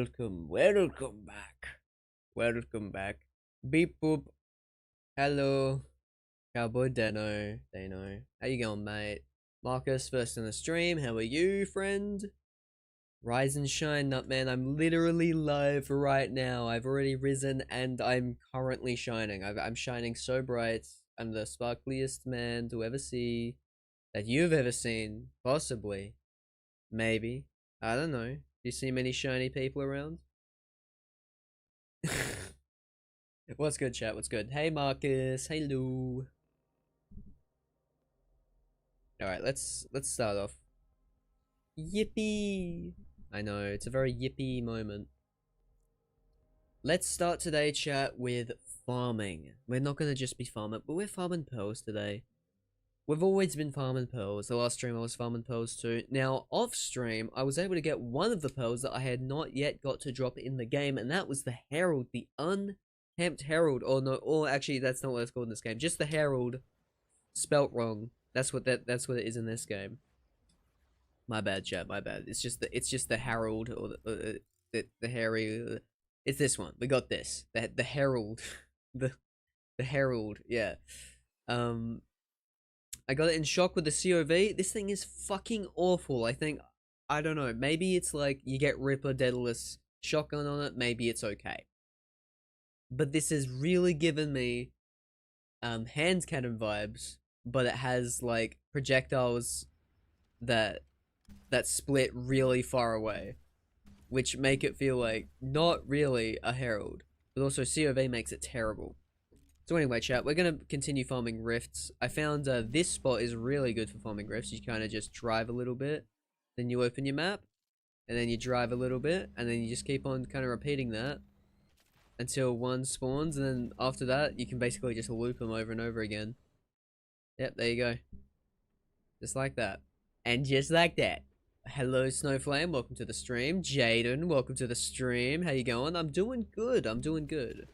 welcome back. Welcome back. Beep boop. Hello. Cowboy Dano. How you going, mate? Marcus, first on the stream. How are you, friend? Rise and shine, Nutman. I'm literally live right now. I've already risen and I'm currently shining. I'm shining so bright. I'm the sparkliest man to ever see that you've ever seen. Possibly. Maybe. I don't know. Do you see many shiny people around? What's good, chat? What's good? Hey, Marcus. Hello. All right, let's start off. Yippee! I know it's a very yippee moment. Let's start today, chat, with farming. We're not gonna just be farming, but we're farming pearls today. We've always been farming pearls. The last stream I was farming pearls too. Now, off stream, I was able to get one of the pearls that I had not yet got to drop in the game, and that was the Herald, the unkempt Herald. Or no, or actually, that's not what it's called in this game. Just the Herald, spelt wrong. That's what it is in this game. My bad, chat. My bad. It's just the Herald or the Harry. It's this one. We got this. The Herald, the Herald. Yeah. I got it in shock with the COV. This thing is fucking awful. I don't know. Maybe it's like you get Ripper Daedalus shotgun on it. Maybe it's okay. But this has really given me hand cannon vibes. But it has like projectiles that split really far away, which make it feel like not really a Herald. But also COV makes it terrible. So anyway, chat, we're going to continue farming rifts. I found this spot is really good for farming rifts. You kind of just drive a little bit, then you open your map, and then you drive a little bit, and then you just keep on kind of repeating that until one spawns, and then after that, you can basically just loop them over and over again. Yep, there you go. Just like that. And just like that. Hello, Snowflame. Welcome to the stream. Jaden, welcome to the stream. How you going? I'm doing good. I'm doing good.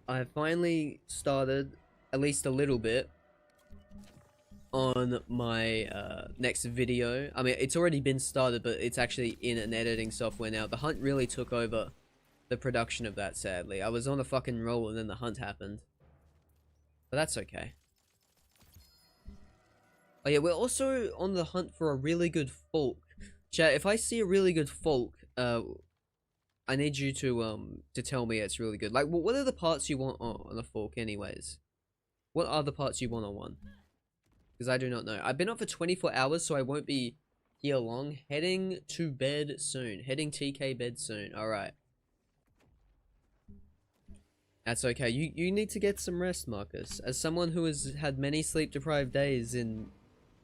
I finally started, at least a little bit, on my next video. I mean, it's already been started, but it's actually in an editing software now. The hunt really took over the production of that, sadly. I was on a fucking roll and then the hunt happened. But that's okay. Oh yeah, we're also on the hunt for a really good folk. Chat, if I see a really good folk, I need you to tell me it's really good. Like, what are the parts you want on a fork, anyways? What are the parts you want on one? Because I do not know. I've been up for 24 hours, so I won't be here long. Heading to bed soon. Heading TK bed soon. Alright. That's okay. You need to get some rest, Marcus. As someone who has had many sleep-deprived days in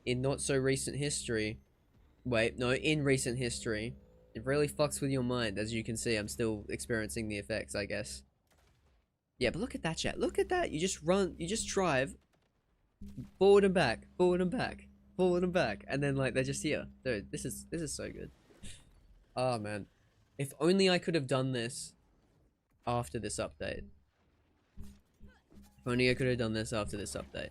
not-so-recent history. Wait, no, in recent history. It really fucks with your mind. As you can see, I'm still experiencing the effects, I guess. Yeah, but look at that, chat. Look at that. You just run, you just drive forward and back, forward and back, forward and back, and then like they're just here. Dude, this is so good. Oh man. If only I could have done this after this update. If only I could have done this after this update.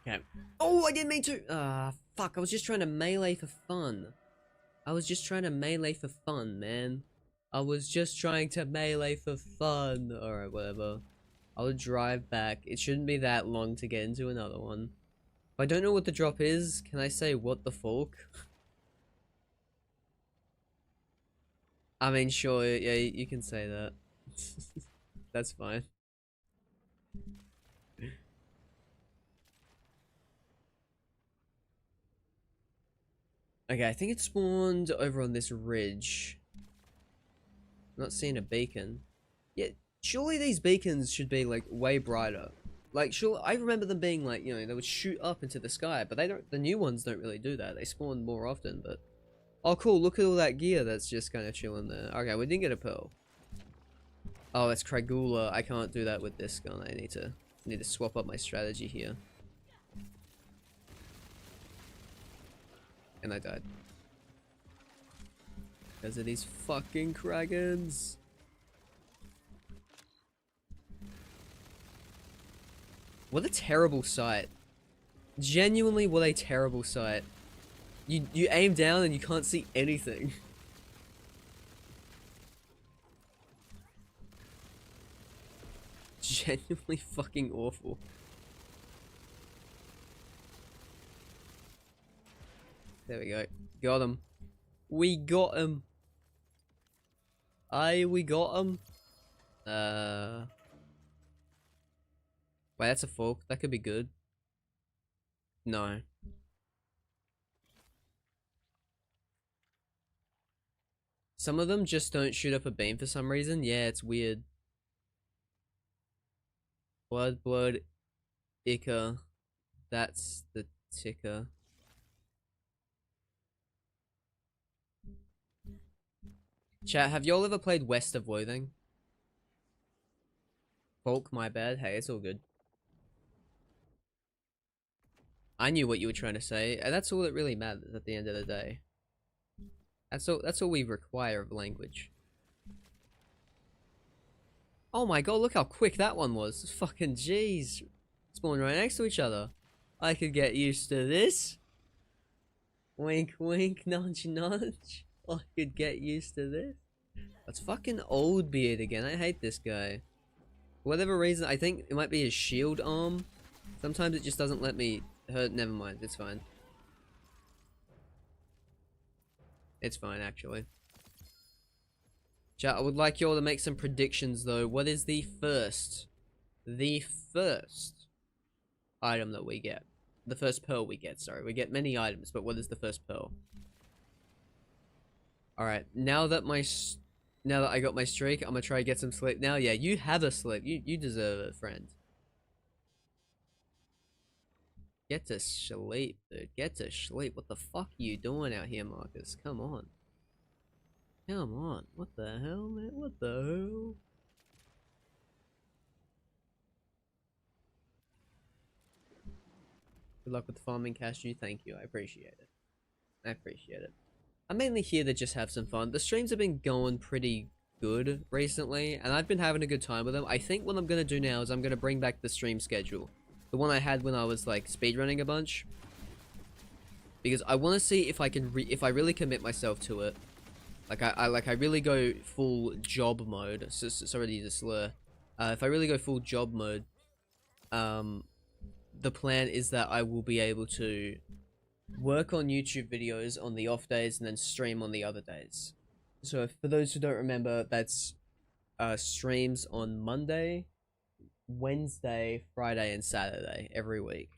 Okay. Oh, I didn't mean to. Fuck. I was just trying to melee for fun. I was just trying to melee for fun, man. I was just trying to melee for fun. Alright, whatever. I'll drive back. It shouldn't be that long to get into another one. If I don't know what the drop is, can I say what the fork? I mean, sure, yeah, you can say that. That's fine. Okay, I think it spawned over on this ridge. I'm not seeing a beacon. Yeah, surely these beacons should be like way brighter. Like, sure, I remember them being like, you know, they would shoot up into the sky, but they don't. The new ones don't really do that. They spawn more often, but oh, cool! Look at all that gear that's just kind of chilling there. Okay, we didn't get a pearl. Oh, that's Kragula. I can't do that with this gun. I need to swap up my strategy here. And I died. Because of these fucking Kragans. What a terrible sight. Genuinely, what a terrible sight. You aim down and you can't see anything. Genuinely fucking awful. There we go. Got him. We got him. We got him. Wait, that's a fork. That could be good. No. Some of them just don't shoot up a beam for some reason. Yeah, it's weird. Blood, Ica. That's the ticker. Chat, have y'all ever played West of Loathing? Folk, my bad. Hey, it's all good. I knew what you were trying to say, and that's all that really matters at the end of the day. That's all we require of language. Oh my god, look how quick that one was. Fucking jeez. Spawning right next to each other. I could get used to this. Wink wink, nudge nudge. I could get used to this. That's fucking old beard again. I hate this guy. For whatever reason, I think it might be his shield arm. Sometimes it just doesn't let me hurt. Never mind, it's fine. It's fine, actually. Chat, I would like you all to make some predictions, though. What is the first item that we get? The first pearl we get, sorry. We get many items, but what is the first pearl? Alright, now that I got my streak, I'm gonna try to get some sleep. Now, yeah, you have a sleep. You deserve it, friend. Get to sleep, dude. Get to sleep. What the fuck are you doing out here, Marcus? Come on. Come on. What the hell, man? What the hell? Good luck with farming, Cashew. Thank you. I appreciate it. I appreciate it. I'm mainly here to just have some fun. The streams have been going pretty good recently, and I've been having a good time with them. I think what I'm going to do now is I'm going to bring back the stream schedule. The one I had when I was, like, speedrunning a bunch. Because I want to see if I can if I really commit myself to it. Like, I really go full job mode. Sorry to use a slur. If I really go full job mode, the plan is that I will be able to work on YouTube videos on the off days and then stream on the other days. So for those who don't remember, that's streams on Monday, Wednesday, Friday, and Saturday every week.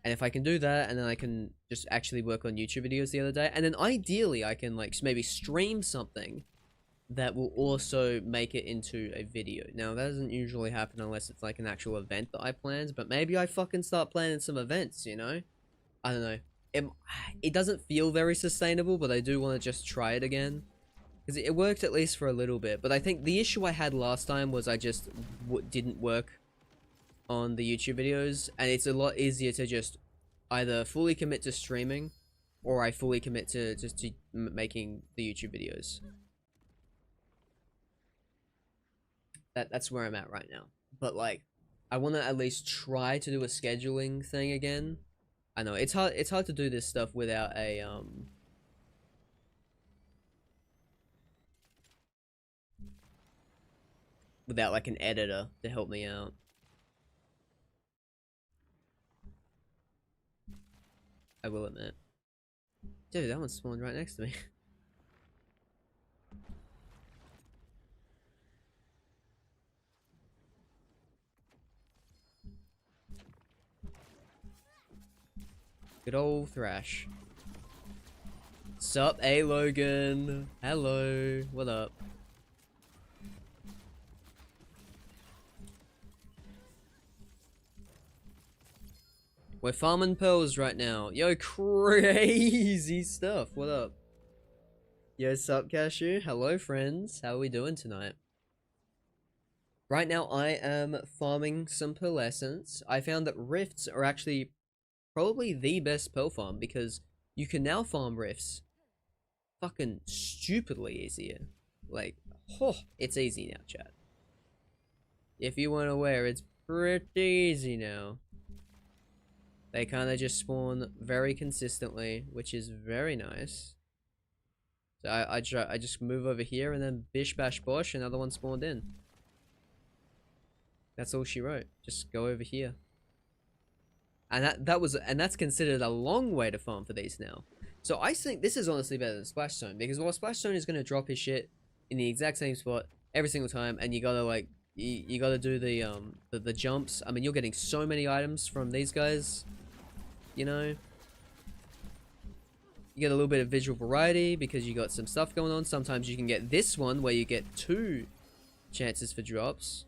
And if I can do that, and then I can just actually work on YouTube videos the other day, and then ideally I can like maybe stream something that will also make it into a video. Now that doesn't usually happen unless it's like an actual event that I planned, but maybe I fucking start planning some events, you know? I don't know. It doesn't feel very sustainable, but I do want to just try it again. Because it worked at least for a little bit, but I think the issue I had last time was I just didn't work on the YouTube videos, and it's a lot easier to just either fully commit to streaming, or I fully commit to just making the YouTube videos. That's where I'm at right now. But like, I want to at least try to do a scheduling thing again. I know it's hard to do this stuff without a without like an editor to help me out. I will admit. Dude, that one spawned right next to me. Good old Thrash. Sup, hey Logan. Hello. What up? We're farming pearls right now. Yo, crazy stuff. What up? Yo, sup, Cashew? Hello, friends. How are we doing tonight? Right now, I am farming some pearlescence. I found that rifts are actually probably the best pearl farm because you can now farm rifts fucking stupidly easier. Like, oh, it's easy now, chat. If you weren't aware, it's pretty easy now. They kind of just spawn very consistently, which is very nice. So I just move over here and then bish bash bosh, another one spawned in. That's all she wrote. Just go over here. And that's considered a long way to farm for these now. So I think this is honestly better than Splash Zone, because while Splash Zone is gonna drop his shit in the exact same spot every single time, and you gotta like you gotta do the jumps. I mean, you're getting so many items from these guys. You know, you get a little bit of visual variety because you got some stuff going on. Sometimes you can get this one where you get 2 chances for drops,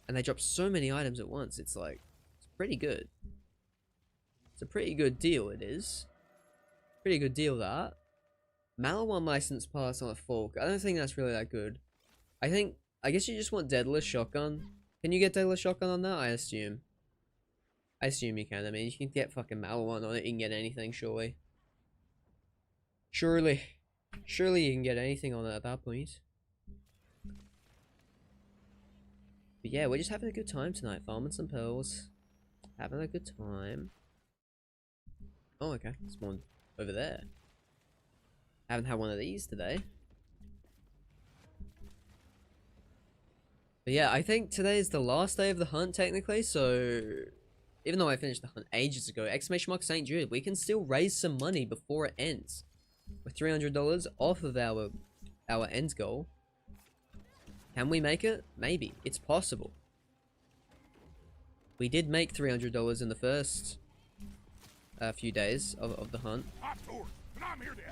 and they drop so many items at once. It's like, it's pretty good. It's a pretty good deal. It is pretty good deal. That Malawan license pass on a Falk. I don't think that's really that good. I guess you just want Deadless Shotgun. Can you get Deadless Shotgun on that? I assume you can. I mean, you can get fucking Malawan on it. You can get anything, surely. Surely you can get anything on it at that point. But yeah, we're just having a good time tonight, farming some pearls. Having a good time. Oh, okay. Spawned over there. Haven't had one of these today. But yeah, I think today is the last day of the hunt, technically, so even though I finished the hunt ages ago, !St Jude, we can still raise some money before it ends. We're $300 off of our end goal. Can we make it? Maybe. It's possible. We did make $300 in the first few days of the hunt.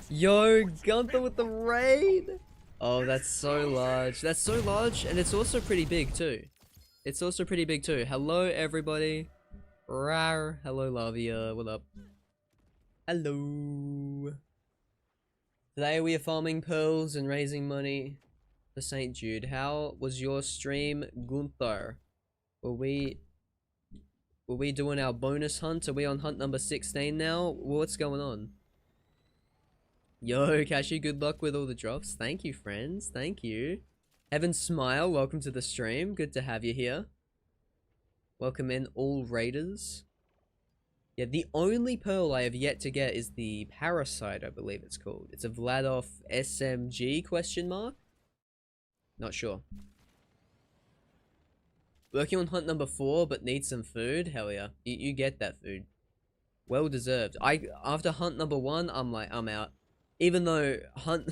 Yo, Gunther with the raid! Oh, that's so large. That's so large, and it's also pretty big too. Hello, everybody. Rawr. Hello, Lavia. What up? Hello. Today we are farming pearls and raising money for St. Jude. How was your stream, Gunther? Were we doing our bonus hunt? Are we on hunt number 16 now? What's going on? Yo, Cashew, good luck with all the drops. Thank you, friends. Thank you. Heaven Smile, welcome to the stream. Good to have you here. Welcome in all raiders. Yeah, the only pearl I have yet to get is the Parasite, I believe it's called. It's a Vladoff SMG question mark? Not sure. Working on hunt number 4, but need some food? Hell yeah. You get that food. Well deserved. After hunt number 1, I'm like, I'm out. Even though hunt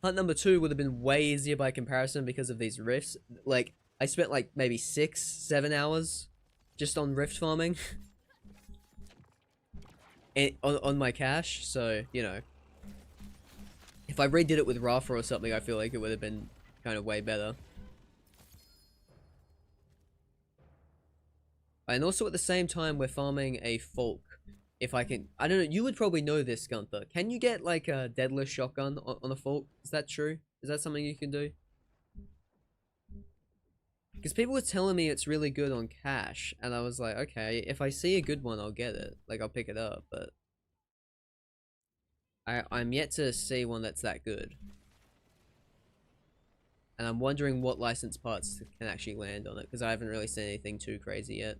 number 2 would have been way easier by comparison because of these rifts. Like, I spent like maybe 6-7 hours just on rift farming. on my cache, so, you know. If I redid it with Rafa or something, I feel like it would have been kind of way better. And also at the same time, we're farming a Falk. If I can, I don't know, you would probably know this, Gunther. Can you get like a Deadless Shotgun on a Falk? Is that true? Is that something you can do? Because people were telling me it's really good on cache, and I was like, okay, if I see a good one, I'll get it. Like, I'll pick it up, but I'm yet to see one that's that good. And I'm wondering what license parts can actually land on it, because I haven't really seen anything too crazy yet.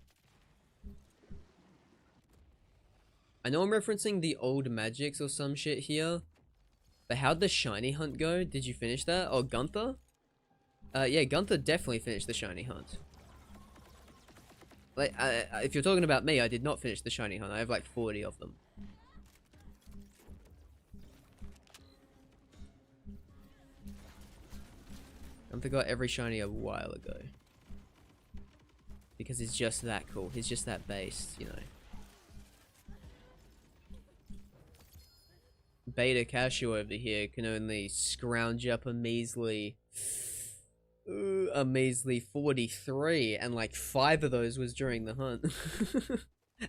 I know I'm referencing the old magics or some shit here, but how'd the shiny hunt go? Did you finish that? Oh, Gunther? Yeah, Gunther definitely finished the shiny hunt. Like, if you're talking about me, I did not finish the shiny hunt. I have like 40 of them. Gunther got every shiny a while ago. Because he's just that cool. He's just that based, you know. Beta Cashew over here can only scrounge up a measly 43, and like 5 of those was during the hunt.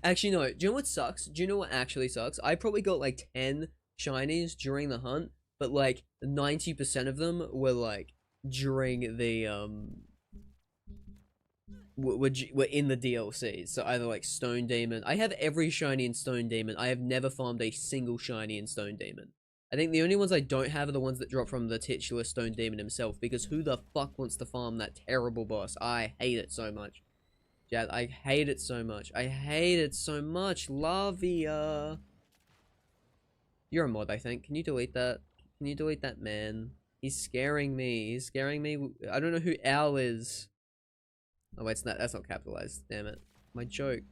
Actually, no. Do you know what sucks? Do you know what actually sucks? I probably got like 10 shinies during the hunt, but like 90% of them were like during the were in the DLCs. So either like Stone Demon. I have every shiny in Stone Demon. I have never farmed a single shiny in Stone Demon. I think the only ones I don't have are the ones that drop from the titular stone demon himself, because who the fuck wants to farm that terrible boss? I hate it so much. Jad, I hate it so much. I hate it so much. Lavia. You're a mod, I think. Can you delete that? Can you delete that man? He's scaring me. He's scaring me. I don't know who Owl is. Oh, wait, it's not. That's not capitalized. Damn it. My joke.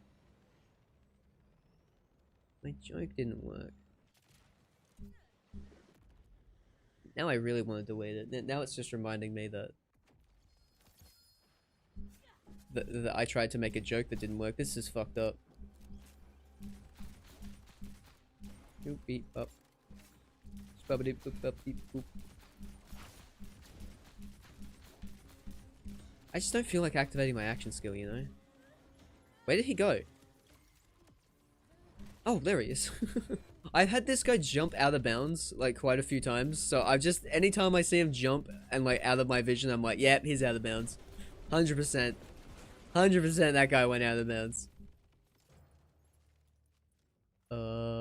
My joke didn't work. Now I really want to delete it. Now it's just reminding me that that I tried to make a joke that didn't work. This is fucked up. Boop beep up. Boop boop beep boop. I just don't feel like activating my action skill, you know? Where did he go? Oh, there he is. I've had this guy jump out of bounds, like, quite a few times. So I've just, anytime I see him jump and, like, out of my vision, I'm like, yep, he's out of bounds. 100%. 100% that guy went out of bounds. Oh.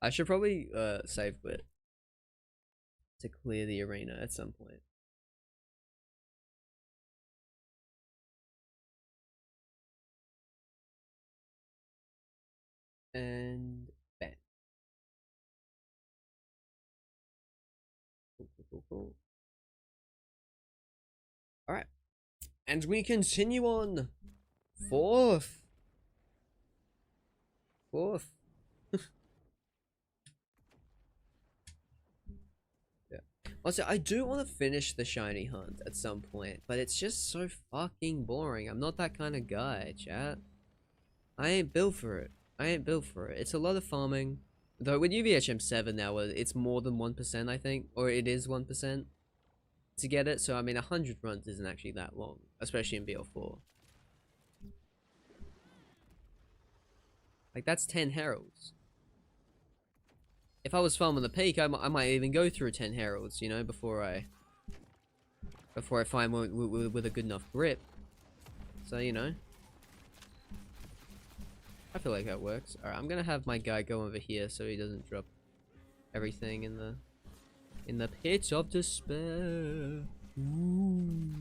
I should probably, save quit to clear the arena at some point. And bam. Cool. Alright. And we continue on. Fourth. Yeah. Also, I do want to finish the shiny hunt at some point, but it's just so fucking boring. I'm not that kind of guy, chat. I ain't built for it. It's a lot of farming. Though with UVHM 7 now, it's more than 1%, I think. Or it is 1% to get it. So, I mean, 100 runs isn't actually that long. Especially in BL4. Like, that's 10 heralds. If I was farming the peak, I might even go through 10 heralds, you know, before I find one with a good enough grip. So, you know. I feel like that works. Alright, I'm gonna have my guy go over here so he doesn't drop everything in the pits of despair. Ooh.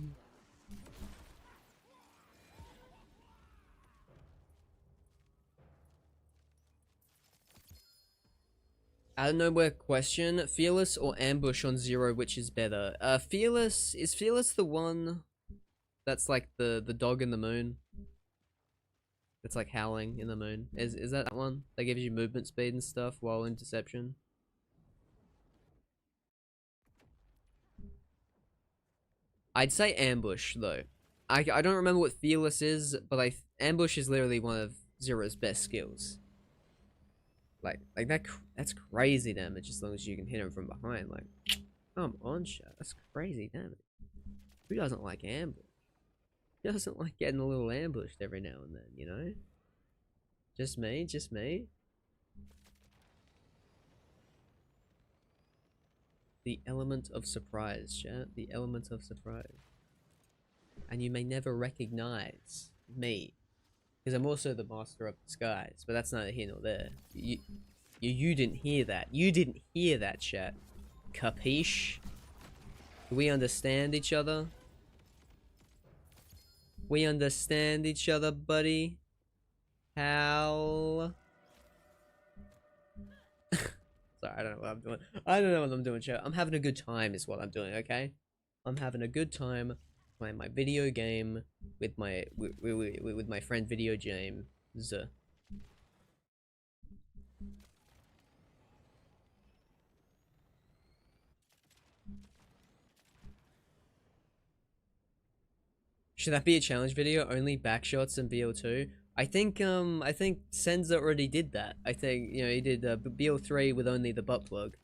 Out of nowhere question, Fearless or Ambush on Zero, which is better? Fearless, is Fearless the one that's like the dog in the moon? It's like howling in the moon. Is that one? That gives you movement speed and stuff while in Deception? I'd say Ambush, though. I don't remember what Fearless is, but Ambush is literally one of Zero's best skills. Like that's crazy damage as long as you can hit him from behind. Like, come on, shot. That's crazy damage. Who doesn't like ambush? Who doesn't like getting a little ambushed every now and then, you know? Just me? Just me? The element of surprise, chat. The element of surprise. And you may never recognize me. Because I'm also the master of disguise. But that's neither here nor there. You didn't hear that. You didn't hear that, chat. Capiche? Do we understand each other? We understand each other, buddy. How? Sorry, I don't know what I'm doing. I don't know what I'm doing, chat. I'm having a good time is what I'm doing, okay? I'm having a good time playing my video game with my friend Video James. Should that be a challenge video? Only backshots in BL2? I think Senza already did that. I think, you know, he did BL3 with only the butt plug.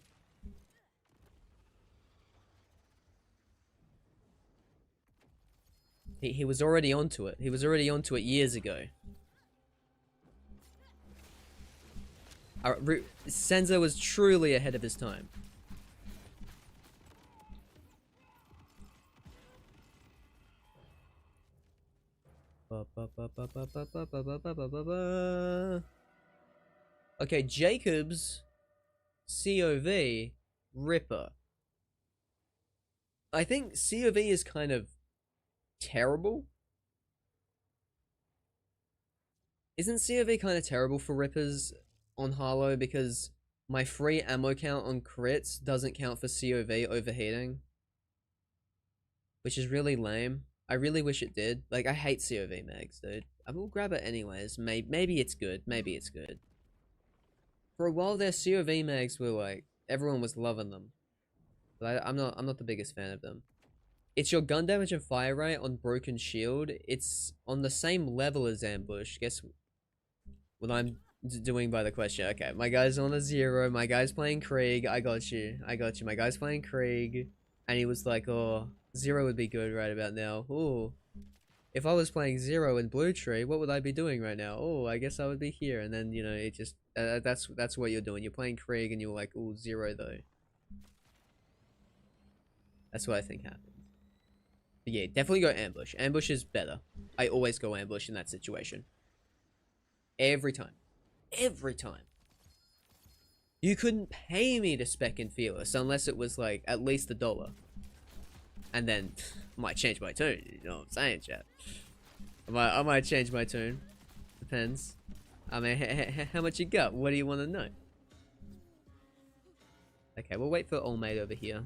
He was already onto it. He was already onto it years ago. Senza was truly ahead of his time. Okay, Jacob's COV Ripper. I think COV is kind of terrible. Isn't COV kind of terrible for Rippers on Harlow because my free ammo count on crits doesn't count for COV overheating? Which is really lame. I really wish it did. Like, I hate COV mags, dude. I will grab it anyways. Maybe it's good. Maybe it's good. For a while there, COV mags were like, everyone was loving them. But I'm not the biggest fan of them. It's your gun damage and fire rate on Broken Shield. It's on the same level as Ambush. Guess what I'm doing by the question. Okay, my guy's on a 0. My guy's playing Krieg. I got you. I got you. My guy's playing Krieg. And he was like, oh, 0 would be good right about now. Ooh. If I was playing 0 in Blue Tree, what would I be doing right now? Oh, I guess I would be here. And then, you know, it just... that's what you're doing. You're playing Krieg and you're like, ooh, 0 though. That's what I think happened. But yeah, definitely go Ambush. Ambush is better. I always go Ambush in that situation. Every time. Every time. You couldn't pay me to spec in Fearless unless it was like at least $1. And then I might change my tune. You know what I'm saying, chat? I might change my tune. Depends. I mean, how much you got? What do you want to know? Okay, we'll wait for Olmade over here.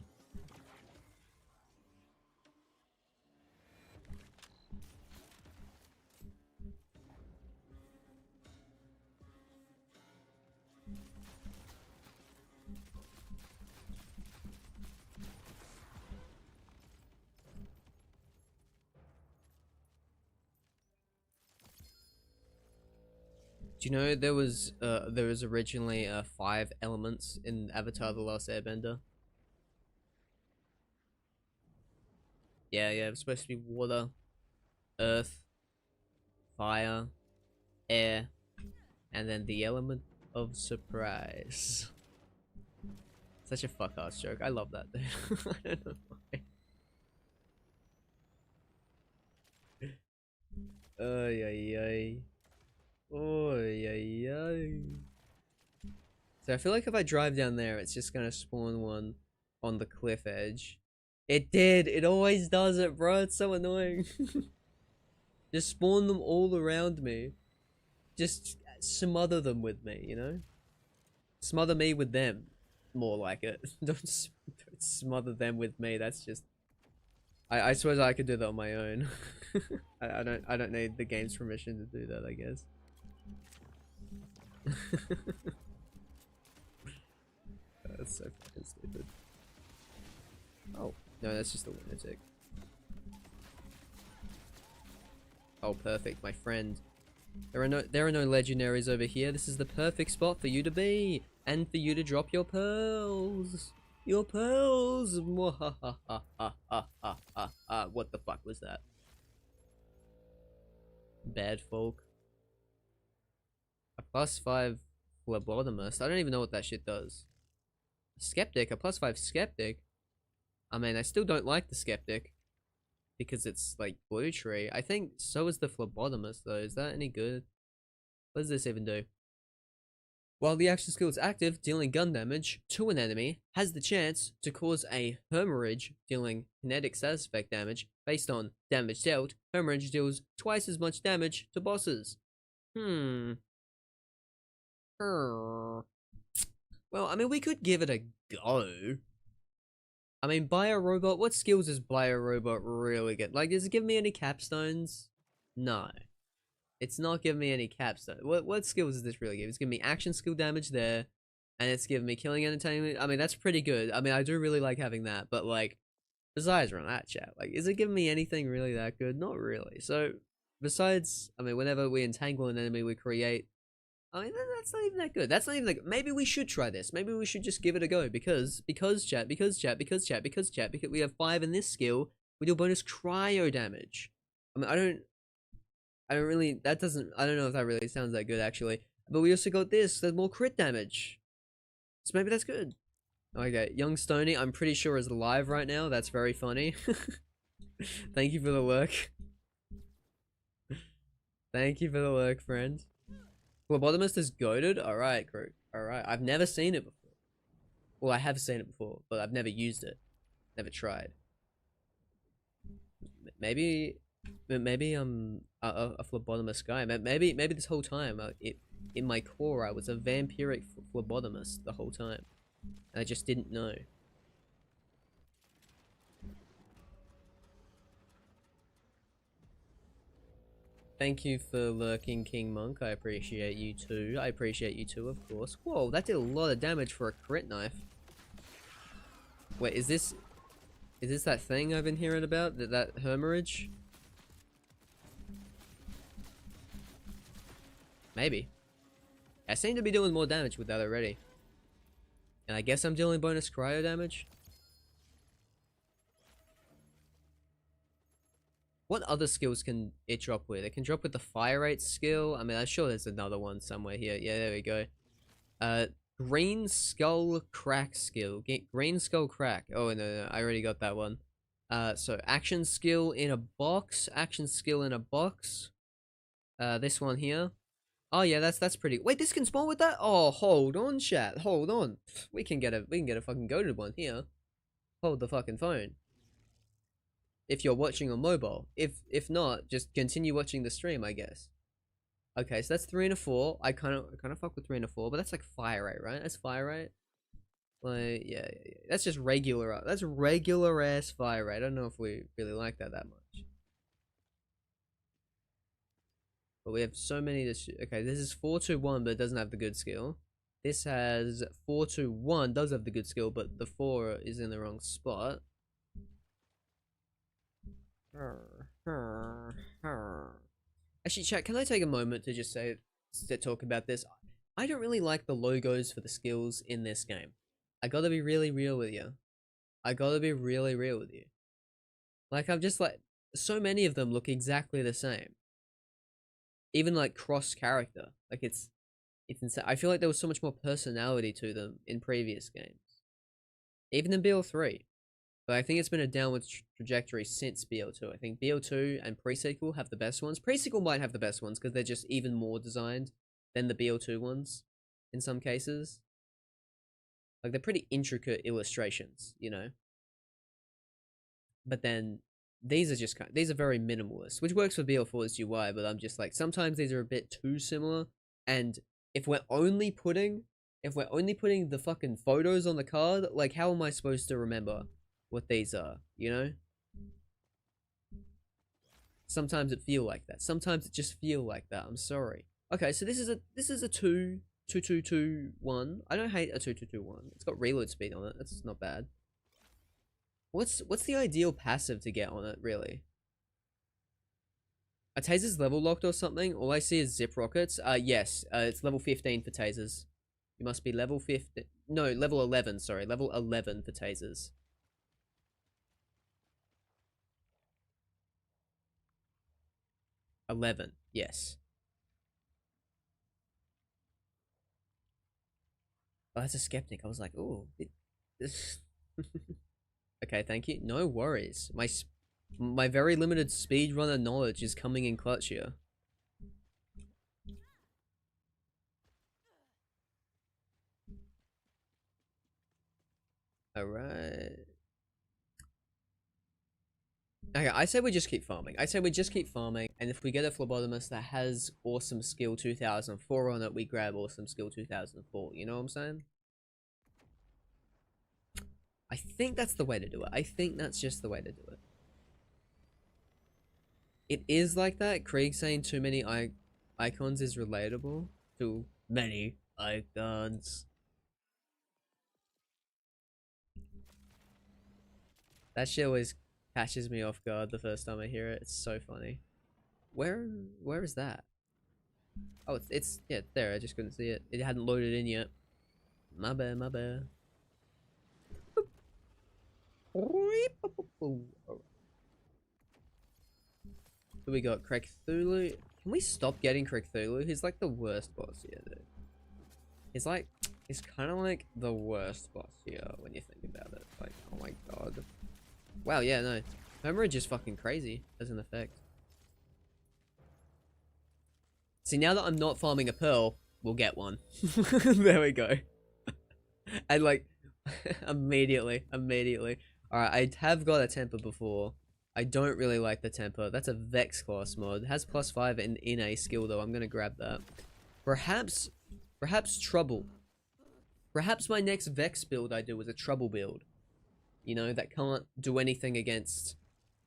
Do you know there was originally 5 elements in Avatar: The Last Airbender? Yeah, it was supposed to be water, earth, fire, air, and then the element of surprise. Such a fuck-ass joke. I love that, dude. I don't know why. Ay, ay, ay. Oy, ay, ay. So I feel like if I drive down there, it's just gonna spawn one on the cliff edge. It did! It always does it, bro. It's so annoying. Just spawn them all around me. Just smother them with me, you know? Smother me with them. More like it. Don't smother them with me. That's just... I suppose I could do that on my own. I don't need the game's permission to do that, I guess. That's so fucking stupid. Oh, no, that's just a lunatic. Oh, perfect, my friend. There are no legendaries over here. This is the perfect spot for you to be, and for you to drop your pearls. Your pearls. What the fuck was that? Bad folk. A +5 phlebotomist. I don't even know what that shit does. Skeptic, a +5 skeptic. I mean, I still don't like the skeptic because it's like Blue Tree. I think so is the phlebotomist though. Is that any good? What does this even do? While the action skill is active, dealing gun damage to an enemy has the chance to cause a hemorrhage, dealing kinetic status effect damage. Based on damage dealt, hemorrhage deals twice as much damage to bosses. Well, I mean, we could give it a go. I mean, Bio-Robot, what skills does Bio-Robot really get? Like, does it give me any capstones? No. It's not giving me any capstones. What skills does this really give? It's giving me action skill damage there, and it's giving me killing entertainment. I mean, that's pretty good. I mean, I do really like having that, but like, besides from that, chat, like, is it giving me anything really that good? Not really. So, besides, I mean, whenever we entangle an enemy, we create... I mean, that's not even that good. That's not even like, maybe we should try this. Maybe we should just give it a go because chat, because we have 5 in this skill, we do bonus cryo damage. I mean, I don't really, I don't know if that really sounds that good actually. But we also got this, there's more crit damage. So maybe that's good. Okay, Young Stony, I'm pretty sure is live right now. That's very funny. Thank you for the lurk. Thank you for the work, friend. Phlebotomist is goated? Alright, crew. Alright. I've never seen it before. Well, I have seen it before, but I've never used it. Never tried. Maybe I'm a phlebotomist guy. Maybe this whole time, in my core, I was a vampiric phlebotomist the whole time. And I just didn't know. Thank you for lurking, King Monk. I appreciate you too. I appreciate you too, of course. Whoa, that did a lot of damage for a crit knife. Wait, is this that thing I've been hearing about? That hemorrhage? Maybe. I seem to be doing more damage with that already. And I guess I'm dealing bonus cryo damage? What other skills can it drop with? It can drop with the fire rate skill. I mean, I'm sure there's another one somewhere here. Yeah, there we go. Green skull crack skill. Green skull crack. Oh, no, I already got that one. So action skill in a box. Action skill in a box. This one here. Oh yeah, that's pretty. Wait, this can spawn with that? Oh, hold on, chat. Hold on. We can get a fucking goated one here. Hold the fucking phone. If you're watching on mobile. If not, just continue watching the stream, I guess. Okay, so that's 3 and a 4. I kind of fuck with 3 and a 4, but that's like fire rate, right? That's fire rate. Like, yeah. That's just regular. That's regular ass fire rate. I don't know if we really like that much. But we have so many to shoot. Okay, this is 4-2-1, but it doesn't have the good skill. This has 4-2-1, does have the good skill, but the 4 is in the wrong spot. Actually, chat, can I take a moment to just talk about this? I don't really like the logos for the skills in this game. I gotta be really real with you. Like, I'm just like, so many of them look exactly the same. Even like cross character. Like, it's insane. I feel like there was so much more personality to them in previous games. Even in BL3. But I think it's been a downward trajectory since BL2. I think BL2 and Pre-Sequel have the best ones. Pre-Sequel might have the best ones because they're just even more designed than the BL2 ones in some cases. Like, they're pretty intricate illustrations, you know? But then these are very minimalist, which works for BL4's UI, but I'm just like, sometimes these are a bit too similar. And if we're only putting the fucking photos on the card, like, how am I supposed to remember what these are, you know? Sometimes it feel like that. Sometimes it just feel like that. I'm sorry. Okay, so this is a 2-2-2-1. I don't hate a 2-2-2-1. It's got reload speed on it. That's not bad. What's the ideal passive to get on it, really? A taser's level locked or something? All I see is zip rockets. Yes. It's level 15 for tasers. You must be level 15. No, level 11, sorry. Level 11 for tasers. 11, yes. Oh, that's a skeptic. I was like, ooh. Okay, thank you. No worries. My very limited speedrunner knowledge is coming in clutch here. Alright. Okay, I say we just keep farming. And if we get a phlebotomist that has awesome skill 2004 on it, we grab awesome skill 2004. You know what I'm saying? I think that's the way to do it. I think that's just the way to do it. It is like that. Krieg saying too many icons is relatable. Too many icons. That shit always catches me off guard the first time I hear it. It's so funny. Where is that? Oh, it's yeah, there. I just couldn't see it. It hadn't loaded in yet. My bad, my bad. So we got Cthulhu. Can we stop getting Cthulhu? He's like the worst boss here, dude. He's kind of like the worst boss here when you think about it. Like, oh my god. Wow, yeah, no. Hemorrhage is fucking crazy as an effect. See, now that I'm not farming a pearl, we'll get one. There we go. And like, immediately. Alright, I have got a temper before. I don't really like the temper. That's a Vex class mod. It has +5 in a skill though. I'm gonna grab that. Perhaps trouble. Perhaps my next Vex build I do is a trouble build. You know, that can't do anything against,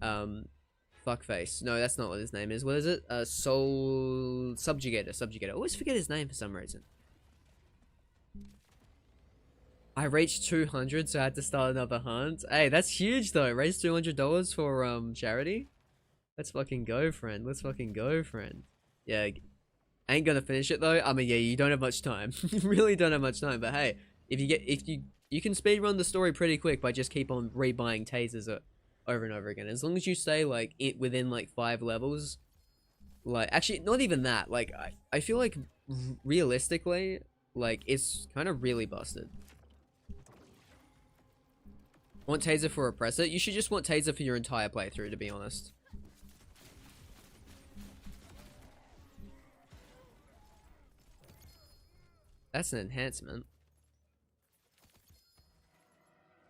fuckface. No, that's not what his name is. What is it? Soul... Subjugator. I always forget his name for some reason. I reached 200, so I had to start another hunt. Hey, that's huge though. Raise $200 for, charity. Let's fucking go, friend. Let's fucking go, friend. Yeah, ain't gonna finish it though. I mean, yeah, you don't have much time. You really don't have much time, but hey, if you can speedrun the story pretty quick by just keep on rebuying tasers over and over again. As long as you stay like within like 5 levels. Like, actually, not even that. Like, I feel like realistically, like, it's kind of really busted. Want taser for oppressor? You should just want taser for your entire playthrough, to be honest. That's an enhancement.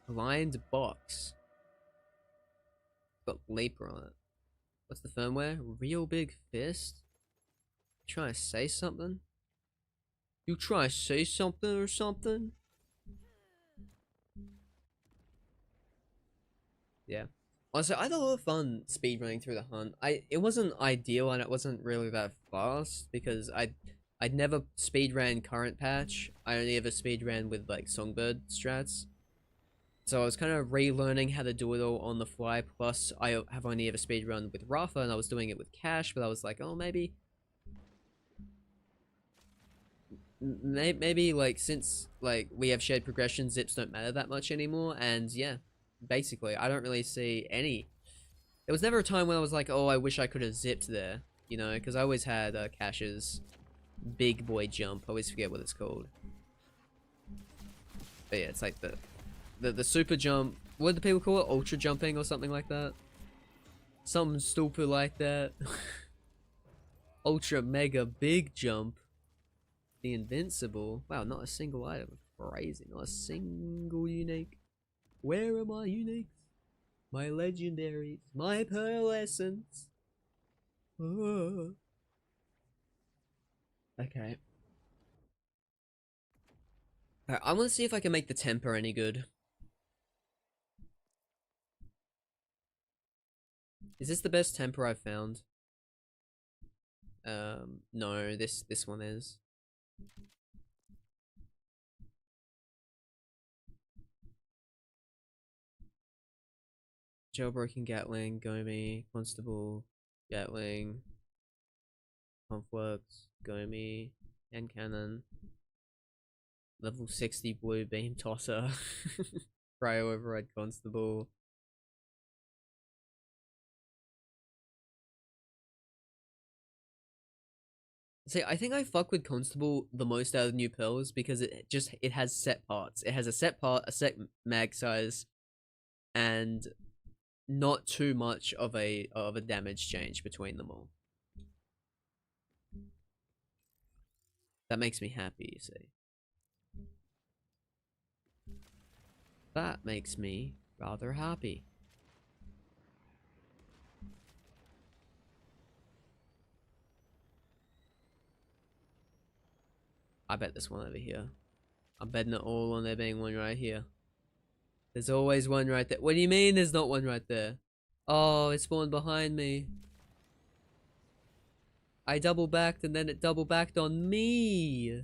Aligned box. Got Leaper on it. What's the firmware? Real big fist? You trying to say something? You trying to say something or something? Yeah. Honestly, I had a lot of fun speedrunning through the hunt. It wasn't ideal and it wasn't really that fast because I'd never speedran current patch. I only ever speedran with like Songbird strats. So I was kind of relearning how to do it all on the fly. Plus, I have only ever speedrun with Rafa and I was doing it with Cash, but I was like, oh, maybe like since like we have shared progression, zips don't matter that much anymore. And yeah, basically, I don't really see any. There was never a time when I was like, oh, I wish I could have zipped there, you know, because I always had Cash's big boy jump. I always forget what it's called. But yeah, it's like the super jump. What do people call it? Ultra jumping or something like that? Something stupid like that. Ultra mega big jump. The invincible. Wow, not a single item. Crazy. Not a single unique. Where are my uniques? My legendaries. My pearl essence. Oh. Okay. Alright, I want to see if I can make the temper any good. Is this the best temper I've found? No, this one is. Jailbroken Gatling, Gomi, Constable, Gatling, Conflux, Gomi, and Cannon. Level 60 Blue Beam Tosser. Cryo Override Constable. See, I think I fuck with Constable the most out of new pearls because it has set parts. It has a set part, a set mag size, and not too much of a damage change between them all. That makes me happy, you see. That makes me rather happy. I bet this one over here. I'm betting it all on there being one right here. There's always one right there. What do you mean there's not one right there? Oh, it spawned behind me. I double backed and then it double backed on me.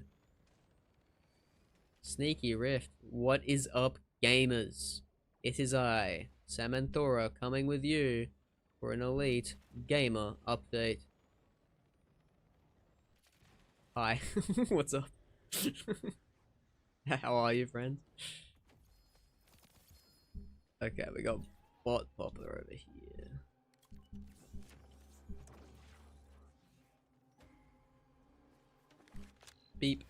Sneaky Rift. What is up, gamers? It is I, Samanthora, coming with you for an elite gamer update. Hi. What's up? How are you, friend? Okay, we got Bot Popper over here. Beep,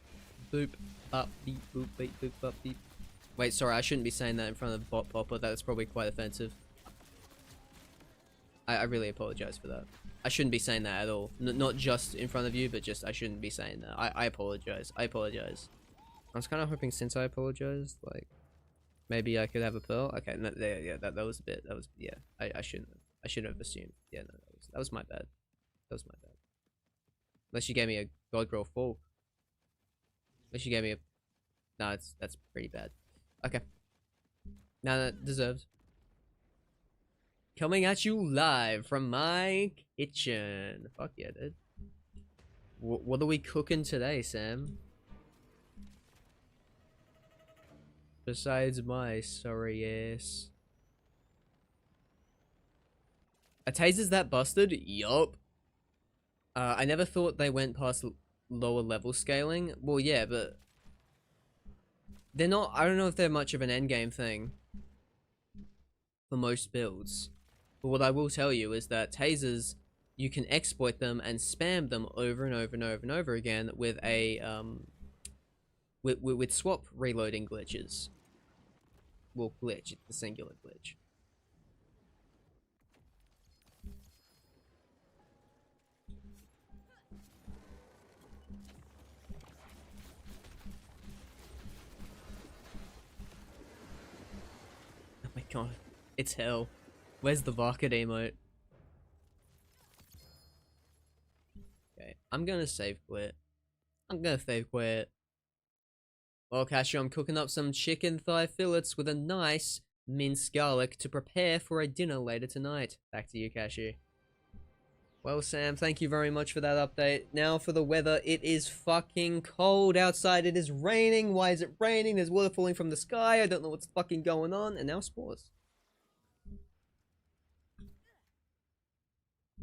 boop, up, beep, boop, beep, boop, up, beep. Wait, sorry, I shouldn't be saying that in front of Bot Popper. That's probably quite offensive. I really apologize for that. I shouldn't be saying that at all. Not just in front of you, but just I shouldn't be saying that. I apologize. I apologize. I was kind of hoping since I apologized, like, maybe I could have a pearl. Okay, no, there, yeah, that was a bit. That was, yeah. I shouldn't have. I should have assumed. Yeah, no, that was my bad. That was my bad. Unless you gave me a God Girl Fork. Unless you gave me a... No, that's pretty bad. Okay. No, deserved. Coming at you live from my kitchen. Fuck yeah, dude. What are we cooking today, Sam? Besides my sorry ass. A taser's that busted? Yup. I never thought they went past lower level scaling. Well, yeah, but... They're not... I don't know if they're much of an endgame thing. For most builds. But what I will tell you is that tasers, you can exploit them and spam them over and over and over and over again with a, with swap reloading glitches. Well, glitch, it's the singular glitch. Oh my god, it's hell. Where's the Varkid emote? Okay, I'm gonna save quit. I'm gonna save quit. Well, Cashew, I'm cooking up some chicken thigh fillets with a nice minced garlic to prepare for a dinner later tonight. Back to you, Cashew. Well, Sam, thank you very much for that update. Now for the weather. It is fucking cold outside. It is raining. Why is it raining? There's water falling from the sky. I don't know what's fucking going on. And now spores.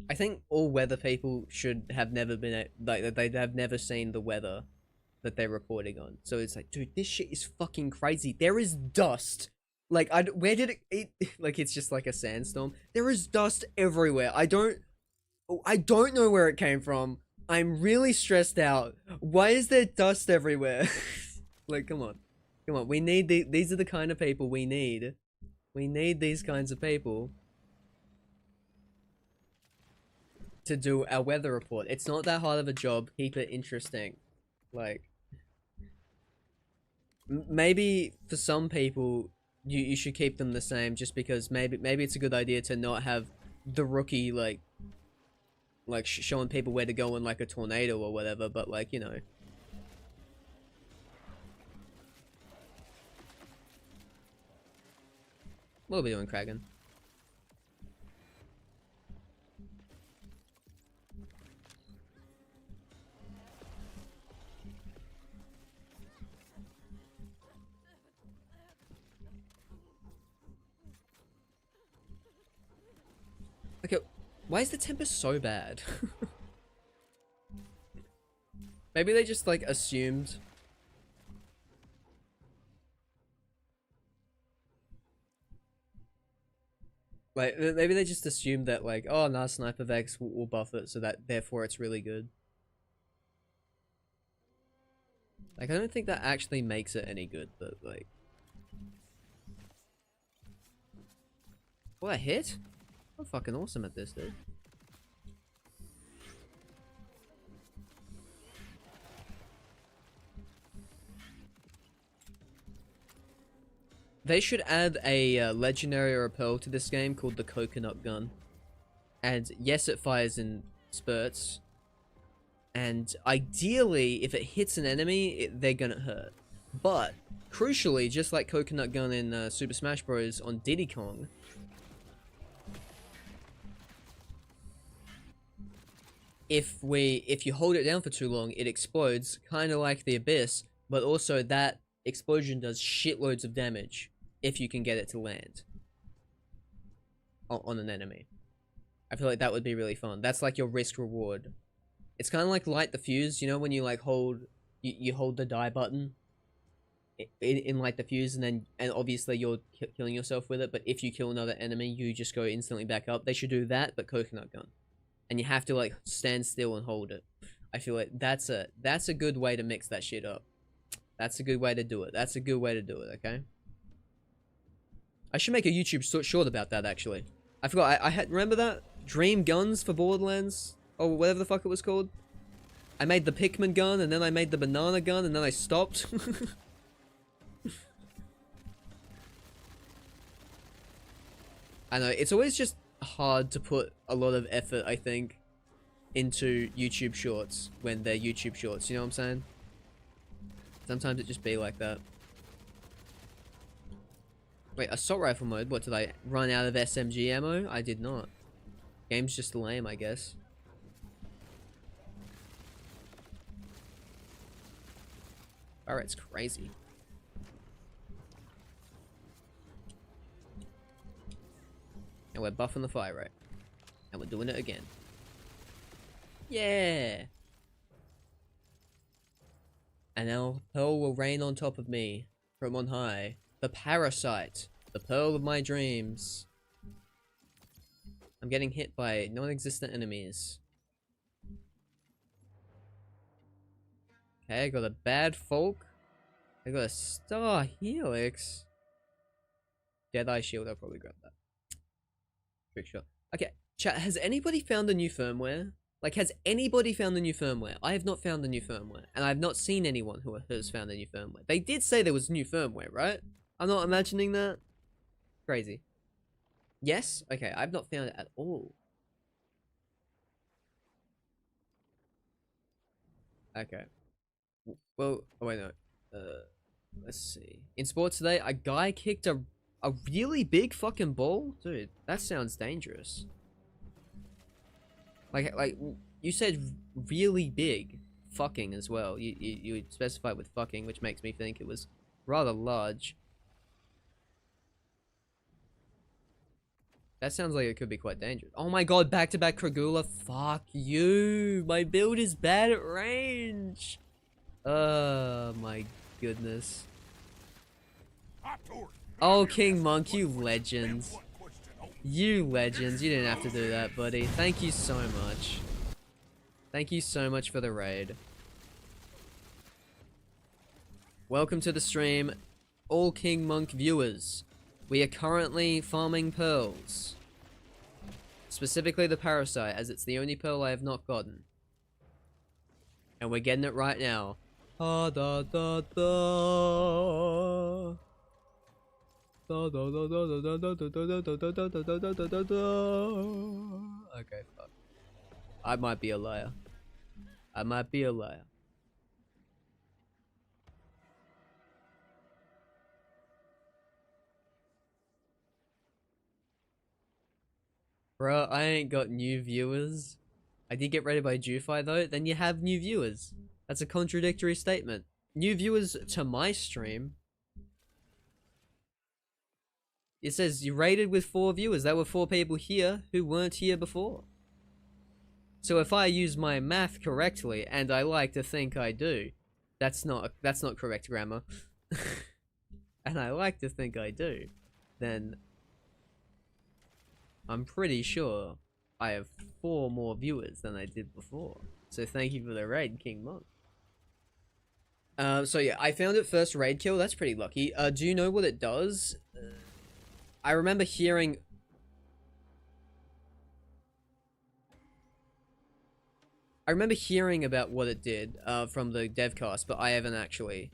I think all weather people should have never been, like, they have never seen the weather that they're reporting on. So it's like, dude, this shit is fucking crazy. There is dust. Like, where did it like, it's just like a sandstorm. There is dust everywhere. I don't know where it came from. I'm really stressed out. Why is there dust everywhere? Like, come on. Come on. We need these are the kind of people we need. We need these kinds of people to do our weather report. It's not that hard of a job. Keep it interesting. Like, maybe for some people you should keep them the same, just because maybe it's a good idea to not have the rookie like showing people where to go in like a tornado or whatever, but like, you know. What are we doing, Kraken? Okay, why is the temper so bad? Maybe they just, like, assumed. Like, maybe they just assumed that, like, oh, nah, Sniper Vex will buff it, so that, therefore, it's really good. Like, I don't think that actually makes it any good, but, like... What, a hit? I'm fucking awesome at this, dude. They should add a legendary or a pearl to this game called the coconut gun. And yes, it fires in spurts. And ideally, if it hits an enemy, they're gonna hurt. But, crucially, just like coconut gun in Super Smash Bros. On Diddy Kong, if you hold it down for too long, it explodes, kind of like the Abyss, but also that explosion does shitloads of damage if you can get it to land on an enemy. I feel like that would be really fun. That's like your risk reward. It's kind of like light the fuse, you know, when you like hold you hold the die button in light the fuse, and obviously you're killing yourself with it, but if you kill another enemy, you just go instantly back up. They should do that, but coconut gun. And you have to like stand still and hold it. I feel like that's a good way to mix that shit up. That's a good way to do it. That's a good way to do it, okay? I should make a YouTube short about that, actually. I forgot, I had, remember that? dream guns for Borderlands, or whatever the fuck it was called. I made the Pikmin gun, and then I made the banana gun, and then I stopped. I know, it's always just hard to put a lot of effort, I think, into YouTube shorts when they're YouTube shorts, you know what I'm saying? Sometimes it just be like that. Wait, assault rifle mode? What, did I run out of SMG ammo? I did not. Game's just lame, I guess. Alright, it's crazy. And we're buffing the fire rate. And we're doing it again. Yeah! And now Pearl will rain on top of me from on high. The parasite. The pearl of my dreams. I'm getting hit by non-existent enemies. Okay, I got a bad folk. I got a star helix. Deadeye shield, I'll probably grab that. Trick shot. Okay, chat, has anybody found the new firmware? Like, has anybody found the new firmware? I have not found the new firmware. And I've not seen anyone who has found the new firmware. They did say there was new firmware, right? I'm not imagining that. Crazy. Yes? Okay, I've not found it at all. Okay. Well, oh wait, no. Let's see. In sports today, a guy kicked a really big fucking ball? Dude, that sounds dangerous. Like, you said really big fucking as well. You specified with fucking, which makes me think it was rather large. That sounds like it could be quite dangerous. Oh my god, back-to-back Kragula. Fuck you. My build is bad at range. Oh my goodness. Oh, King Monk, you legends. You legends. You didn't have to do that, buddy. Thank you so much. Thank you so much for the raid. Welcome to the stream, all King Monk viewers. We are currently farming pearls. Specifically the parasite, as it's the only pearl I have not gotten. And we're getting it right now. Da da da da. Okay, fuck. I might be a liar. I might be a liar. Bro, I ain't got new viewers. I did get rated by Jufi though. Then you have new viewers. That's a contradictory statement. New viewers to my stream. It says you rated with 4 viewers. There were 4 people here who weren't here before. So if I use my math correctly, and I like to think I do, that's not correct grammar. And I like to think I do, then I'm pretty sure I have 4 more viewers than I did before. So thank you for the raid, King Monk. So yeah, I found it first raid kill. That's pretty lucky. Do you know what it does? I remember hearing... about what it did from the devcast, but I haven't actually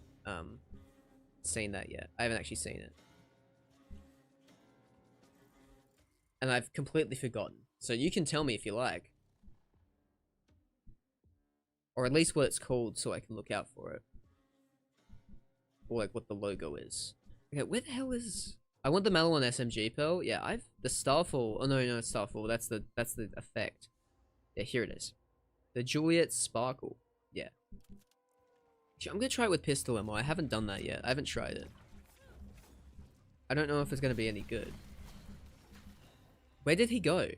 seen that yet. I haven't actually seen it. And I've completely forgotten. So you can tell me if you like. Or at least what it's called so I can look out for it. Or like what the logo is. Okay, where the hell is... I want the Malon SMG pearl. Yeah, the Starfall. Oh no, it's Starfall. That's the effect. Yeah, here it is. The Juliet Sparkle. Yeah. I'm gonna try it with pistol ammo. I haven't done that yet. I haven't tried it. I don't know if it's gonna be any good. Where did he go?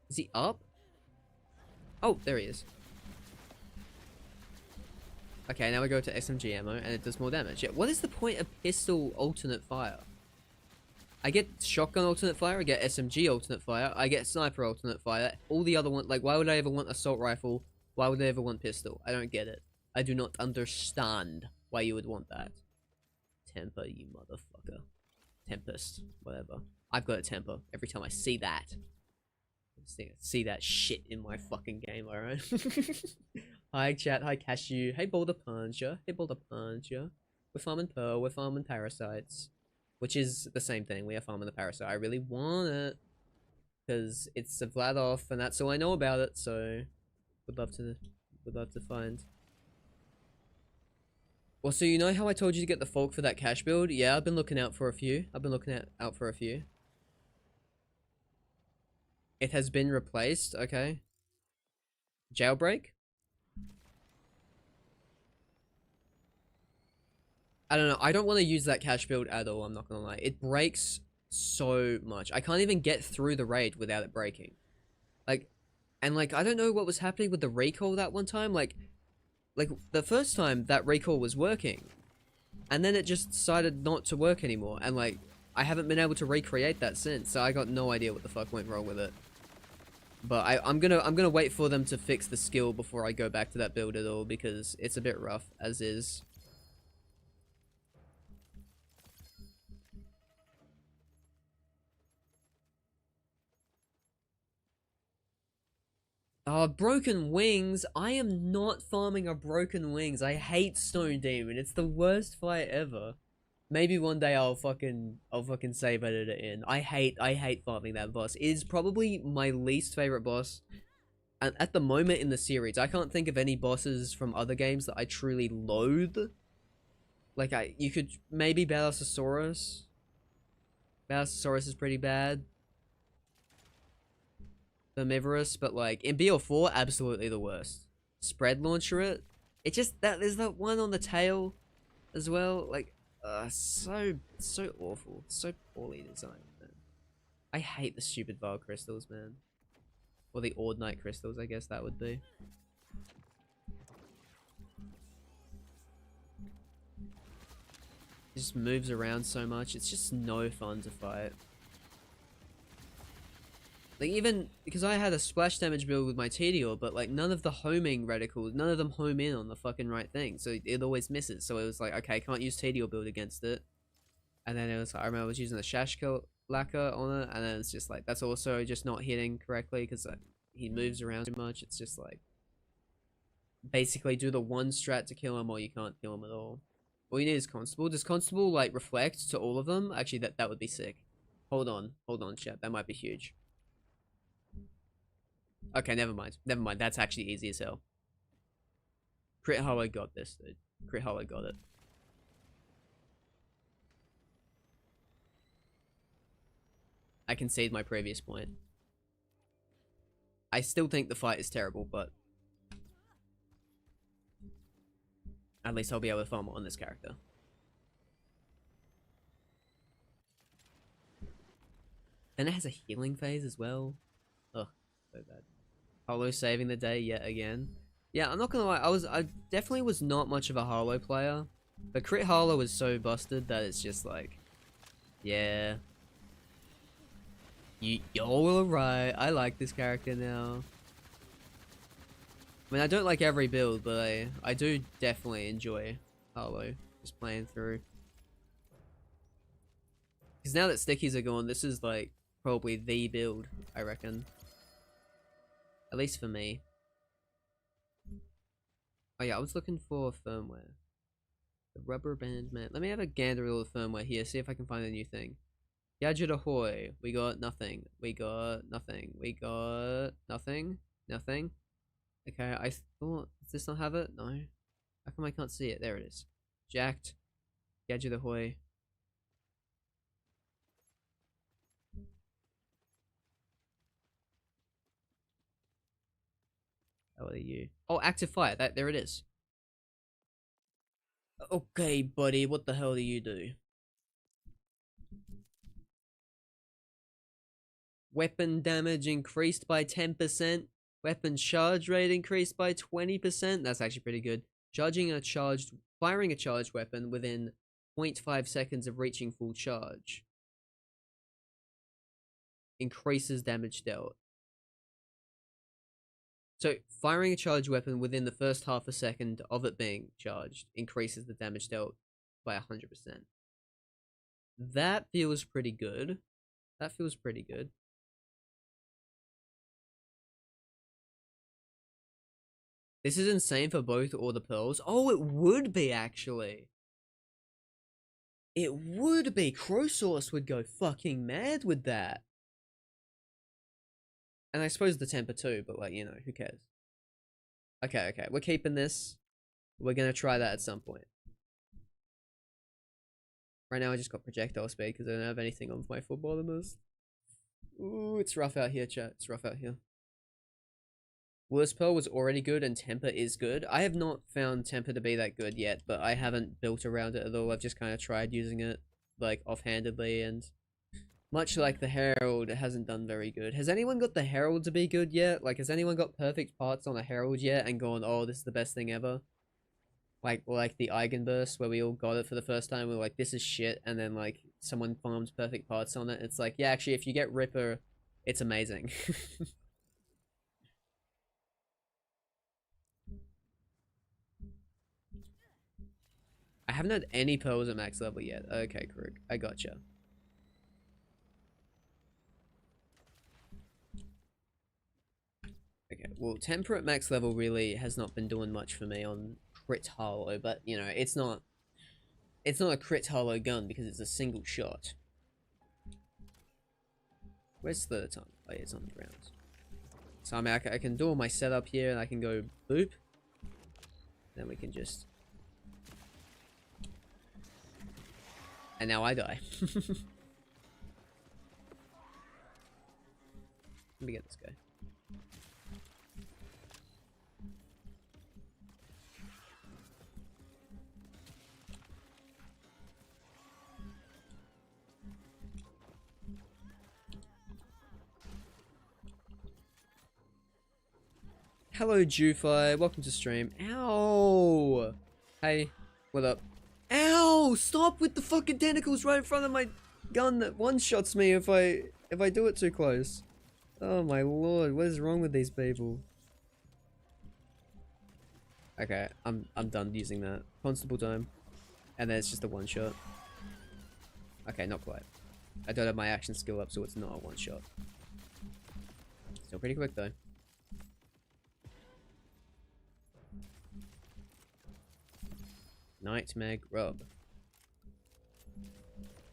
Is he up? Oh, there he is. Okay, now we go to SMG ammo, and it does more damage. Yeah, what is the point of pistol alternate fire? I get shotgun alternate fire, I get SMG alternate fire, I get sniper alternate fire. All the other ones, like, why would I ever want assault rifle? Why would I ever want pistol? I don't get it. I do not understand why you would want that. Temper, you motherfucker. Tempest, whatever. I've got a temper every time I see that. See that shit in my fucking game, alright? Hi chat, hi Cashew, hey Boulder Puncher, hey Boulder Puncher. We're farming pearl, we're farming parasites. Which is the same thing, we are farming the parasite. I really want it. Because it's a Vladoff and that's all I know about it, so would love to find. Well, so you know how I told you to get the Folk for that cash build? Yeah, I've been looking out for a few. Out for a few. It has been replaced, okay. Jailbreak? I don't know. I don't want to use that cash build at all. I'm not gonna lie. It breaks so much. I can't even get through the raid without it breaking. Like, and like, I don't know what was happening with the recall that one time. Like the first time that recall was working, and then it just decided not to work anymore. And like, I haven't been able to recreate that since. So I got no idea what the fuck went wrong with it. But I'm gonna wait for them to fix the skill before I go back to that build at all because it's a bit rough as is. Broken Wings. I am not farming a Broken Wings. I hate Stone Demon. It's the worst fight ever. Maybe one day I'll fucking save edit it in. I hate farming that boss. It is probably my least favorite boss. And at the moment in the series, I can't think of any bosses from other games that I truly loathe. Like you could maybe Battlesaurus. Battlesaurus is pretty bad. Herbivorous, but like in BL4, absolutely the worst. Spread launcher it just that there's that one on the tail as well. Like so awful. So poorly designed, man. I hate the stupid Vile crystals, man. Or the Ordnite crystals, I guess that would be. It just moves around so much, it's just no fun to fight. Like, even, because I had a splash damage build with my Tedior, but, like, none of the homing reticles, none of them home in on the fucking right thing, so it always misses. So it was like, okay, I can't use Tedior build against it. And then it was like, I remember I was using the Shashka lacquer on it, and then it's just like, that's also just not hitting correctly, because he moves around too much. It's just like, basically do the one strat to kill him, or you can't kill him at all. All you need is Constable. Does Constable, like, reflect to all of them? Actually, that would be sick. Hold on, chat, that might be huge. Okay, never mind. Never mind. That's actually easy as hell. Crit Hollow got this, dude. Crit Hollow got it. I concede my previous point. I still think the fight is terrible, but at least I'll be able to farm on this character. Then it has a healing phase as well. Ugh, so bad. Hollow saving the day yet again. Yeah, I'm not gonna lie, I definitely was not much of a Hollow player. But Crit Hollow is so busted that it's just like, yeah. You're right, I like this character now. I mean, I don't like every build, but I do definitely enjoy Hollow, just playing through. Because now that stickies are gone, this is like, probably the build, I reckon. At least for me. Oh yeah, I was looking for firmware. The rubber band man. Let me have a gander at all the firmware here, see if I can find a new thing. Gadget ahoy. We got nothing. We got nothing. We got nothing. Nothing. Okay, I thought, does this not have it? No. How come I can't see it? There it is. Jacked. Gadget ahoy. How are you? Oh, active fire. There it is. Okay, buddy, what the hell do you do? Weapon damage increased by 10%. Weapon charge rate increased by 20%. That's actually pretty good. Firing a charged weapon within 0.5 seconds of reaching full charge. Increases damage dealt. So, firing a charged weapon within the first half a second of it being charged increases the damage dealt by 100%. That feels pretty good. That feels pretty good. This is insane for both or the pearls. Oh, it would be, actually. It would be. Crowsauce would go fucking mad with that. And I suppose the temper too, but like, you know, who cares? Okay, okay. We're keeping this. We're gonna try that at some point. Right now I just got projectile speed because I don't have anything on my full bottomers. Ooh, it's rough out here, chat. It's rough out here. Willis Pearl was already good and temper is good. I have not found temper to be that good yet, but I haven't built around it at all. I've just kind of tried using it like offhandedly, and much like the Herald, it hasn't done very good. Has anyone got the Herald to be good yet? Like, has anyone got perfect parts on a Herald yet and gone, oh, this is the best thing ever? Like the Eigenburst, where we all got it for the first time. We're like, this is shit, and then like someone farms perfect parts on it. It's like, yeah, actually, if you get Ripper, it's amazing. I haven't had any pearls at max level yet. Okay, Krug, I gotcha. Okay, well, temper at max level really has not been doing much for me on crit hollow, but you know, it's not a crit hollow gun because it's a single shot. Where's the time? Oh, yeah, it's on the ground. So I mean, I can do all my setup here, and I can go boop. Then we can just. And now I die. Let me get this guy. Hello, Jufi. Welcome to stream. Ow! Hey, what up? Ow! Stop with the fucking tentacles right in front of my gun that one-shots me if I do it too close. Oh my lord, what is wrong with these people? Okay, I'm done using that. Constable time. And then it's just a one-shot. Okay, not quite. I don't have my action skill up, so it's not a one-shot. Still pretty quick though. Nightmare Grub.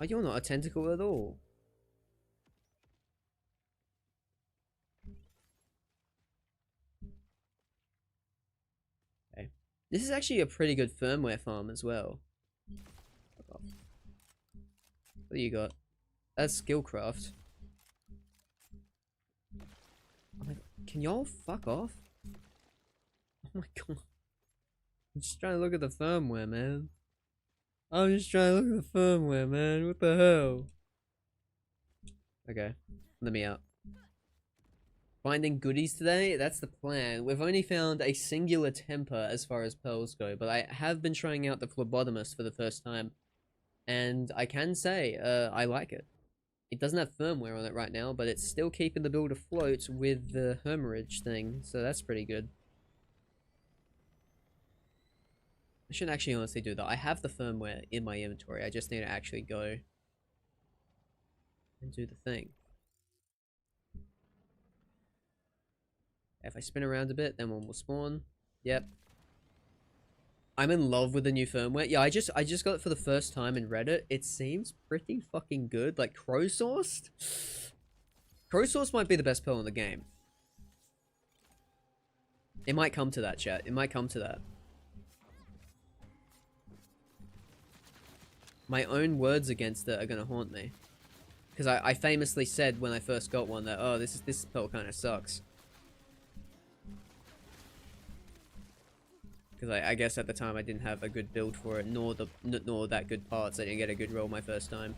Oh, you're not a tentacle at all. Okay. This is actually a pretty good firmware farm as well. Fuck off. What do you got? That's Skillcraft. Oh my, can y'all fuck off? Oh my god. I'm just trying to look at the firmware, man. I'm just trying to look at the firmware, man. What the hell? Okay, let me out. Finding goodies today? That's the plan. We've only found a singular temper as far as pearls go, but I have been trying out the phlebotomist for the first time. And I can say, I like it. It doesn't have firmware on it right now, but it's still keeping the build afloat with the hemorrhage thing, so that's pretty good. I shouldn't actually honestly do that. I have the firmware in my inventory. I just need to actually go and do the thing. If I spin around a bit, then one will spawn. Yep. I'm in love with the new firmware. Yeah, I just got it for the first time and read it. It seems pretty fucking good. Like crowsauced? Crowsauce might be the best pearl in the game. It might come to that, chat. It might come to that. My own words against it are gonna haunt me. Because I famously said when I first got one that, oh, this pearl kind of sucks. Because I guess at the time I didn't have a good build for it, nor that good parts. I didn't get a good roll my first time.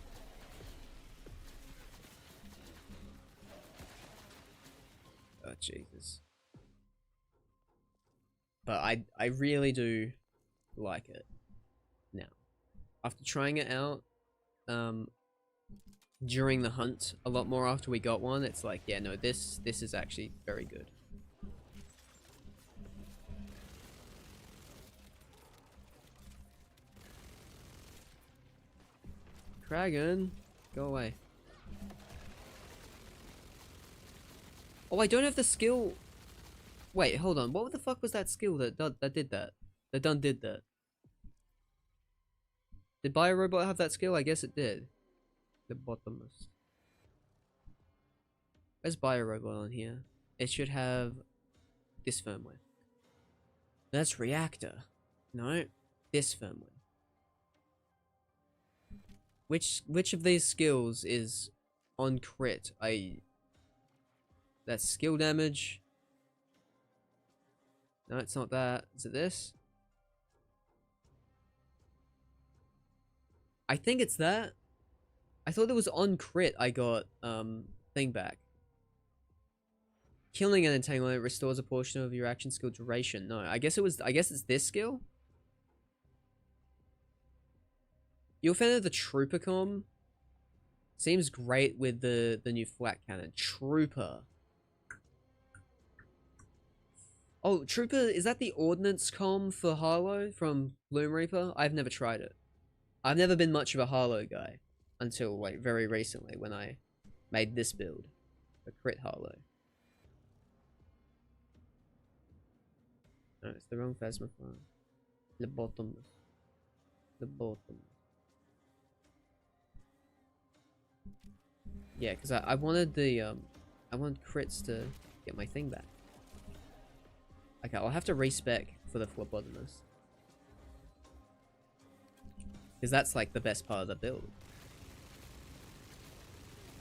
Oh, Jesus. But I really do like it. Now, after trying it out, during the hunt, a lot more after we got one, it's like, yeah, no, this is actually very good. Dragon, go away. Oh, I don't have the skill. Wait, hold on. What the fuck was that skill that did that? That done did that? Did Biorobot have that skill? I guess it did. The bottomless. Where's Biorobot on here? It should have this firmware. That's reactor. No, this firmware. Which of these skills is on crit? That's skill damage. No, it's not that. Is it this? I think it's that. I thought it was on crit I got thing back. Killing an entanglement restores a portion of your action skill duration. No, I guess it's this skill. You a fan of the Trooper com? Seems great with the new flat cannon. Trooper. Oh, Trooper, is that the Ordnance com for Harlow from Bloom Reaper? I've never tried it. I've never been much of a Harlow guy until like very recently when I made this build. A crit Harlow. No, it's the wrong Phasma farm. The bottom. The bottom. Yeah, because I wanted the I want crits to get my thing back. Okay, I'll have to respec for the phlebotomist. Because that's like the best part of the build.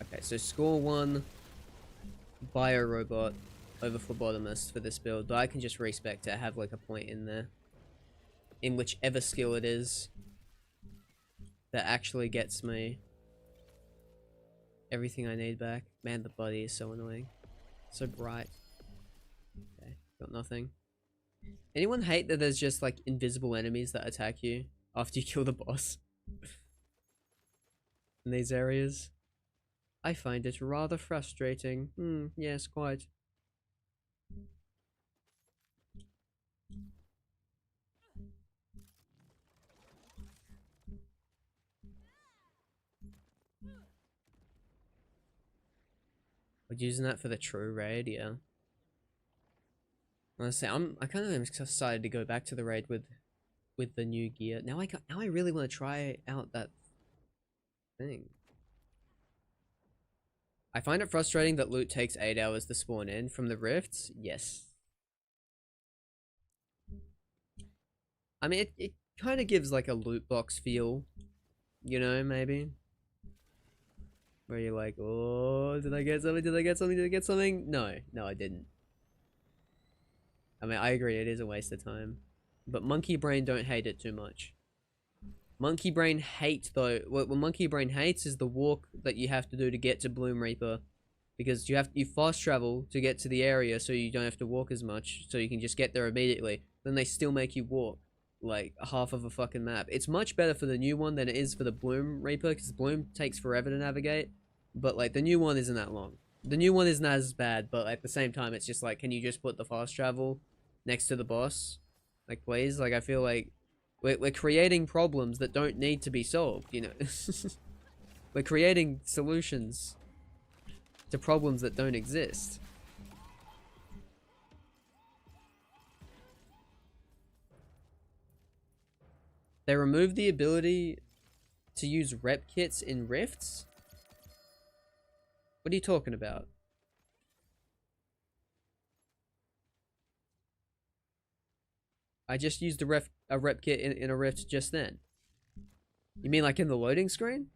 Okay, so score 1 Biorobot over phlebotomist for this build, but I can just respec to have like a point in there. In whichever skill it is that actually gets me everything I need back. Man, the body is so annoying. So bright. Okay, got nothing. Anyone hate that there's just like invisible enemies that attack you after you kill the boss? In these areas? I find it rather frustrating. Yes, quite. We're using that for the true raid, yeah. Honestly, I kind of am excited to go back to the raid with the new gear. Now I really want to try out that thing. I find it frustrating that loot takes 8 hours to spawn in from the rifts. Yes. I mean, it kind of gives like a loot box feel, you know, maybe. Where you're like, oh, did I get something? Did I get something? Did I get something? No, I didn't. I mean, I agree, it is a waste of time. But Monkey Brain don't hate it too much. Monkey Brain hate, though, what Monkey Brain hates is the walk that you have to do to get to Bloom Reaper. Because you fast travel to get to the area so you don't have to walk as much, so you can just get there immediately. Then they still make you walk, like, half of a fucking map. It's much better for the new one than it is for the Bloom Reaper, because Bloom takes forever to navigate. But, like, the new one isn't that long. The new one isn't as bad, but at the same time, it's just like, can you just put the fast travel next to the boss? Like, please? Like, I feel like we're creating problems that don't need to be solved, you know? We're creating solutions to problems that don't exist. They removed the ability to use rep kits in rifts? What are you talking about? I just used a rep kit in a rift just then. You mean like in the loading screen?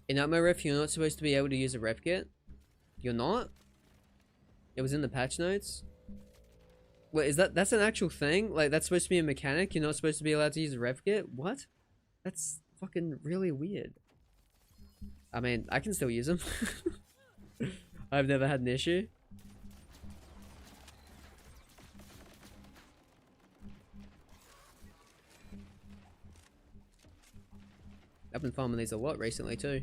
In Nightmare Rift, you're not supposed to be able to use a rep kit? You're not? It was in the patch notes? Wait, that's an actual thing? Like, that's supposed to be a mechanic? You're not supposed to be allowed to use a rep kit? What? That's fucking really weird. I mean, I can still use them. I've never had an issue. I've been farming these a lot recently too.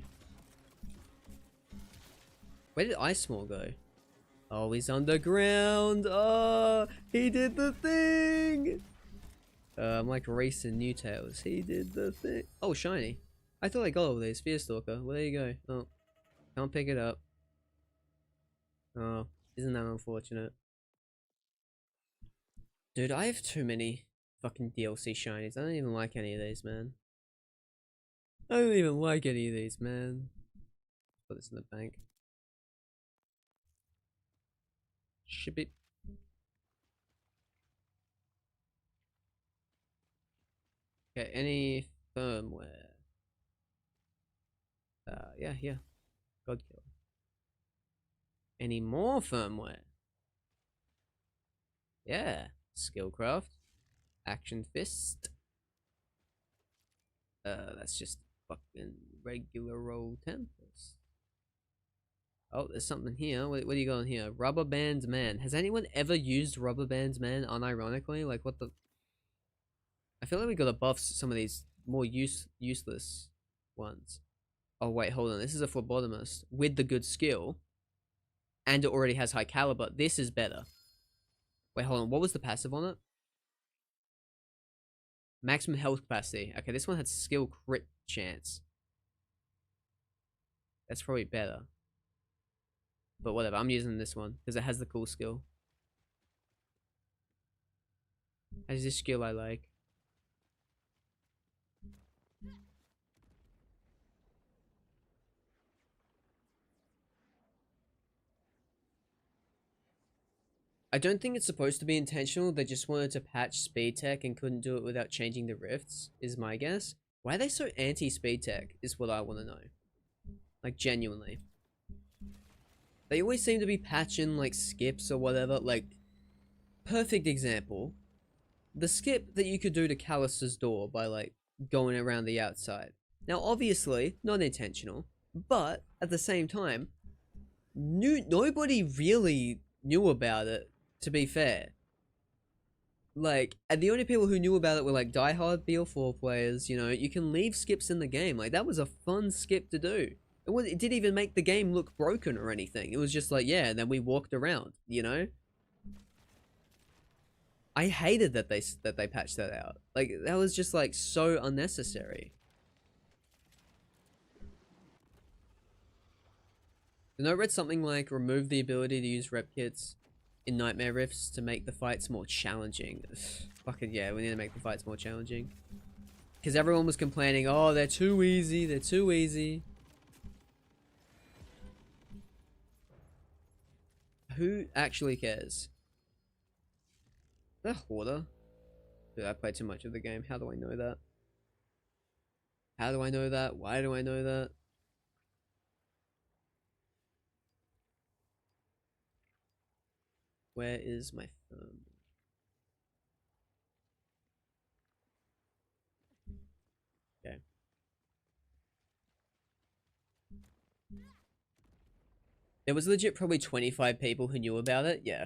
Where did Ice Small go? Oh, he's underground. Oh, he did the thing. I'm like racing new tails. He did the thing. Oh, shiny. I thought I got all these. Fear Stalker. Well, there you go. Oh, can't pick it up. Oh, isn't that unfortunate? Dude, I have too many fucking DLC shinies. I don't even like any of these, man. I don't even like any of these, man. Put this in the bank. Ship it. Okay, any firmware? Yeah, here. God killer. Any more firmware? Yeah. Skillcraft. Action Fist. That's just fucking regular old Tempest. Oh, there's something here. What are you going here? Rubber Band Man. Has anyone ever used Rubber Band Man unironically? Like, what the... I feel like we gotta buff some of these more useless ones. Oh, wait, hold on. This is a phlebotomist with the good skill. And it already has high caliber. This is better. Wait, hold on. What was the passive on it? Maximum health capacity. Okay, this one had skill crit chance. That's probably better. But whatever, I'm using this one because it has the cool skill. Has this skill I like. I don't think it's supposed to be intentional. They just wanted to patch speed tech and couldn't do it without changing the rifts, is my guess. Why are they so anti-speed tech is what I want to know. Like, genuinely. They always seem to be patching, like, skips or whatever. Like, perfect example. The skip that you could do to Callister's door by, like, going around the outside. Now, obviously, not intentional. But, at the same time, nobody really knew about it, to be fair. Like, and the only people who knew about it were, like, diehard BL4 players, you know. You can leave skips in the game. Like, that was a fun skip to do. It didn't even make the game look broken or anything. It was just like, yeah, and then we walked around, you know? I hated that they patched that out. Like, that was just, like, so unnecessary. And I read something like, remove the ability to use rep kits in Nightmare Rifts to make the fights more challenging. Fucking yeah, we need to make the fights more challenging. Because everyone was complaining, oh, they're too easy, they're too easy. Who actually cares? The Hoarder? Dude, I played too much of the game. How do I know that? How do I know that? Why do I know that? Where is my phone? Okay. There was legit probably 25 people who knew about it. Yeah.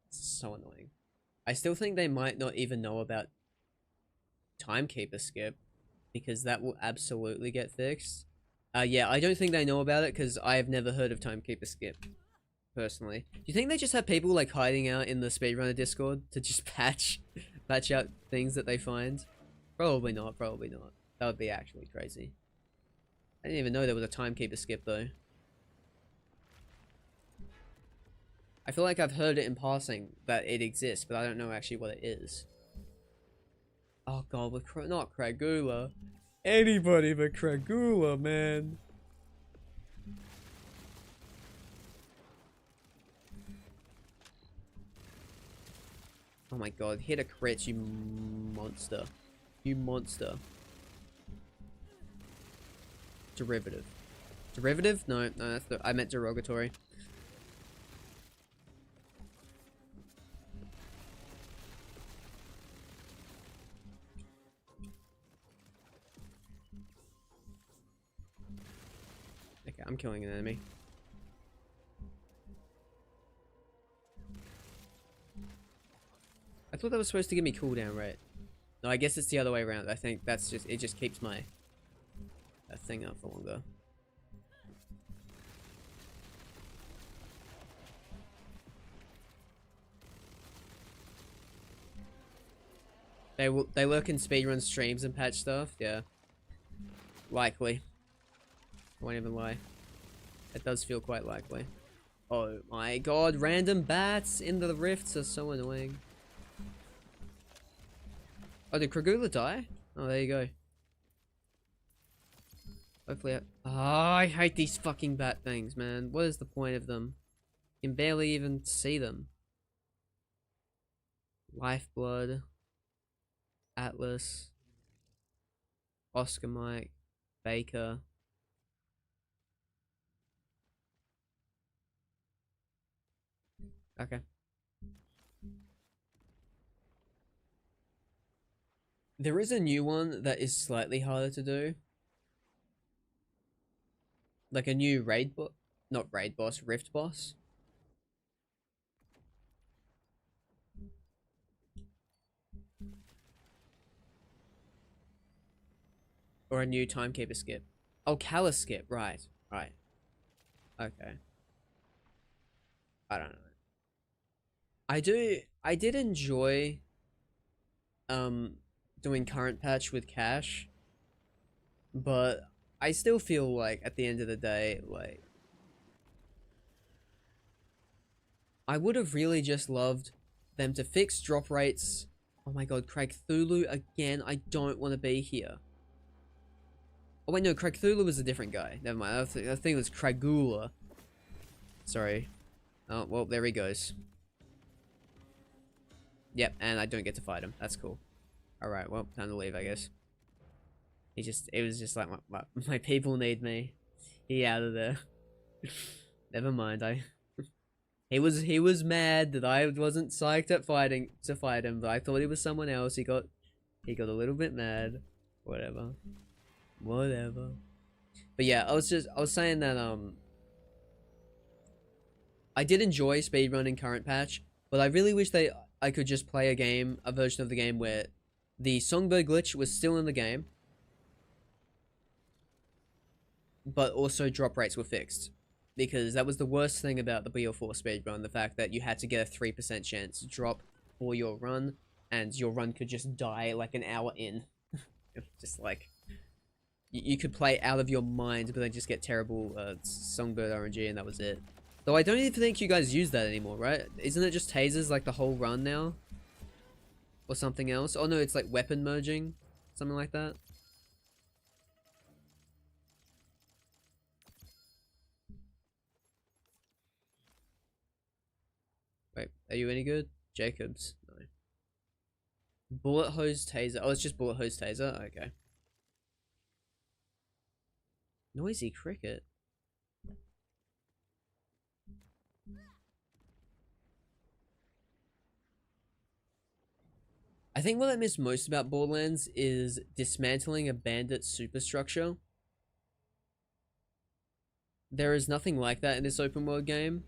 It's so annoying. I still think they might not even know about Timekeeper skip because that will absolutely get fixed. Yeah, I don't think they know about it because I have never heard of Timekeeper skip personally. Do you think they just have people like hiding out in the speedrunner Discord to just patch out things that they find? Probably not, probably not. That would be actually crazy. I didn't even know there was a Timekeeper skip though. I feel like I've heard it in passing that it exists, but I don't know actually what it is. Oh god, with not Kragula. Anybody but Kragula, man. Oh my god, hit a crit, you monster. You monster. Derivative. Derivative? No, that's the... I meant derogatory. Okay, I'm killing an enemy. I thought that was supposed to give me cooldown rate. No, I guess it's the other way around. I think that's just... It just keeps my... that thing up for longer. They lurk in speedrun streams and patch stuff. Yeah, likely. I won't even lie. It does feel quite likely. Oh my god, random bats into the rifts are so annoying. Oh, did Kragula die? Oh, there you go. Hopefully I hate these fucking bat things, man. What is the point of them? You can barely even see them. Lifeblood. Atlas. Oscar Mike. Baker. Okay. There is a new one that is slightly harder to do. Like a new raid boss. Not raid boss, rift boss. Or a new timekeeper skip. Oh, Callus skip. Right. Right. Okay. I don't know. I did enjoy doing current patch with Cash, but I still feel like at the end of the day, like I would have really just loved them to fix drop rates. Oh my god, Craig Thulu again. I don't want to be here. Oh wait, no, Craig Thulu was a different guy. Never mind. I think it was Cragula. Sorry. Oh, well, there he goes. Yep, and I don't get to fight him. That's cool. Alright, well, time to leave, I guess. It was just like, my people need me. He out of there. Never mind, he was mad that I wasn't psyched at to fight him, but I thought he was someone else. He got a little bit mad. Whatever. Whatever. But yeah, I was saying that, I did enjoy speedrunning current patch, but I really wish I could just play a version of the game where the songbird glitch was still in the game, but also drop rates were fixed. Because that was the worst thing about the BO4 speedrun, the fact that you had to get a 3% chance to drop for your run, and your run could just die like an hour in. Just like, you could play out of your mind, but then just get terrible songbird RNG, and that was it. Though I don't even think you guys use that anymore, right? Isn't it just tasers like the whole run now? Or something else? Oh no, it's like weapon merging. Something like that. Wait, are you any good? Jacobs? No. Bullet hose taser. Oh, it's just bullet hose taser? Okay. Noisy cricket. I think what I miss most about Borderlands is dismantling a bandit superstructure. There is nothing like that in this open world game.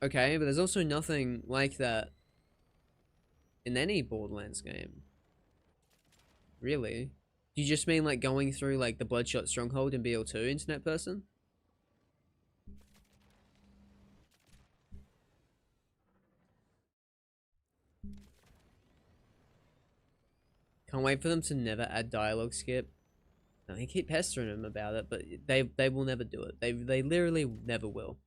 Okay, but there's also nothing like that in any Borderlands game. Really? Do you just mean like going through like the Bloodshot Stronghold in BL2, internet person? Can't wait for them to never add dialogue skip. No, they keep pestering them about it, but they will never do it. They literally never will.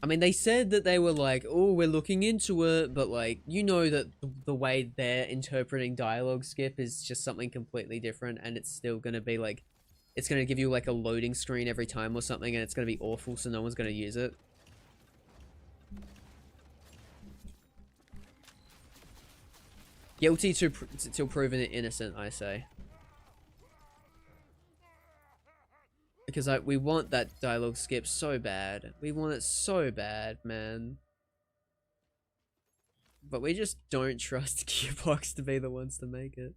I mean, they said that they were like, oh, we're looking into it, but like, you know that the way they're interpreting dialogue skip is just something completely different, and it's still gonna be like, it's gonna give you like a loading screen every time or something, and it's gonna be awful, so no one's gonna use it. Guilty till proven innocent, I say. Because we want that dialogue skip so bad. We want it so bad, man. But we just don't trust Gearbox to be the ones to make it.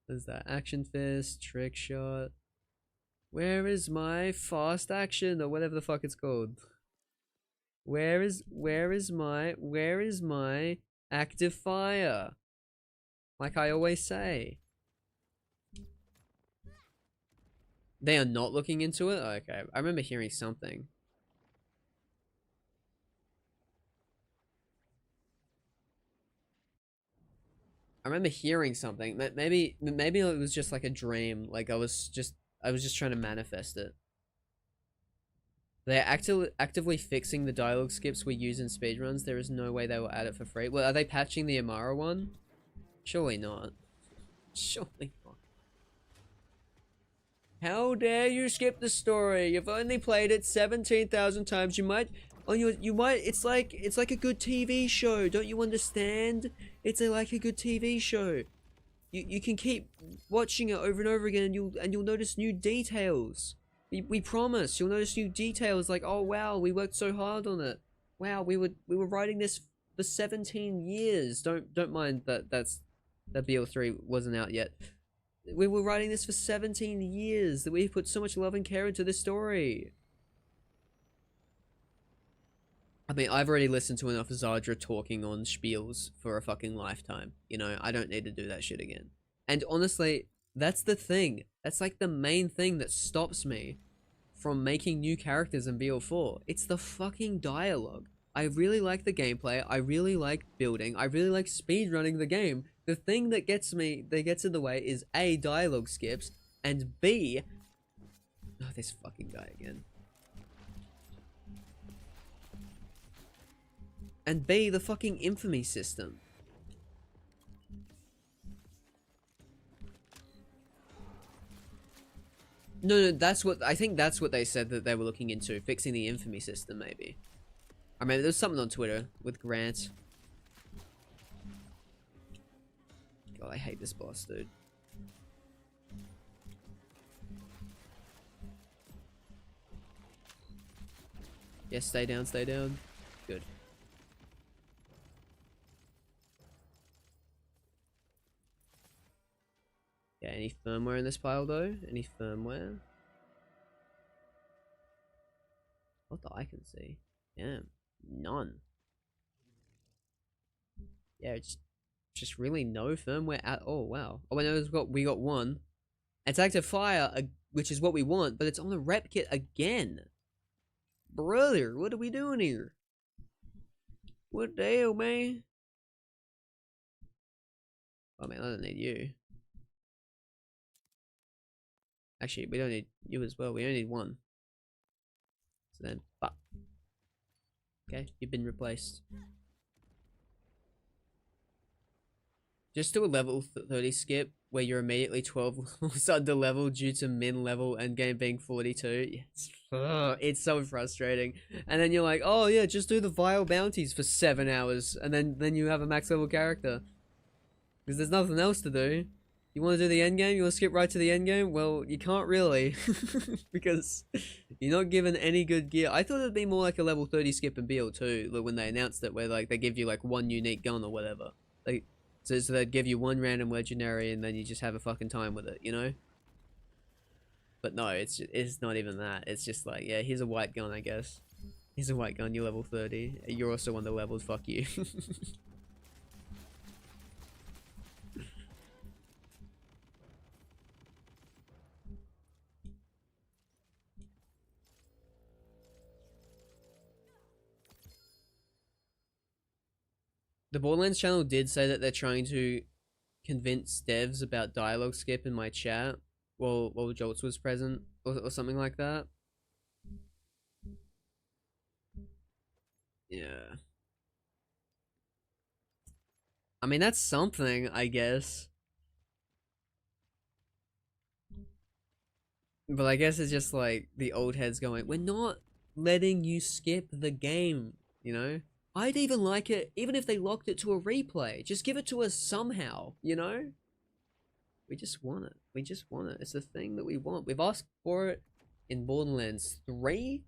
There's that action fist, trick shot. Where is my fast action or whatever the fuck it's called? Where is my active fire? Like I always say. They are not looking into it? Okay, I remember hearing something. I remember hearing something. Maybe it was just like a dream. Like I was just trying to manifest it. They're actively fixing the dialogue skips we use in speedruns. There is no way they will add it for free. Well, are they patching the Amara one? Surely not. Surely not. How dare you skip the story? You've only played it 17,000 times. You might it's like a good TV show. Don't you understand? It's like a good TV show. You can keep watching it over and over again and you'll notice new details. We promise you'll notice new details like, oh wow, we worked so hard on it. Wow, we were writing this for 17 years. Don't mind that BL3 wasn't out yet. We were writing this for 17 years. That we put so much love and care into this story. I mean, I've already listened to enough Zadra talking on spiels for a fucking lifetime. You know, I don't need to do that shit again. And honestly, that's the thing. That's like the main thing that stops me from making new characters in BL4. It's the fucking dialogue. I really like the gameplay. I really like building. I really like speedrunning the game. The thing that gets in the way is A, dialogue skips, and B, oh, this fucking guy again. And B, the fucking infamy system. No, I think that's what they said that they were looking into, fixing the infamy system, maybe. I mean, there's something on Twitter with Grant. God, I hate this boss, dude. Yes, stay down, stay down. Good. Yeah, any firmware in this pile though? Any firmware? Not that I can see. Yeah, none. Yeah, just really no firmware at all. Wow. Oh, I know we got one. It's active fire, which is what we want, but it's on the rep kit again. Brother, what are we doing here? What the hell, man? Oh man, I don't need you. Actually, we don't need you as well. We only need one. So then, but okay, you've been replaced. Just do a level 30 skip where you're immediately 12 levels under level due to min level endgame being 42. Yes. It's so frustrating. And then you're like, oh yeah, just do the vile bounties for 7 hours, and then you have a max level character. Because there's nothing else to do. You want to do the end game? You want to skip right to the end game? Well, you can't really. Because you're not given any good gear. I thought it'd be more like a level 30 skip in BL2, like when they announced it, where like they give you like one unique gun or whatever. Like, so they'd give you one random legendary and then you just have a fucking time with it, you know? But no, it's not even that. It's just like, yeah, here's a white gun, I guess. Here's a white gun, you're level 30. You're also on the levels, fuck you. The Borderlands channel did say that they're trying to convince devs about dialogue skip in my chat while Jolts was present or something like that. Yeah. I mean, that's something, I guess. But I guess it's just like the old heads going, we're not letting you skip the game, you know? I'd even like it, even if they locked it to a replay. Just give it to us somehow, you know? We just want it. We just want it. It's the thing that we want. We've asked for it in Borderlands 3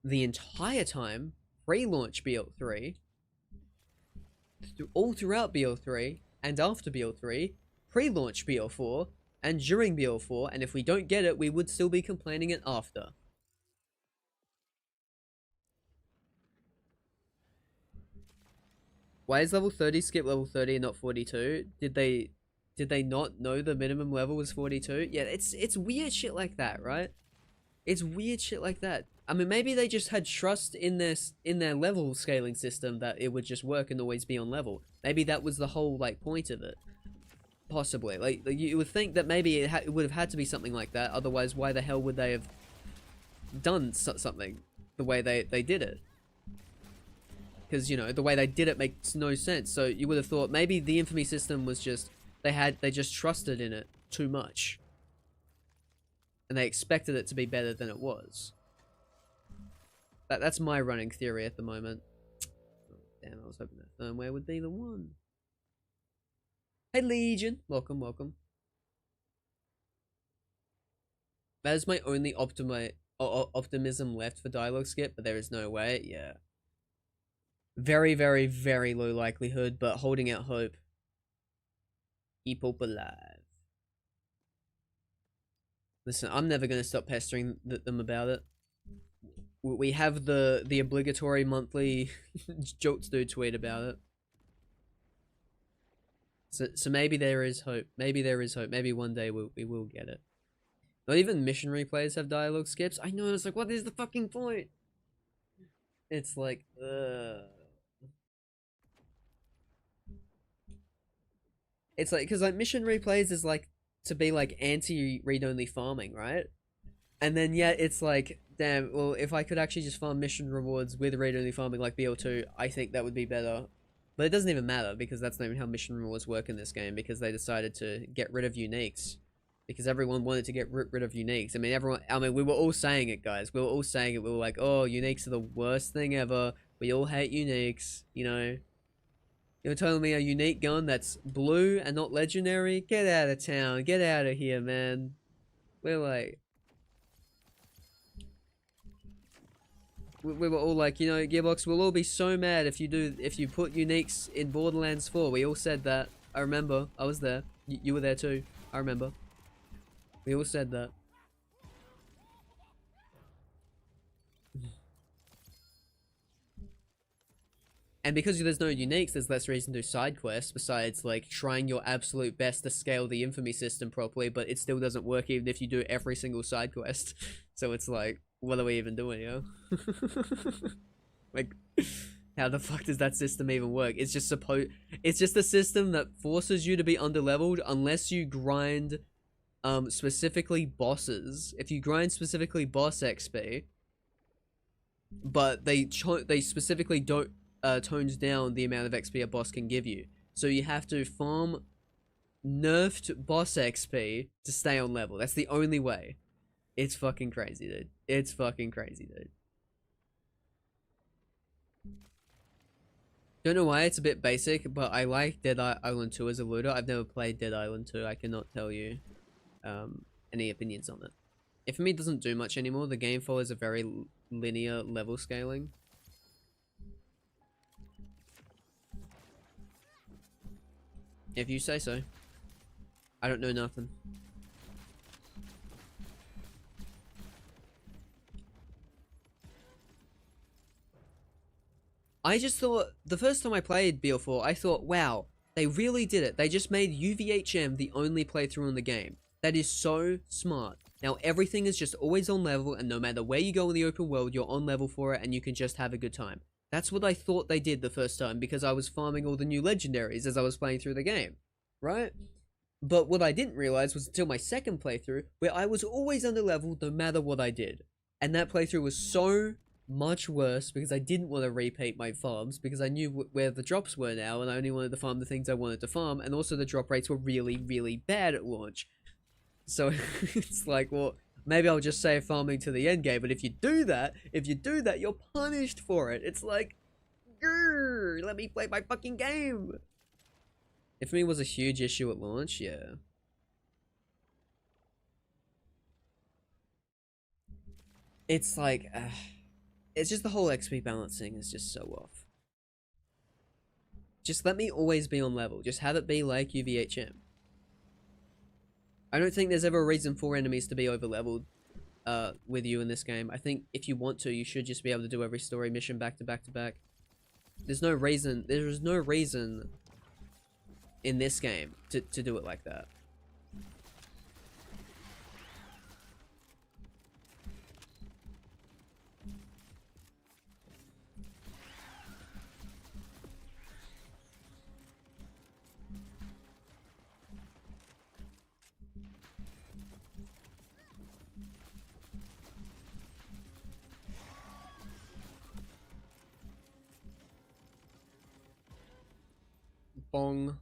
the entire time. Pre-launch BL3. All throughout BL3 and after BL3. Pre-launch BL4 and during BL4. And if we don't get it, we would still be complaining it after. Why is level 30 skip level 30 and not 42? Did they not know the minimum level was 42? Yeah, it's weird shit like that, right? It's weird shit like that. I mean, maybe they just had trust in their level scaling system that it would just work and always be on level. Maybe that was the whole like point of it. Possibly. Like you would think that maybe it would have had to be something like that. Otherwise, why the hell would they have done something the way they did it? Because, you know, the way they did it makes no sense. So you would have thought maybe the infamy system was just, they just trusted in it too much. And they expected it to be better than it was. That's my running theory at the moment. Oh, damn, I was hoping that firmware would be the one. Hey Legion, welcome, welcome. That is my only optimism left for dialogue skip, but there is no way, yeah. Very, very, very low likelihood, but holding out hope. Keep hope alive. Listen, I'm never going to stop pestering them about it. We have the obligatory monthly stjude tweet about it. So maybe there is hope. Maybe there is hope. Maybe one day we will get it. Not even mission replays have dialogue skips. I know, it's like, what is the fucking point? It's like, It's like, because like mission replays is like to be like anti-read-only farming, right? And then yeah, it's like, damn, well, if I could actually just farm mission rewards with read-only farming like BL2, I think that would be better. But it doesn't even matter, because that's not even how mission rewards work in this game, because they decided to get rid of uniques. Because everyone wanted to get rid of uniques. I mean, we were all saying it, guys. We were all saying it. We were like, oh, uniques are the worst thing ever. We all hate uniques, you know. You're telling me a unique gun that's blue and not legendary? Get out of town. Get out of here, man. We're like... We were all like, you know, Gearbox, we'll all be so mad if you put uniques in Borderlands 4. We all said that. I remember. I was there. You were there too. I remember. We all said that. And because there's no uniques, there's less reason to do side quests, besides, like, trying your absolute best to scale the infamy system properly, but it still doesn't work even if you do every single side quest. So it's like, what are we even doing, yo? Like, how the fuck does that system even work? It's just a system that forces you to be underleveled unless you grind, specifically bosses. If you grind specifically boss XP, but they specifically don't tones down the amount of XP a boss can give you. So you have to farm nerfed boss XP to stay on level. That's the only way. It's fucking crazy, dude. It's fucking crazy, dude. Don't know why it's a bit basic, but I like Dead Island 2 as a looter. I've never played Dead Island 2. I cannot tell you any opinions on it. It for me doesn't do much anymore. The game follows a very linear level scaling. If you say so. I don't know nothing. I just thought, the first time I played BL4, I thought, wow, they really did it. They just made UVHM the only playthrough in the game. That is so smart. Now everything is just always on level, and no matter where you go in the open world, you're on level for it, and you can just have a good time. That's what I thought they did the first time, because I was farming all the new legendaries as I was playing through the game, right? But what I didn't realize was until my second playthrough, where I was always under level no matter what I did. And that playthrough was so much worse, because I didn't want to repeat my farms, because I knew where the drops were now, and I only wanted to farm the things I wanted to farm, and also the drop rates were really, really bad at launch. So it's like, well, maybe I'll just save farming to the end game, but if you do that, you're punished for it. It's like, grrr, let me play my fucking game. It for me was a huge issue at launch, yeah. It's like, it's just the whole XP balancing is just so off. Just let me always be on level. Just have it be like UVHM. I don't think there's ever a reason for enemies to be over-leveled with you in this game. I think if you want to, you should just be able to do every story mission back to back to back. There's no reason in this game to do it like that. Bong.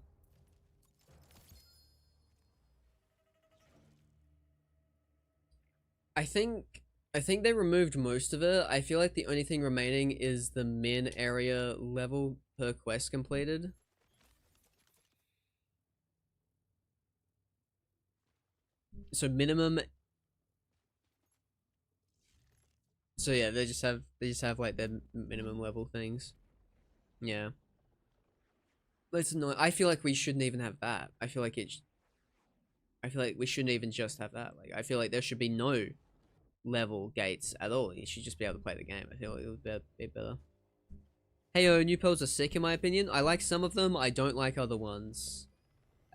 I think they removed most of it. I feel like the only thing remaining is the min area level per quest completed. So minimum. So yeah, they just have like their minimum level things. Yeah. Let's not. I feel like we shouldn't even have that. I feel like we shouldn't even just have that. Like I feel like there should be no level gates at all. You should just be able to play the game. I feel like it would be better. Heyo, new pearls are sick in my opinion. I like some of them. I don't like other ones.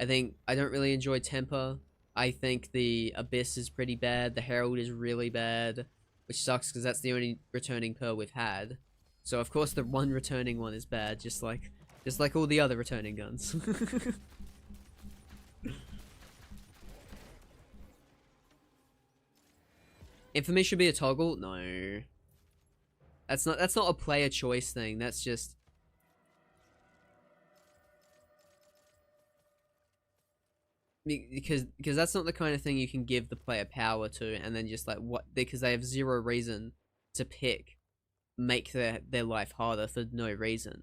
I don't really enjoy Temper. I think the Abyss is pretty bad. The Herald is really bad, which sucks because that's the only returning pearl we've had. So of course the one returning one is bad, just like all the other returning guns. Infamy should be a toggle? No. That's not a player choice thing. That's just because that's not the kind of thing you can give the player power to and then just like what, because they have zero reason to pick, make their life harder for no reason.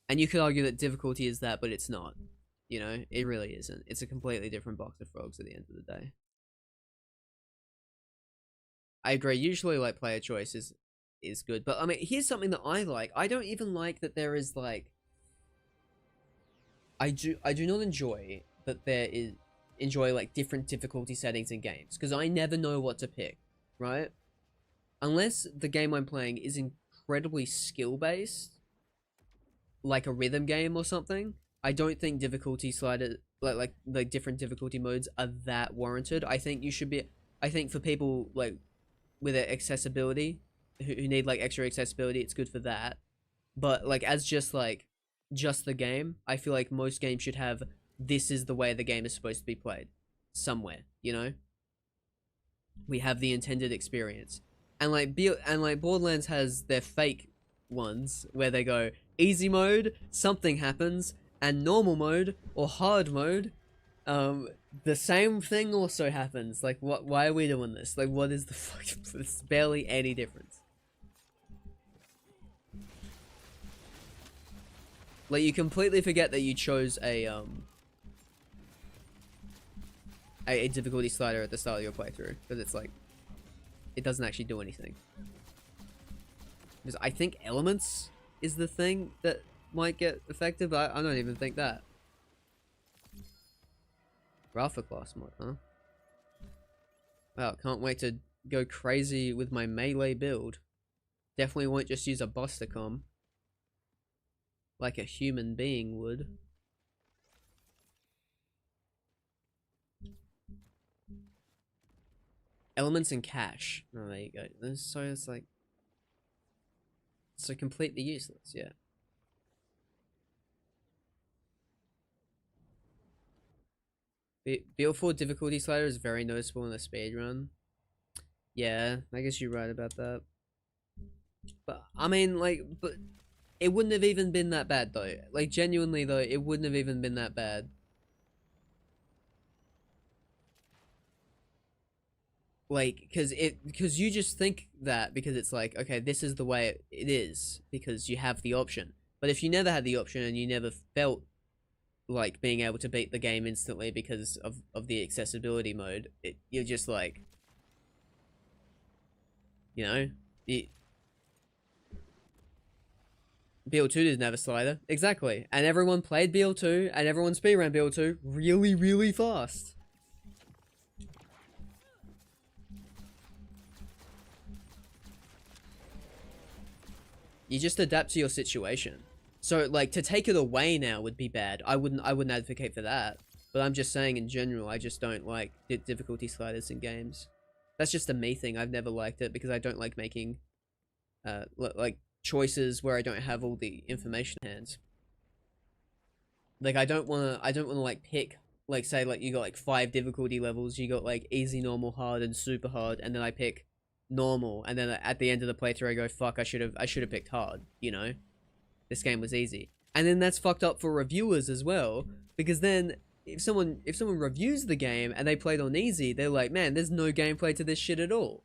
And you could argue that difficulty is that, but it's not. You know, it really isn't. It's a completely different box of frogs at the end of the day. I agree. Usually, like, player choice is good, but I mean, here's something that I like. I don't even like that there is like. I do not enjoy that there is like different difficulty settings in games because I never know what to pick, right? Unless the game I'm playing is incredibly skill based, like a rhythm game or something. I don't think difficulty slider like different difficulty modes are that warranted. I think you should be. I think for people like with accessibility, who need like extra accessibility, it's good for that. But like as just the game, I feel like most games should have this is the way the game is supposed to be played somewhere, you know? We have the intended experience. And like Borderlands has their fake ones where they go easy mode, something happens, and normal mode or hard mode, the same thing also happens. Like why are we doing this? Like what is the fuck? There's barely any difference. Like you completely forget that you chose a difficulty slider at the start of your playthrough because it's like it doesn't actually do anything. Because I think elements is the thing that might get affected, but I don't even think that. Alpha class mod, huh? Wow, can't wait to go crazy with my melee build. Definitely won't just use a buster com like a human being would. Elements and cache. Oh, there you go. So it's like so completely useless, yeah. Build 4 difficulty slider is very noticeable in the speedrun. Yeah, I guess you're right about that. But, I mean, like, but it wouldn't have even been that bad, though. Like, genuinely, though, it wouldn't have even been that bad. Like, because you just think that because it's like, okay, this is the way it is, because you have the option. But if you never had the option and you never felt like being able to beat the game instantly because of the accessibility mode, you're just like, you know, BL2 didn't have a slider. Exactly. And everyone played BL2 and everyone speedran BL2 really, really fast. You just adapt to your situation. So like to take it away now would be bad. I wouldn't advocate for that. But I'm just saying in general, I just don't like difficulty sliders in games. That's just a me thing. I've never liked it because I don't like making like choices where I don't have all the information in hand. Like I don't wanna like pick, like say like you got like 5 difficulty levels, you got like easy, normal, hard, and super hard, and then I pick normal, and then at the end of the playthrough I go, fuck, I should have picked hard, you know? This game was easy. And then that's fucked up for reviewers as well, because then if someone reviews the game and they played on easy, they're like, man, there's no gameplay to this shit at all.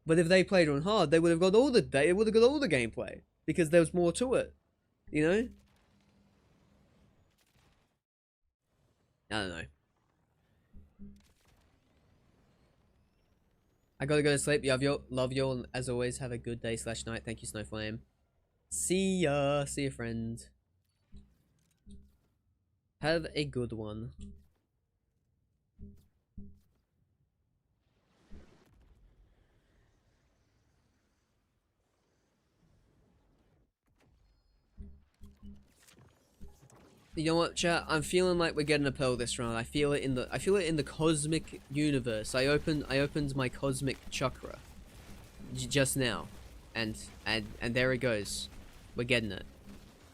But if they played on hard, they would have got all the gameplay because there was more to it, you know? I don't know. I gotta go to sleep. Love you all. As always, have a good day / night. Thank you, Snowflame. See ya. See ya, friend. Have a good one. You know what, chat? I'm feeling like we're getting a pearl this round. I feel it in the cosmic universe. I opened my cosmic chakra just now, and there it goes. We're getting it.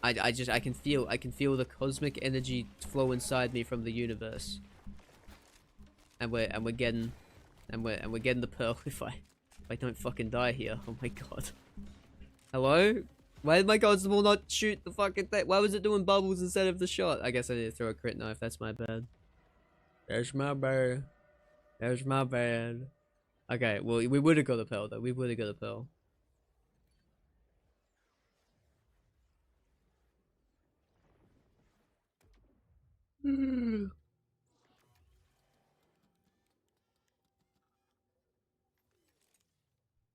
I can feel the cosmic energy flow inside me from the universe. And we're getting the pearl if I don't fucking die here. Oh my god. Hello? Why did my constable not shoot the fucking thing? Why was it doing bubbles instead of the shot? I guess I need to throw a crit knife. That's my bad. There's my bad. There's my bad. Okay, well, we would have got a pearl, though. We would have got a pearl.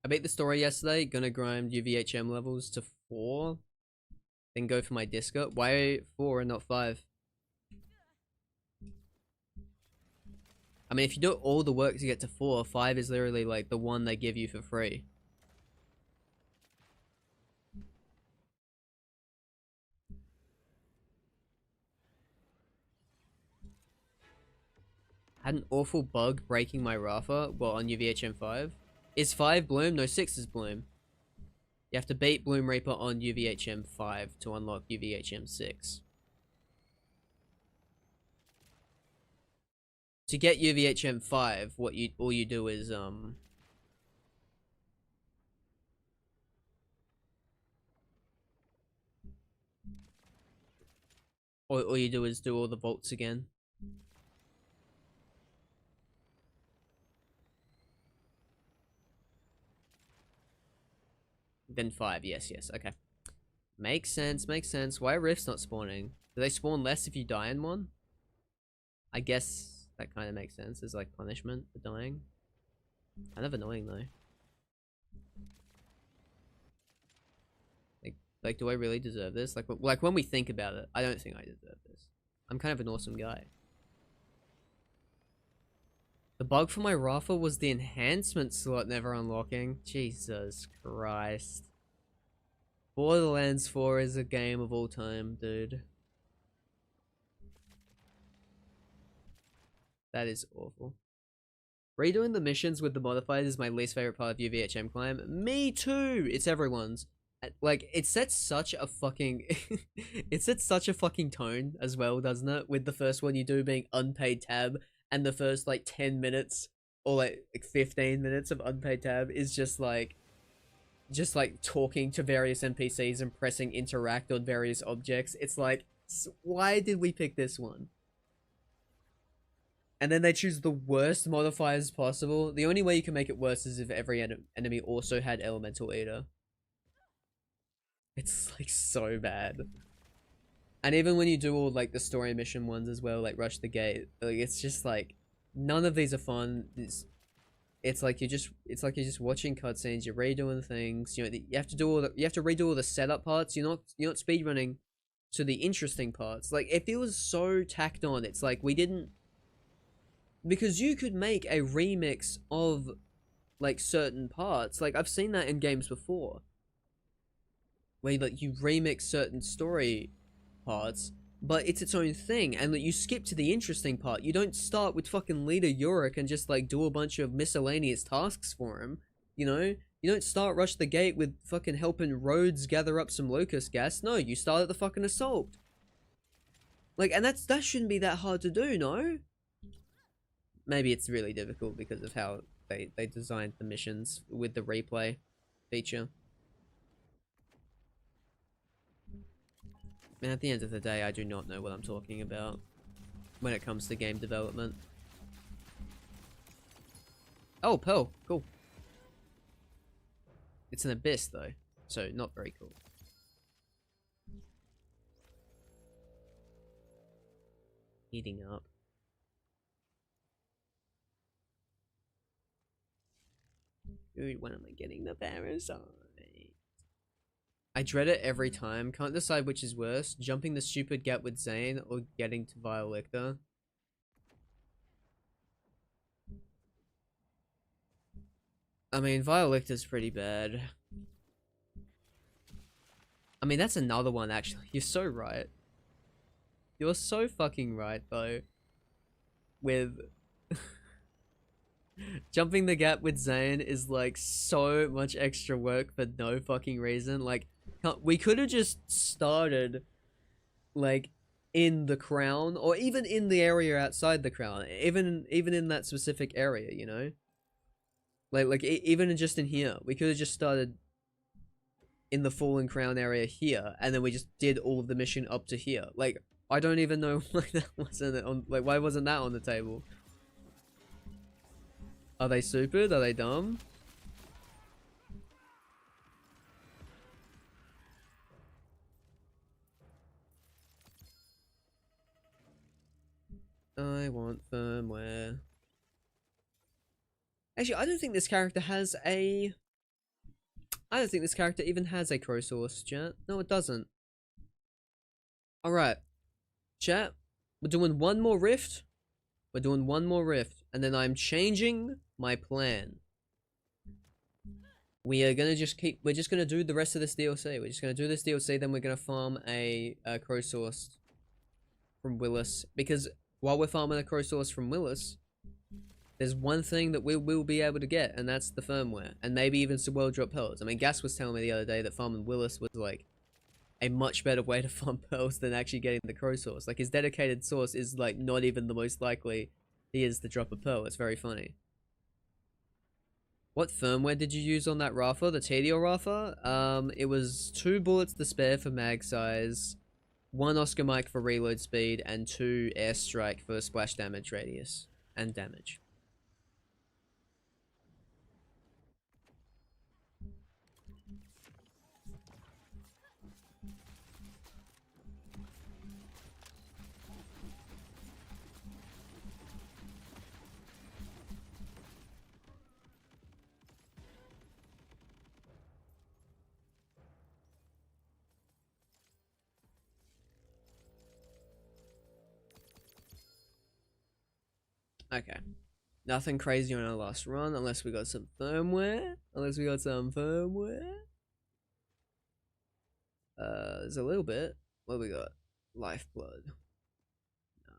I beat the story yesterday. Gonna grind UVHM levels to 4. Then go for my disco. Why 4 and not 5? I mean, if you do all the work to get to 4, 5 is literally like the one they give you for free. Had an awful bug breaking my Rafa. Well, on UVHM 5. Is 5 Bloom? No, 6 is Bloom. You have to beat Bloom Reaper on UVHM 5 to unlock UVHM 6. To get UVHM 5, all you do is all you do is do all the vaults again. Then 5, yes, okay. Makes sense. Why are rifts not spawning? Do they spawn less if you die in one? I guess that kind of makes sense as like punishment for dying. Kind of annoying though. Like, do I really deserve this? Like when we think about it, I don't think I deserve this. I'm kind of an awesome guy. The bug for my Rafa was the enhancement slot never unlocking. Jesus Christ. Borderlands 4 is a game of all time, dude. That is awful. Redoing the missions with the modifiers is my least favorite part of UVHM climb. Me too! It's everyone's. Like, it sets such a fucking... it sets such a fucking tone as well, doesn't it? With the first one you do being unpaid tab, and the first, like, 10 minutes, or, like 15 minutes of unpaid tab is just, like, talking to various NPCs and pressing interact on various objects. It's like, why did we pick this one? And then they choose the worst modifiers possible. The only way you can make it worse is if every enemy also had Elemental Eater. It's like so bad. And even when you do all like the story mission ones as well, like Rush the Gate, like it's just like none of these are fun. It's like you're just watching cutscenes, you're redoing things, you know, you have to redo all the setup parts. You're not speedrunning to the interesting parts. Like it feels so tacked on. It's like we didn't, because you could make a remix of like certain parts. Like I've seen that in games before, where like you remix certain story parts, but it's its own thing, and like you skip to the interesting part. You don't start with fucking Leader Yorick and just like do a bunch of miscellaneous tasks for him, you know? You don't start Rush the Gate with fucking helping Rhodes gather up some locust gas. No, you start at the fucking assault. Like, and that shouldn't be that hard to do, no? Maybe it's really difficult because of how they designed the missions with the replay feature. And at the end of the day, I do not know what I'm talking about when it comes to game development. Oh, Pearl. Cool. It's an abyss, though, so not very cool. Heating up. Dude, when am I getting the parasite? I dread it every time. Can't decide which is worse. Jumping the stupid gap with Zane or getting to Violecta. I mean, Violecta's pretty bad. I mean, that's another one, actually. You're so right. You're so fucking right, though. With... Jumping the gap with Zane is, like, so much extra work for no fucking reason. Like, we could have just started, like, in the crown, or even in the area outside the crown. Even in that specific area, you know? Like even just in here. We could have just started in the Fallen Crown area here, and then we just did all of the mission up to here. Like, I don't even know why that wasn't on, like, why wasn't that on the table? Are they stupid? Are they dumb? I want firmware. Actually, I don't think this character has a... I don't think this character even has a crow source, chat. No, it doesn't. Alright. Chat, we're doing one more rift. We're doing one more rift. And then I'm changing my plan. We are gonna just keep... We're just gonna do the rest of this DLC. We're just gonna do this DLC, then we're gonna farm a crow source from Willis. Because while we're farming a crow source from Willis, there's one thing that we will be able to get, and that's the firmware. And maybe even some world drop pearls. I mean, Gas was telling me the other day that farming Willis was, like, a much better way to farm pearls than actually getting the crow source. Like, his dedicated source is, like, not even the most likely he is to drop a pearl. It's very funny. What firmware did you use on that Rafa? The TDL Rafa? It was 2 bullets to spare for mag size, 1 Oscar mic for reload speed, and 2 airstrike for splash damage radius and damage. Okay. Nothing crazy on our last run, unless we got some firmware. There's a little bit. What we got? Lifeblood. No.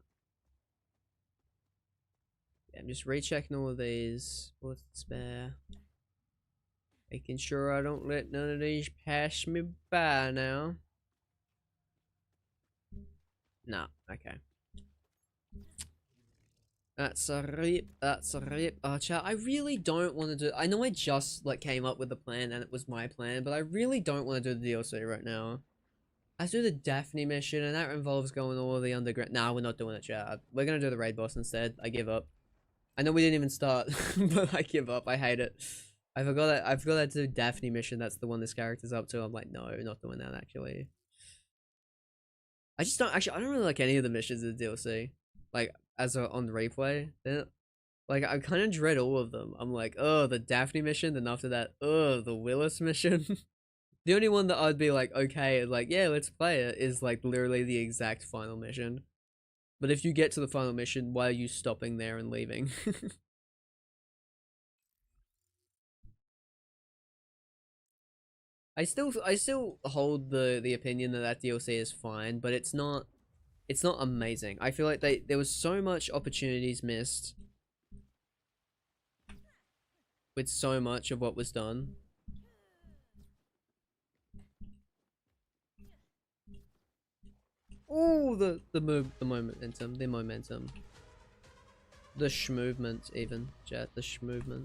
Yeah, I'm just rechecking all of these. What's spare? Making sure I don't let none of these pass me by now. No, okay. That's a rip. That's a rip. Oh, chat, I really don't want to do... I know I just, like, came up with the plan and it was my plan, but I really don't want to do the DLC right now. Let's do the Daphne mission, and that involves going all the underground... Nah, we're not doing it, chat. We're gonna do the Raid Boss instead. I give up. I know we didn't even start, but I give up. I hate it. I forgot that to do Daphne mission. That's the one this character's up to. I'm like, no, not doing that, actually. I just don't... Actually, I don't really like any of the missions in the DLC. Like, as on replay, like, I kind of dread all of them. I'm like, oh, the Daphne mission, then after that, oh, the Willis mission. The only one that I'd be like, okay, like, yeah, let's play it, is like literally the exact final mission. But if you get to the final mission, why are you stopping there and leaving? I still hold the opinion that that DLC is fine, but it's not amazing. I feel like there was so much opportunities missed with so much of what was done. Oh, the momentum, the schmovement, even, chat, the schmovement.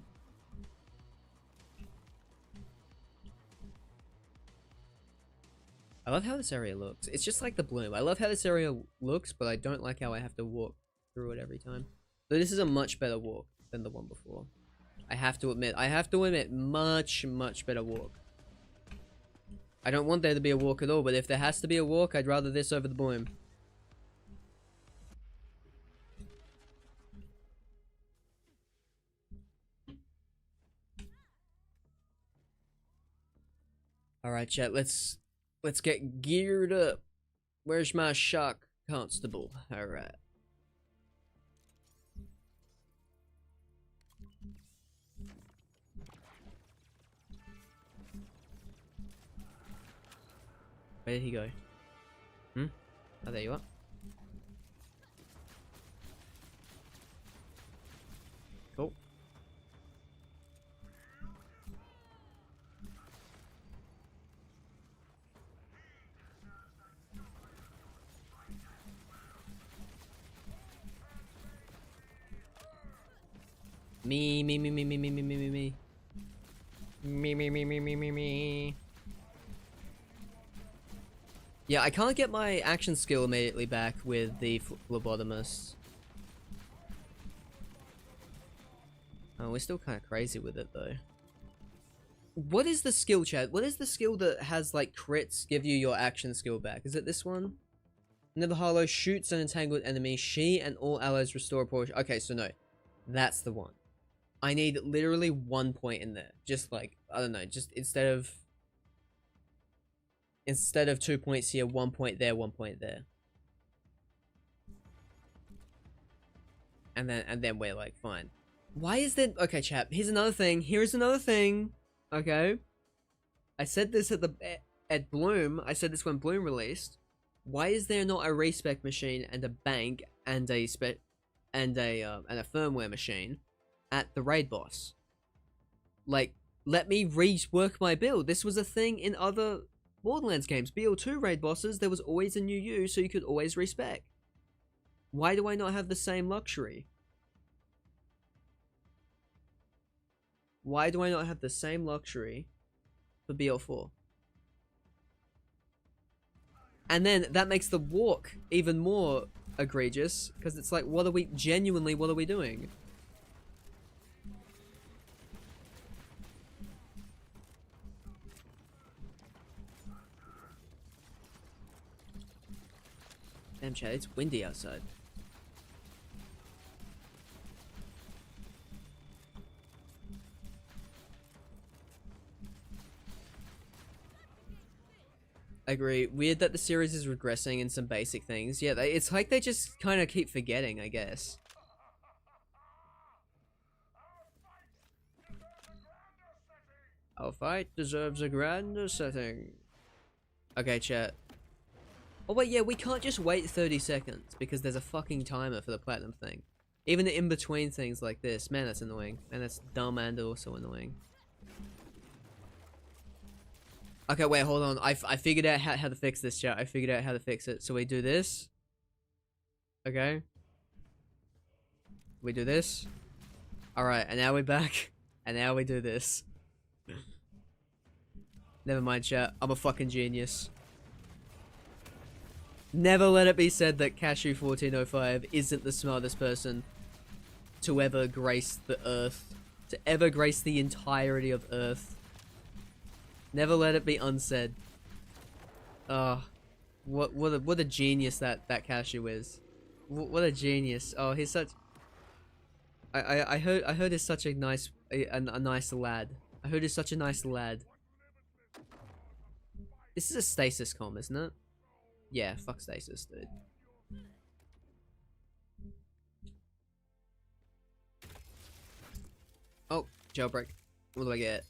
I love how this area looks. It's just like the Bloom. I love how this area looks, but I don't like how I have to walk through it every time. But this is a much better walk than the one before. I have to admit, much, much better walk. I don't want there to be a walk at all, but if there has to be a walk, I'd rather this over the Bloom. Alright, chat, let's get geared up. Where's my shock constable? Alright. Where did he go? Oh, there you are. Cool. Me. Yeah, I can't get my action skill immediately back with the phlebotomist. Oh, we're still kind of crazy with it though. What is the skill, chat? What is the skill that has like crits give you your action skill back? Is it this one? Never Harlow shoots an entangled enemy. She and all allies restore a portion. Okay, so no. That's the one. I need literally 1 point in there. Just like, I don't know, just instead of 2 points here, 1 point there, 1 point there. And then we're like, fine. Why is there... Okay, chat, here's another thing. Here's another thing. Okay? I said this at Bloom. I said this when Bloom released. Why is there not a respec machine and a bank and a firmware machine at the raid boss? Like, let me rework my build. This was a thing in other Borderlands games. BO2 raid bosses, there was always a new U, so you could always respec. Why do I not have the same luxury? Why do I not have the same luxury for BL4? And then that makes the walk even more egregious, because it's like, what are we doing? Damn, Chad, it's windy outside. I agree. Weird that the series is regressing in some basic things. Yeah, it's like they just kind of keep forgetting, I guess. Our fight deserves a grander setting. Okay, chat. Oh wait, yeah, we can't just wait 30 seconds because there's a fucking timer for the platinum thing. Even in between things like this. Man, that's annoying. And that's dumb and also annoying. Okay, wait, hold on. I figured out how to fix this, chat. I figured out how to fix it. So we do this. Okay. We do this. Alright, and now we're back. And now we do this. Never mind, chat. I'm a fucking genius. Never let it be said that Cashew1405 isn't the smartest person to ever grace the Earth. To ever grace the entirety of Earth. Never let it be unsaid. What a genius that Cashew is. What a genius. Oh, he's such... I heard he's such a nice lad. I heard he's such a nice lad. This is a stasis comm, isn't it? Yeah, fuck stasis, dude. Oh, jailbreak. What do I get?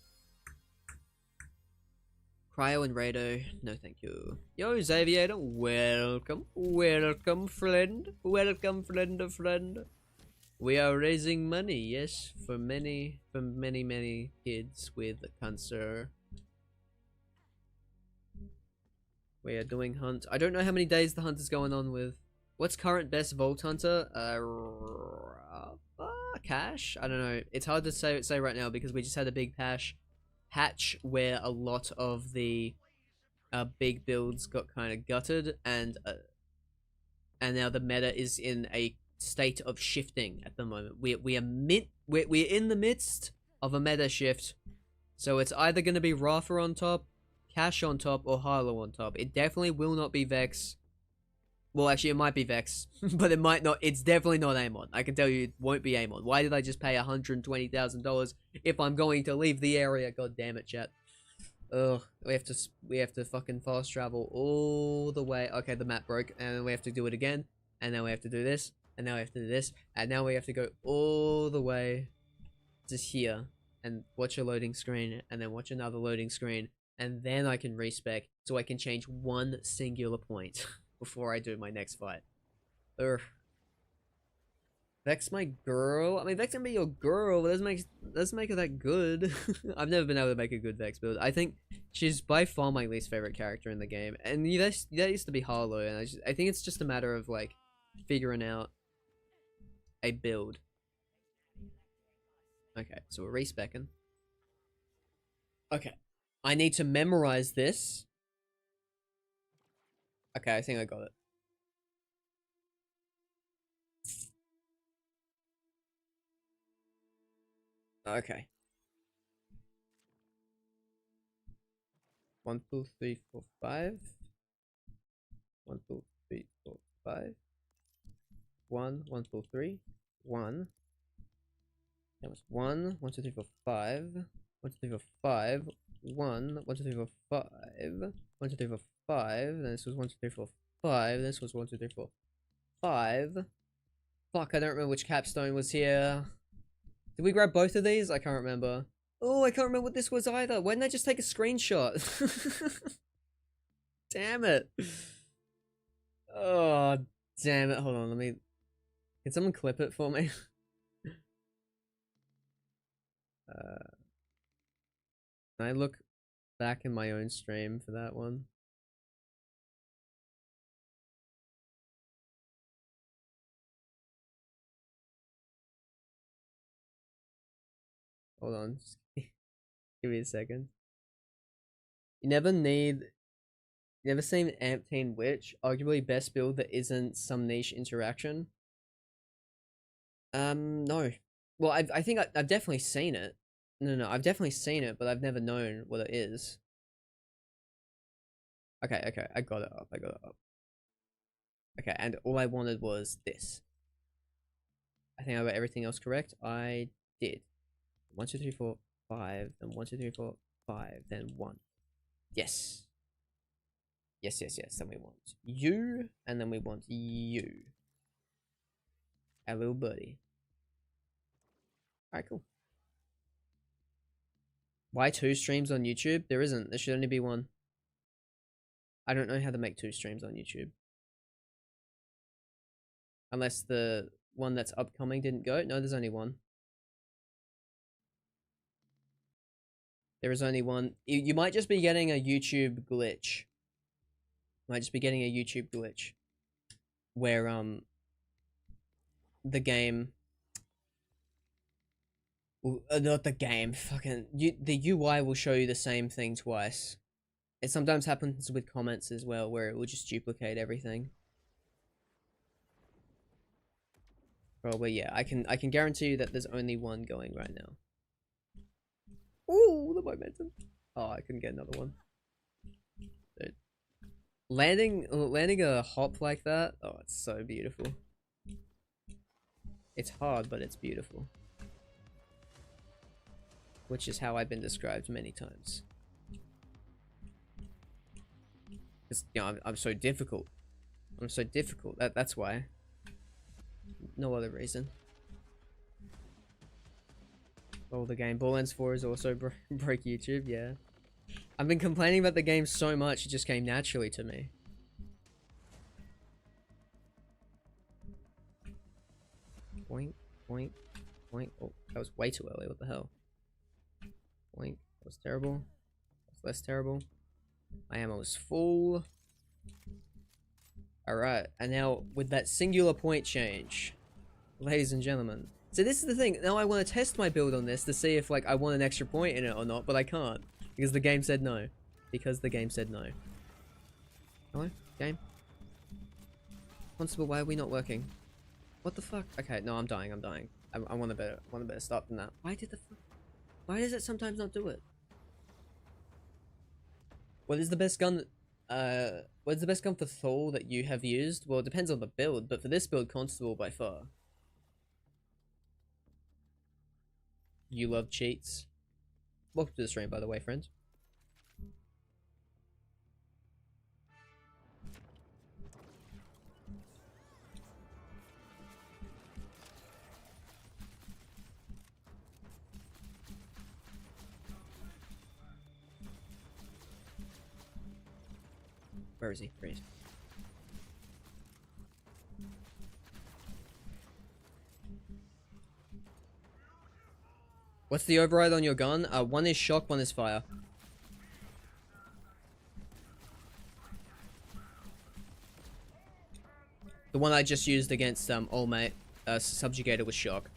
Cryo and Rado, no thank you. Yo, Xavier, welcome. Welcome, friend. Welcome, friend. We are raising money, yes, for many kids with cancer. We are doing hunt. I don't know how many days the hunt is going on with. What's current best Vault Hunter? Cash? I don't know. It's hard to say right now because we just had a big patch where a lot of the big builds got kind of gutted, and now the meta is in a state of shifting at the moment. We're in the midst of a meta shift, so it's either going to be Rafa on top, Cash on top, or Harlow on top. It definitely will not be Vex. Well, actually, it might be Vex, but it might not. It's definitely not Amon. I can tell you, it won't be Amon. Why did I just pay $120,000 if I'm going to leave the area? God damn it, chat. Ugh, we have to fucking fast travel all the way. Okay, the map broke, and then we have to do it again, and then we have to do this, and now we have to do this, and now we have to go all the way to here, and watch a loading screen, and then watch another loading screen, and then I can respec, so I can change one singular point before I do my next fight. Ugh. Vex my girl? I mean, Vex can be your girl, but doesn't make her that good. I've never been able to make a good Vex build. I think she's by far my least favorite character in the game. And that used to be Harlow, and I think it's just a matter of, like, figuring out a build. Okay, so we're respecing. Okay. I need to memorize this. Okay, I think I got it. Okay. 1, 2, 3, 4, 5. 1, 2, 3, 4, 5. 1, 1, 2, 3. 1. That was 1, 1, 2, 3, 4, 5. 1, 2, 3, 4, 5. 1, 1, 2, 3, 4, 5. 1, 2, 3, 4, 5. Then this was 1, 2, 3, 4, 5. This was 1, 2, 3, 4, 5. Fuck, I don't remember which capstone was here. Did we grab both of these? I can't remember. Oh, I can't remember what this was either. Why didn't I just take a screenshot? Damn it. Oh, damn it. Hold on, let me... Can someone clip it for me? Can I look back in my own stream for that one? Hold on. Just give me a second. You never seen Amptine Witch? Arguably best build that isn't some niche interaction? No. Well, I think I've definitely seen it. No, I've definitely seen it, but I've never known what it is. Okay, I got it up, Okay, and all I wanted was this. I think I got everything else correct. I did. 1, 2, 3, 4, 5, then 1, 2, 3, 4, 5, then 1. Yes. Yes. Then we want you, and then we want you. Our little buddy. Alright, cool. Why 2 streams on YouTube? There isn't. There should only be 1. I don't know how to make 2 streams on YouTube. Unless the one that's upcoming didn't go. No, there's only 1. There is only 1. You might just be getting a YouTube glitch. Might just be getting a YouTube glitch. Where, the game... not the game, fucking... the UI will show you the same thing twice. It sometimes happens with comments as well, where it will just duplicate everything. Probably, yeah. I can guarantee you that there's only 1 going right now. Ooh, the momentum. Oh, I couldn't get another one. Dude. Landing a hop like that, oh, it's so beautiful. It's hard, but it's beautiful. Which is how I've been described many times. Because, you know, I'm so difficult. I'm so difficult. That's why. No other reason. Oh, the game Borderlands 4 is also broke YouTube, yeah. I've been complaining about the game so much, it just came naturally to me. Boink, boink, boink. Oh, that was way too early, what the hell? Boink, that was terrible. That's less terrible. My ammo is full. Alright, and now with that singular point change, ladies and gentlemen. So this is the thing, now I want to test my build on this to see if like I want an extra point in it or not, but I can't. Because the game said no. Because the game said no. Hello? Game? Constable, why are we not working? What the fuck? Okay, no, I'm dying. I want a better start than that. Why does it sometimes not do it? What is the best gun? What is the best gun for Thor that you have used? Well, it depends on the build, but for this build, Constable by far. You love cheats. Welcome to the stream, by the way, friends. Where is he? Where is he? What's the override on your gun? One is shock, one is fire. The one I just used against All Mate Subjugator was shock.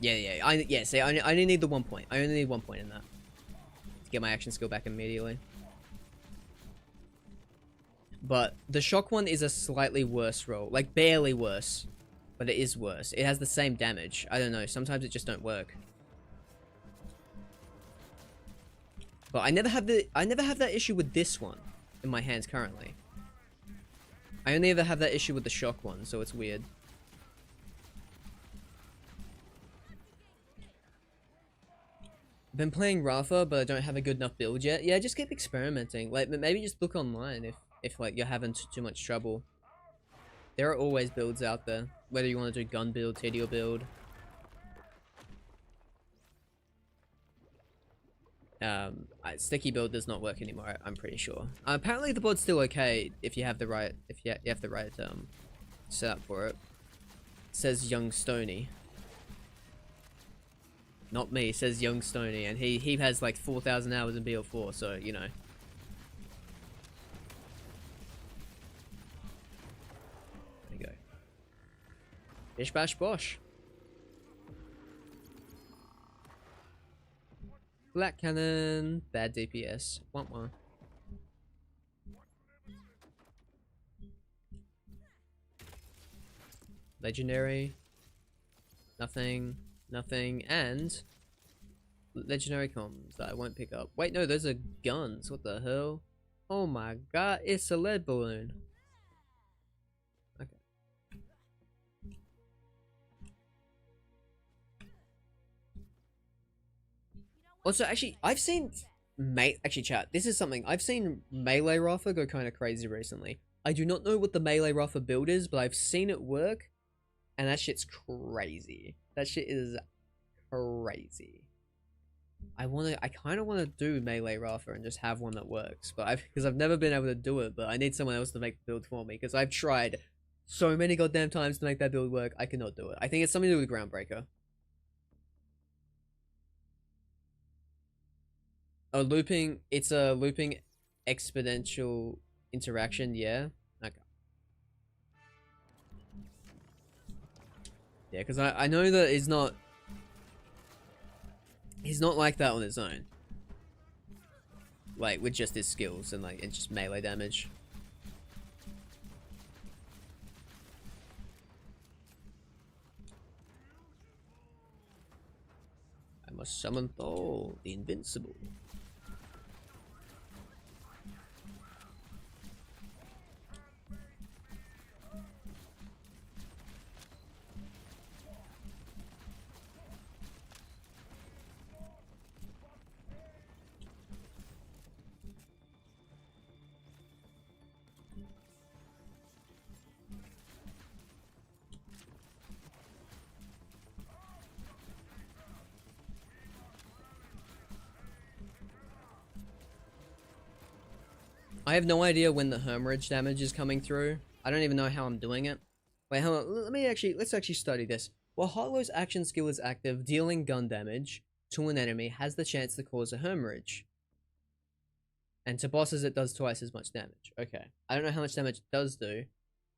Yeah. See, I only need the 1 point. I only need 1 point in that to get my action skill back immediately. But the shock one is a slightly worse roll, like barely worse, but it is worse. It has the same damage. I don't know. Sometimes it just don't work. But I never have that issue with this one in my hands currently. I only ever have that issue with the shock one, so it's weird. I've been playing Rafa, but I don't have a good enough build yet. Yeah, just keep experimenting. Like, maybe just look online if like you're having too much trouble. There are always builds out there, whether you want to do gun build, TDO build. Sticky build does not work anymore, I'm pretty sure. Apparently the board's still okay if you have the right, you have the right setup for it. It says Young Stony. Not me, it says Young Stony, and he has like 4,000 hours in BL4, so you know. There you go. Bish bash bosh. Black cannon, bad DPS. Want one. Legendary. Nothing. Nothing. And legendary comms that I won't pick up. Wait, no, those are guns. What the hell? Oh my god, it's a lead balloon. Okay. Also, actually, I've seen chat, this is something I've seen melee Rafa go kind of crazy recently. I do not know what the melee Rafa build is, but I've seen it work, and that shit's crazy. That shit is crazy. I kind of want to do melee Rafa and just have one that works, but because I've never been able to do it, but I need someone else to make the build for me, because I've tried so many goddamn times to make that build work, I cannot do it. I think it's something to do with Groundbreaker. It's a looping exponential interaction, yeah? Okay. Yeah, because I know that he's not like that on his own. Like, with just his skills and like, it's just melee damage. I must summon Thor, the Invincible. I have no idea when the hemorrhage damage is coming through. I don't even know how I'm doing it. Wait, hold on. Let's actually study this. While Harlow's action skill is active, dealing gun damage to an enemy has the chance to cause a hemorrhage. And to bosses, it does twice as much damage. Okay. I don't know how much damage it does do.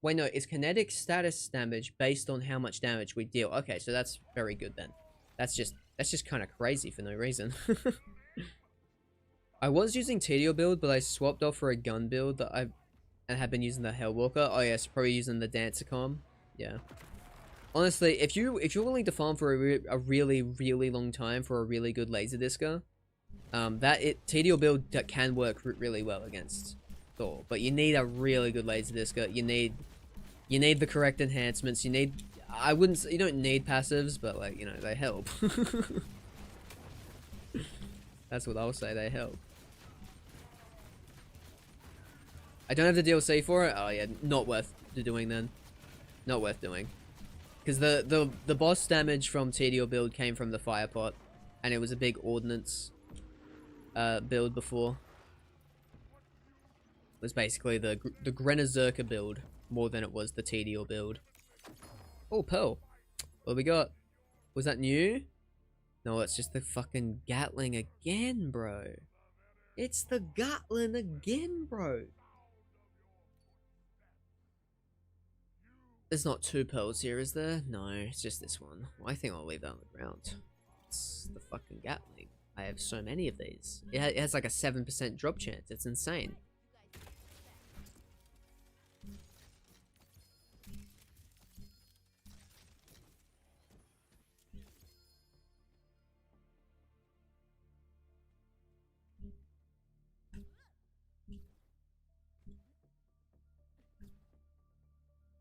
Wait, no, it's kinetic status damage based on how much damage we deal. Okay, so that's very good then. That's just kind of crazy for no reason. I was using TDO build, but I swapped off for a gun build that I and have been using the Hellwalker. Oh yes, probably using the Dancer Com. Yeah. Honestly, if you're willing to farm for a really long time for a really good laser discer, TDO build that can work really well against Thor. But you need a really good laser discer. You need the correct enhancements. You need, I wouldn't say, you don't need passives, but like, you know, they help. That's what I'll say, they help. I don't have the DLC for it. Oh yeah, not worth doing then. Not worth doing. Because the boss damage from TDO build came from the fire pot, and it was a big ordnance build before. It was basically the Grenazerka build more than it was the TDO build. Oh, Pearl. What we got? Was that new? No, it's just the fucking Gatling again, bro. It's the Gatling again, bro. There's not 2 pearls here, is there? No, it's just this one. Well, I think I'll leave that on the ground. It's the fucking Gatling. I have so many of these. It has like a 7% drop chance. It's insane.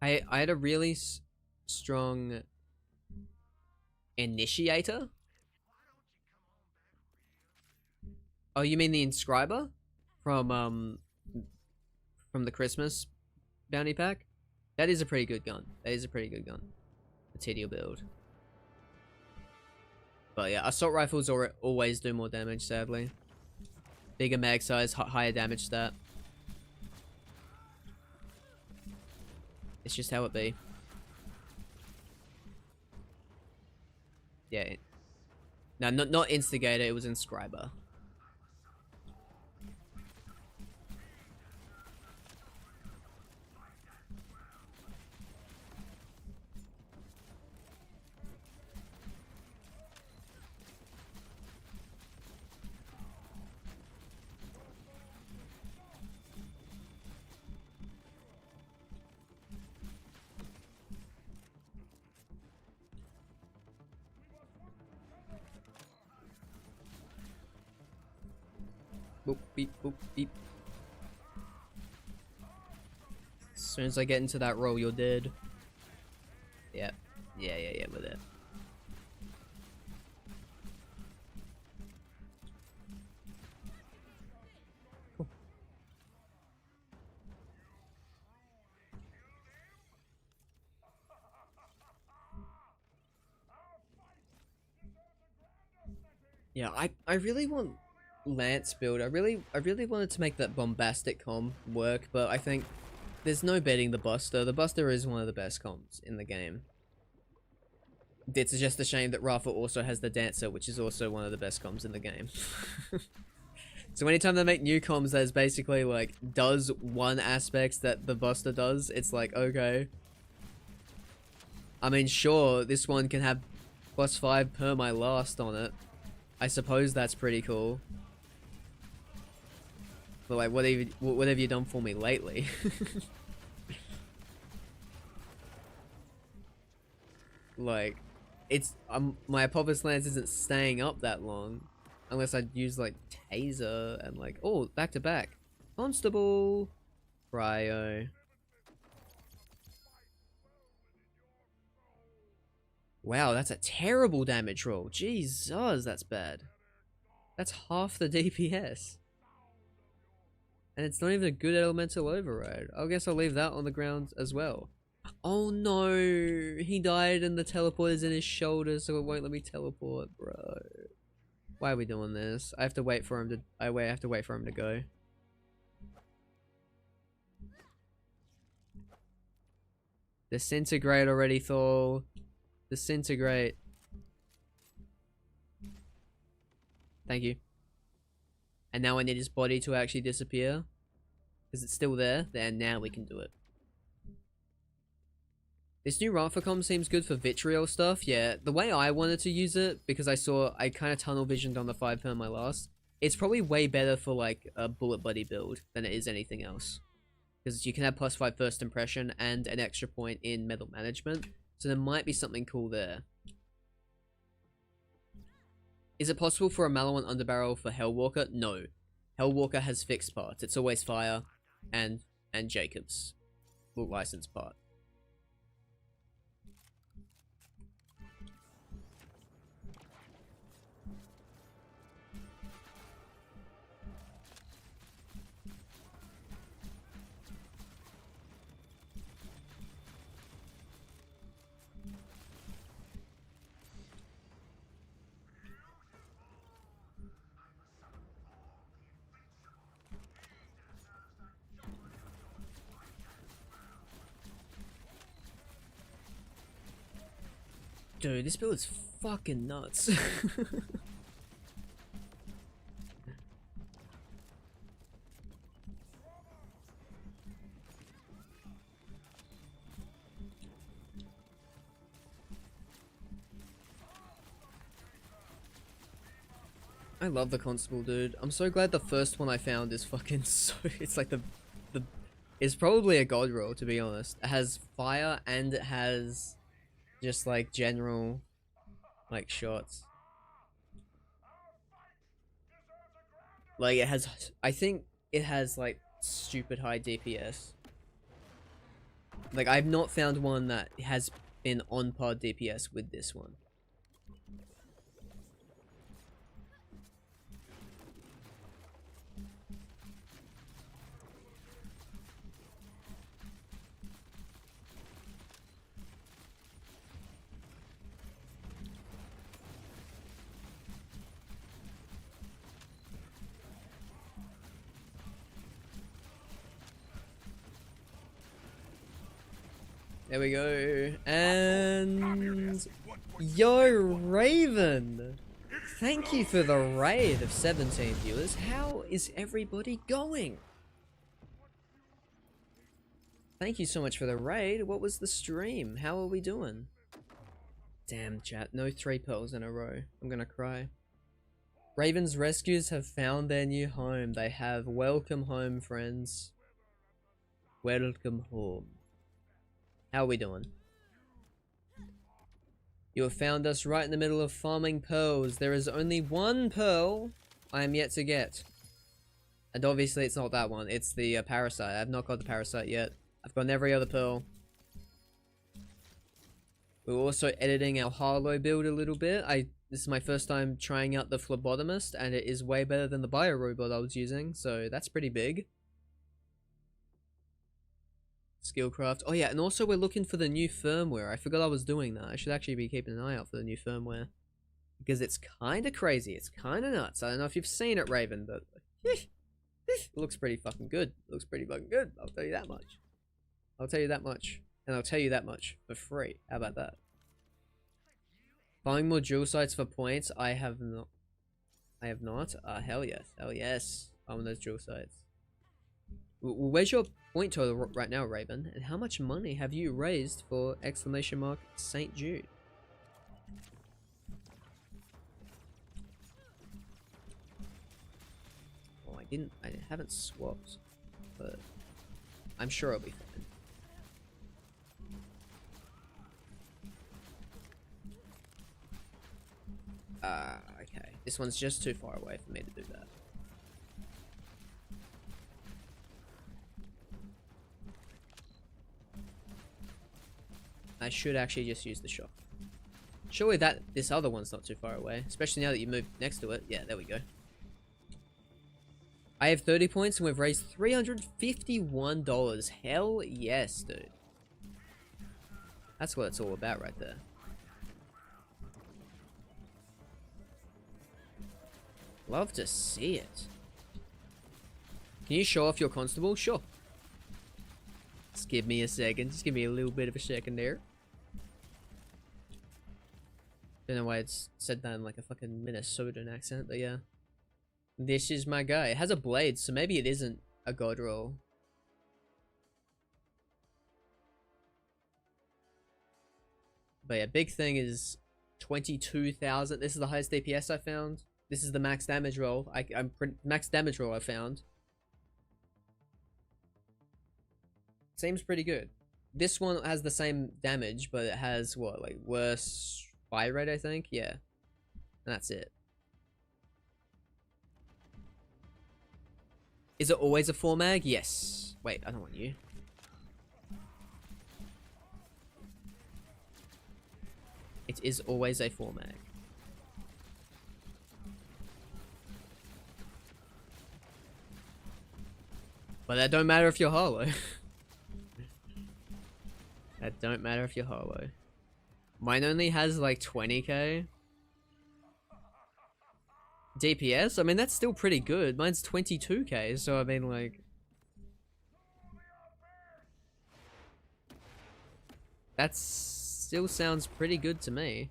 I had a really strong initiator. Oh, you mean the inscriber from the Christmas bounty pack? That is a pretty good gun. That is a pretty good gun. The TDO build. But yeah, assault rifles always do more damage, sadly. Bigger mag size, higher damage stat. It's just how it be. Yeah. No, not Instigator, it was Inscriber. Boop, beep, boop, beep. As soon as I get into that roll, you're dead. Yeah. Yeah, we're there. Cool. Yeah, I really want Lance build. I really wanted to make that bombastic comm work, but I think there's no beating the Buster. The Buster is one of the best comms in the game. It's just a shame that Rafa also has the Dancer, which is also one of the best comms in the game. So anytime they make new comms that is basically like does one aspect that the Buster does, it's like, okay. I mean, sure, this one can have +5 per my last on it. I suppose that's pretty cool. But like, what have you done for me lately? Like, it's my Apophis Lance isn't staying up that long, unless I use like Taser and like, oh, back to back, Constable, Cryo. Wow, that's a terrible damage roll. Jesus, that's bad. That's half the DPS. And it's not even a good elemental override. I guess I'll leave that on the ground as well. Oh no, he died and the teleporter's in his shoulder, so it won't let me teleport, bro. Why are we doing this? I have to wait for him to. I have to wait for him to go. Disintegrate already, Thor. Disintegrate. Thank you. And now I need his body to actually disappear. Because it's still there. Then now we can do it. This new Raphacom seems good for vitriol stuff. Yeah, the way I wanted to use it, because I kind of tunnel visioned on the 5 per my last. It's probably way better for like a bullet buddy build than it is anything else. Because you can have +5 first impression and an extra point in metal management. So there might be something cool there. Is it possible for a Maliwan underbarrel for Hellwalker? No. Hellwalker has fixed parts. It's always fire and Jacob's licensed part. Dude, this build is fucking nuts. I love the constable, dude. I'm so glad the first one I found is fucking so... It's like the it's probably a god roll, to be honest. It has fire and it has just like general like shots. Like it has, I think it has like stupid high DPS. Like I've not found one that has been on par DPS with this one. There we go. And yo, Raven! Thank you for the raid of 17 viewers. How is everybody going? Thank you so much for the raid. What was the stream? How are we doing? Damn, chat. No 3 pearls in a row. I'm gonna cry. Raven's rescues have found their new home. They have. Welcome home, friends. Welcome home. How are we doing? You have found us right in the middle of farming pearls. There is only one pearl I am yet to get. And obviously it's not that one. It's the parasite. I have not got the parasite yet. I've gotten every other pearl. We're also editing our Harlow build a little bit. This is my first time trying out the phlebotomist, and it is way better than the biorobot I was using, so that's pretty big. Skillcraft. Oh yeah, and also we're looking for the new firmware. I forgot I was doing that. I should actually be keeping an eye out for the new firmware. Because it's kind of crazy. It's kind of nuts. I don't know if you've seen it, Raven, but... it looks pretty fucking good. It looks pretty fucking good. I'll tell you that much. I'll tell you that much. And I'll tell you that much for free. How about that? Buying more jewel sites for points? I have not. I have not? Hell yes. Hell yes. I want those jewel sites. Where's your point total right now, Raven? And how much money have you raised for St Jude? Oh, I haven't swapped, but I'm sure I'll be fine. Okay. This one's just too far away for me to do that. I should actually just use the shop. Surely this other one's not too far away, especially now that you moved next to it. Yeah, there we go. I have 30 points and we've raised $351. Hell yes, dude. That's what it's all about right there. Love to see it. Can you show off your constable? Sure. Just give me a second. Just give me a little bit of a second there. Don't know why it's said that in like a fucking Minnesotan accent, but yeah. This is my guy. It has a blade, so maybe it isn't a god roll. But yeah, big thing is 22,000. This is the highest DPS I found. This is the max damage roll. Max damage roll I found. Seems pretty good. This one has the same damage, but it has what, like worse fire rate, I think. Yeah, and that's it. Is it always a 4 mag? Yes. Wait, I don't want you. It is always a 4 mag. But that don't matter if you're hollow. That don't matter if you're hollow. Mine only has like 20k. DPS? I mean, that's still pretty good. Mine's 22k, so I mean, like... That still sounds pretty good to me.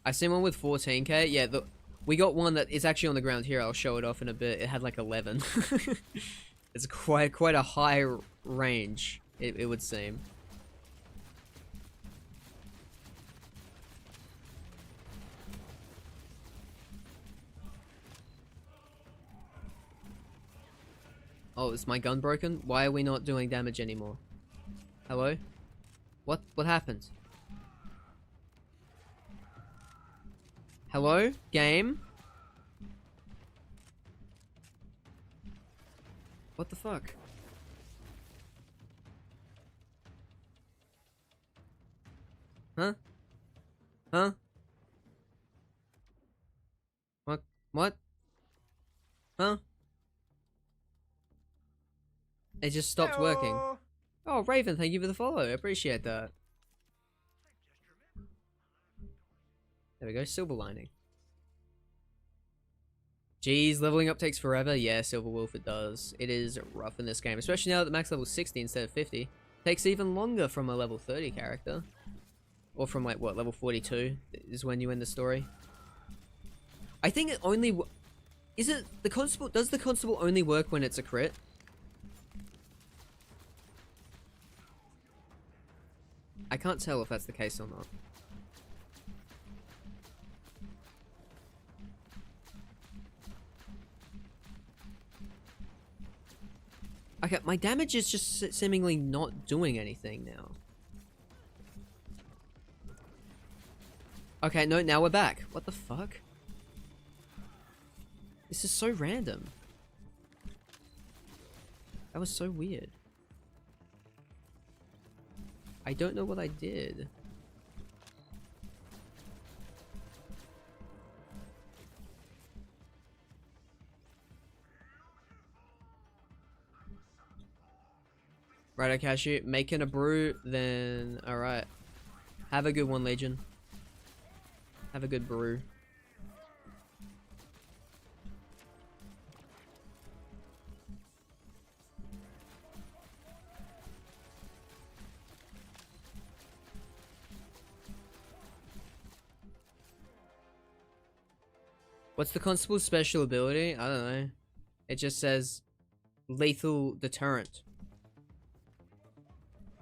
I seen one with 14k. Yeah, we got one that is actually on the ground here. I'll show it off in a bit. It had like 11. It's quite a high range, it would seem. Oh, is my gun broken? Why are we not doing damage anymore? Hello? What happened? Hello? Game? What the fuck? Huh? Huh? What? What? Huh? It just stopped working. Oh, Raven, thank you for the follow. I appreciate that. There we go, silver lining. Jeez, leveling up takes forever. Yeah, Silver Wolf, it does. It is rough in this game, especially now that the max level 60 instead of 50. Takes even longer from a level 30 character. Or from, like, what, level 42 is when you end the story. I think it only... Is it... the constable... Does the constable only work when it's a crit? I can't tell if that's the case or not. Okay, my damage is just seemingly not doing anything now. Okay, no, now we're back. What the fuck? This is so random. That was so weird. I don't know what I did. Right, Akashi, making a brew, then alright. Have a good one, Legion. Have a good brew. What's the constable's special ability? I don't know. It just says lethal deterrent.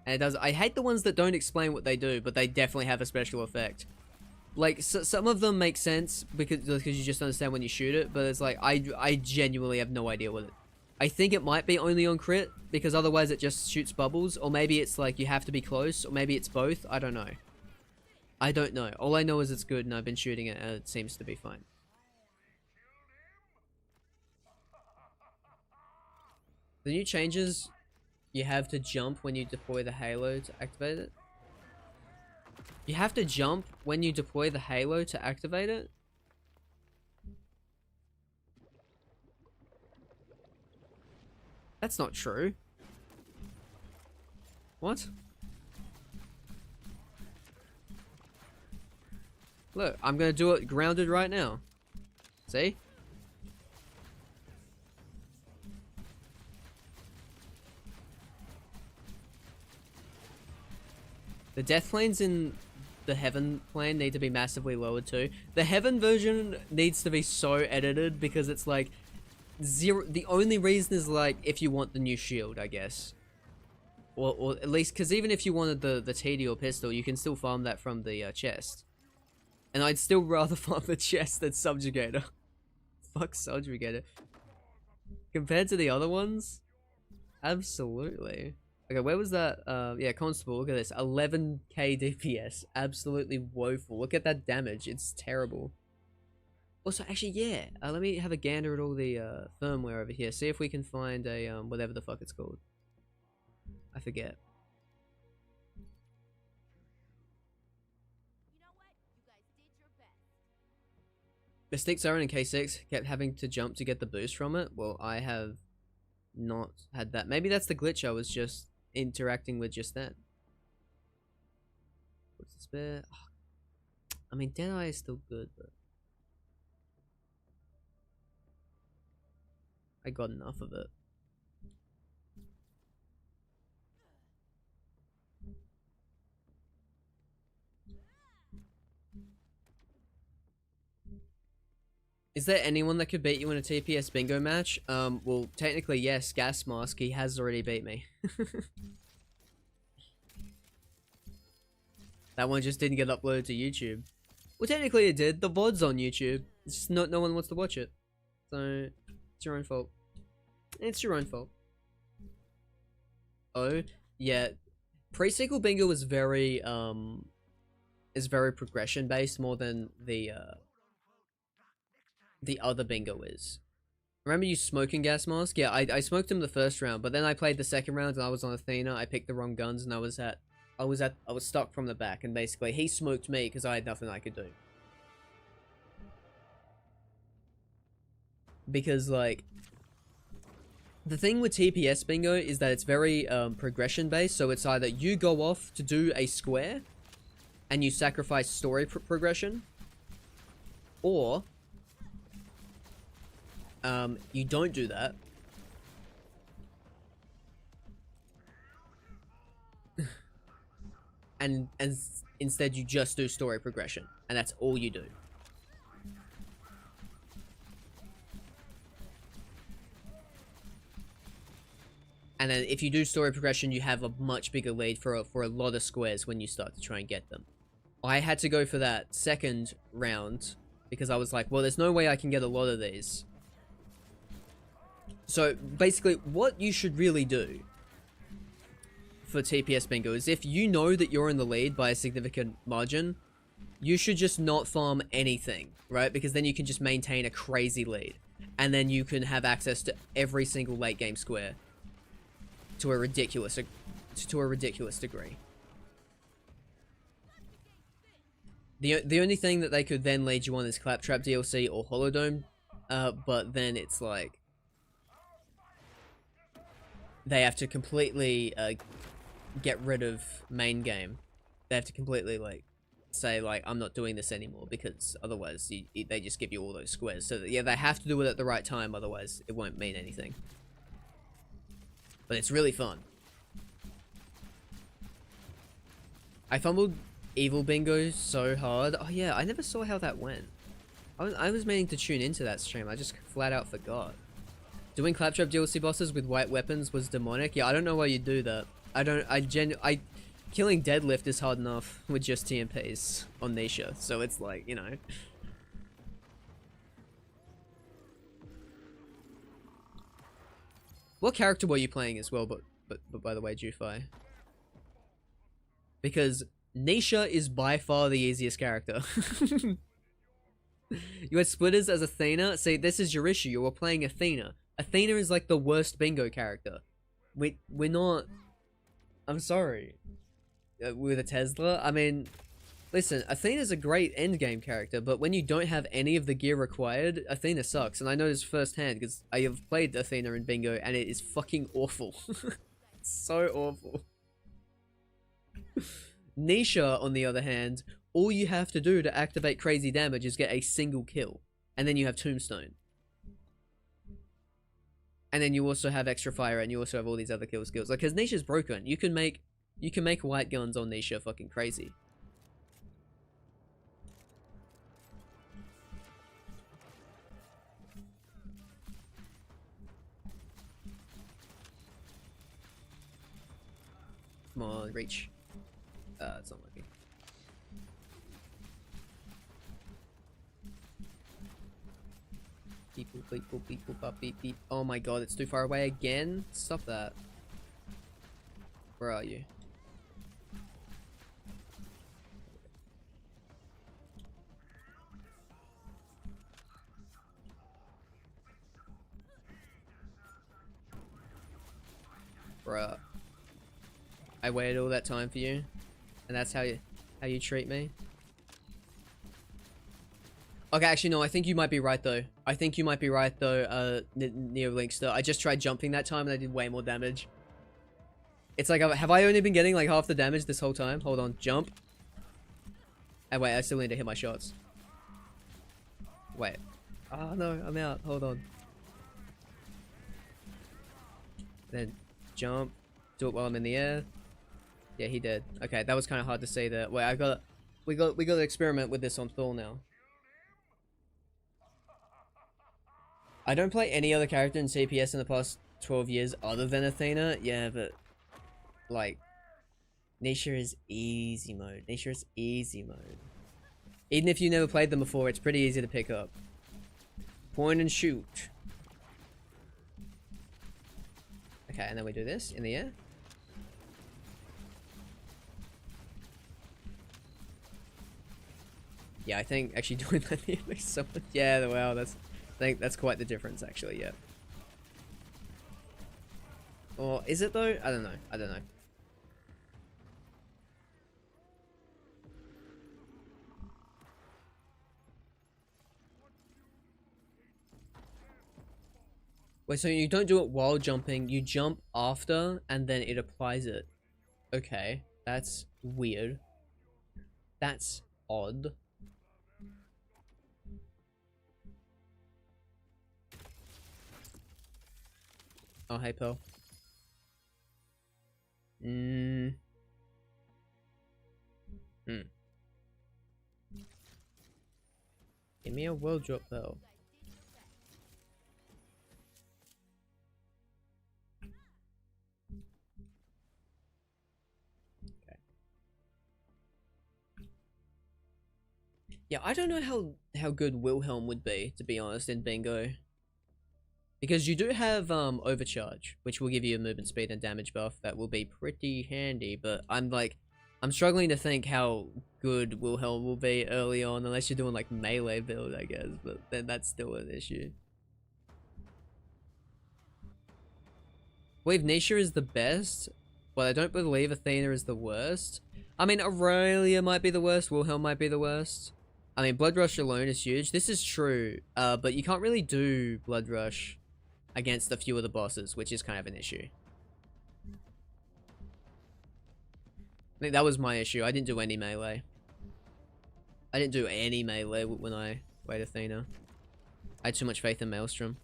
And it does. I hate the ones that don't explain what they do, but they definitely have a special effect. Like, some of them make sense because you just understand when you shoot it, but it's like, I genuinely have no idea what it... I think it might be only on crit, because otherwise it just shoots bubbles, or maybe it's like you have to be close, or maybe it's both, I don't know. I don't know. All I know is it's good and I've been shooting it and it seems to be fine. The new changes, you have to jump when you deploy the halo to activate it. You have to jump when you deploy the halo to activate it? That's not true. What? Look, I'm gonna do it grounded right now. See? The death planes in the heaven plane need to be massively lowered too. The heaven version needs to be so edited because it's like zero. The only reason is like if you want the new shield, I guess. Or at least, because even if you wanted the TD or pistol, you can still farm that from the chest. And I'd still rather farm the chest than Subjugator. Fuck Subjugator. Compared to the other ones? Absolutely. Okay, where was that? Yeah, Constable, look at this. 11k DPS. Absolutely woeful. Look at that damage. It's terrible. Also, actually, yeah. Let me have a gander at all the firmware over here. See if we can find a, whatever the fuck it's called. I forget. Mystic Siren in K6 kept having to jump to get the boost from it. Well, I have not had that. Maybe that's the glitch I was just interacting with just then. What's the spare? Oh, I mean, Deadeye is still good, but I got enough of it. Is there anyone that could beat you in a TPS bingo match? Well, technically, yes, Gas Mask, he has already beat me. That one just didn't get uploaded to YouTube. Well, technically it did. The VOD's on YouTube. It's just no one wants to watch it. So, it's your own fault. It's your own fault. Oh, yeah. Pre-sequel bingo is very progression based more than the other bingo is. Remember you smoking Gas Mask? Yeah, I smoked him the first round, but then I played the second round and I was on Athena. I picked the wrong guns and I was stuck from the back, and basically he smoked me because I had nothing I could do. Because like the thing with TPS bingo is that it's very progression based, so it's either you go off to do a square and you sacrifice story progression, or you don't do that. and instead you just do story progression, and that's all you do. And then if you do story progression, you have a much bigger lead for a lot of squares when you start to try and get them. I had to go for that second round because I was like, well, there's no way I can get a lot of these. So basically, what you should really do for TPS bingo is, if you know that you're in the lead by a significant margin, you should just not farm anything, right? Because then you can just maintain a crazy lead, and then you can have access to every single late game square to a ridiculous degree. The only thing that they could then lead you on is Claptrap DLC or Holodome, but then it's like they have to completely get rid of main game. They have to completely like say like, I'm not doing this anymore, because otherwise they just give you all those squares. So yeah, they have to do it at the right time, otherwise it won't mean anything. But it's really fun. I fumbled Evil Bingo so hard. Oh yeah, I never saw how that went. I was meaning to tune into that stream. I just flat out forgot. Doing Claptrap DLC bosses with white weapons was demonic. Yeah, I don't know why you do that. Killing Deadlift is hard enough with just TMPs on Nisha, so it's like, you know. What character were you playing as well, but by the way, Jufi? Because Nisha is by far the easiest character. You had Splitters as Athena. See, this is your issue. You were playing Athena. Athena is like the worst bingo character. We're not... I'm sorry. With a Tesla? I mean, listen, Athena's a great endgame character, but when you don't have any of the gear required, Athena sucks. And I know this firsthand, because I have played Athena in bingo, and it is fucking awful. It's so awful. Nisha, on the other hand, all you have to do to activate crazy damage is get a single kill, and then you have Tombstone. And then you also have extra fire, and you also have all these other kill skills. Like, because Nisha's broken, you can make white guns on Nisha fucking crazy. Come on, reach. It's not working. Beep boop beep boop beep boop bop, beep beep. Oh my god, it's too far away again. Stop that. Where are you? Bruh. I waited all that time for you, and that's how you treat me. Okay, actually no, I think you might be right though. I think you might be right though, Neolinkster. I just tried jumping that time and I did way more damage. It's like, have I only been getting like half the damage this whole time? Hold on, jump. And wait, I still need to hit my shots. Wait. Oh no, I'm out. Hold on. Then jump. Do it while I'm in the air. Yeah, he did. Okay, that was kind of hard to see there. Wait, we got to experiment with this on Thor now. I don't play any other character in CPS in the past 12 years other than Athena. Yeah, but like Nisha is easy mode. Nisha is easy mode. Even if you never played them before, it's pretty easy to pick up. Point and shoot. Okay, and then we do this in the air. Yeah, I think actually doing that here makes so much. Yeah, wow, I think that's quite the difference actually. Yeah. Or is it though? I don't know. I don't know. Wait, so you don't do it while jumping, you jump after, and then it applies it. Okay, that's weird. That's odd. Oh, hey, Pearl. Give me a world drop, Pearl. Yeah, I don't know how good Wilhelm would be, to be honest, in Bingo. Because you do have overcharge, which will give you a movement speed and damage buff. That will be pretty handy, but I'm struggling to think how good Wilhelm will be early on, unless you're doing like melee build, I guess, but then that's still an issue. I believe Nisha is the best, but I don't believe Athena is the worst. I mean, Aurelia might be the worst, Wilhelm might be the worst. I mean, Blood Rush alone is huge. This is true, but you can't really do Blood Rush against a few of the bosses, which is kind of an issue. I think that was my issue. I didn't do any melee. I didn't do any melee when I played Athena. I had too much faith in Maelstrom.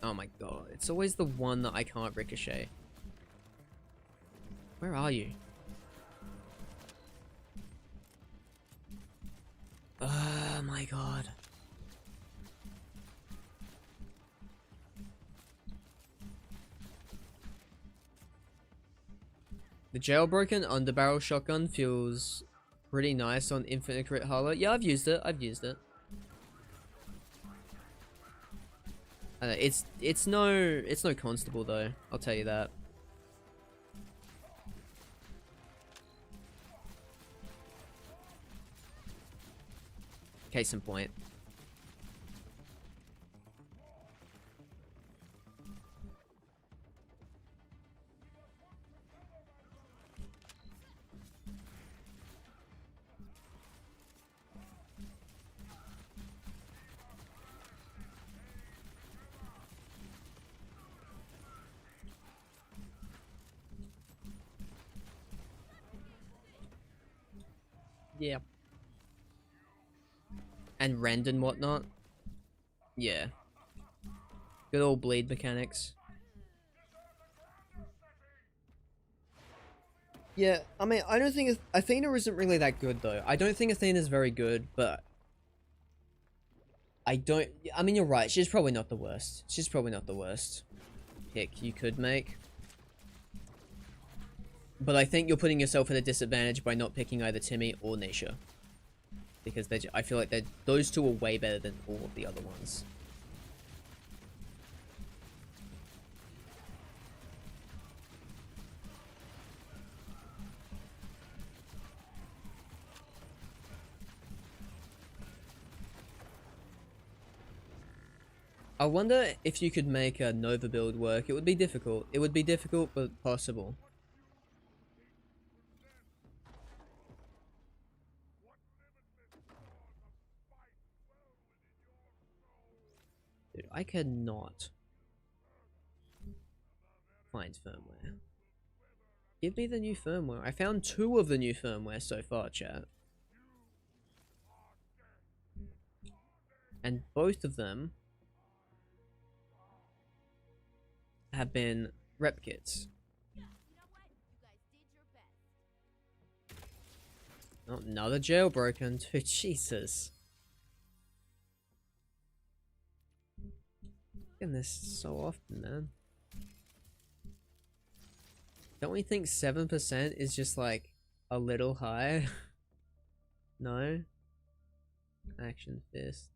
Oh my god, it's always the one that I can't ricochet. Where are you? Oh my god. The jailbroken underbarrel shotgun feels pretty nice on Infinite Crit Hollow. Yeah, I've used it. I know, it's no constable though, I'll tell you that. Case in point. Yeah. And rend and whatnot. Yeah. Good old bleed mechanics. Yeah, I mean, I don't think Athena isn't really that good though. I don't think Athena's very good, but I mean, you're right. She's probably not the worst. She's probably not the worst pick you could make. But I think you're putting yourself at a disadvantage by not picking either Timmy or Nisha. Because I feel like those two are way better than all of the other ones. I wonder if you could make a Nova build work. It would be difficult. It would be difficult, but possible. Dude, I cannot find firmware. Give me the new firmware. I found 2 of the new firmware so far, chat. And both of them have been rep kits. Oh, another jailbroken. Dude, Jesus. Getting this so often, man. Don't we think 7% is just like a little high? No? Action fist.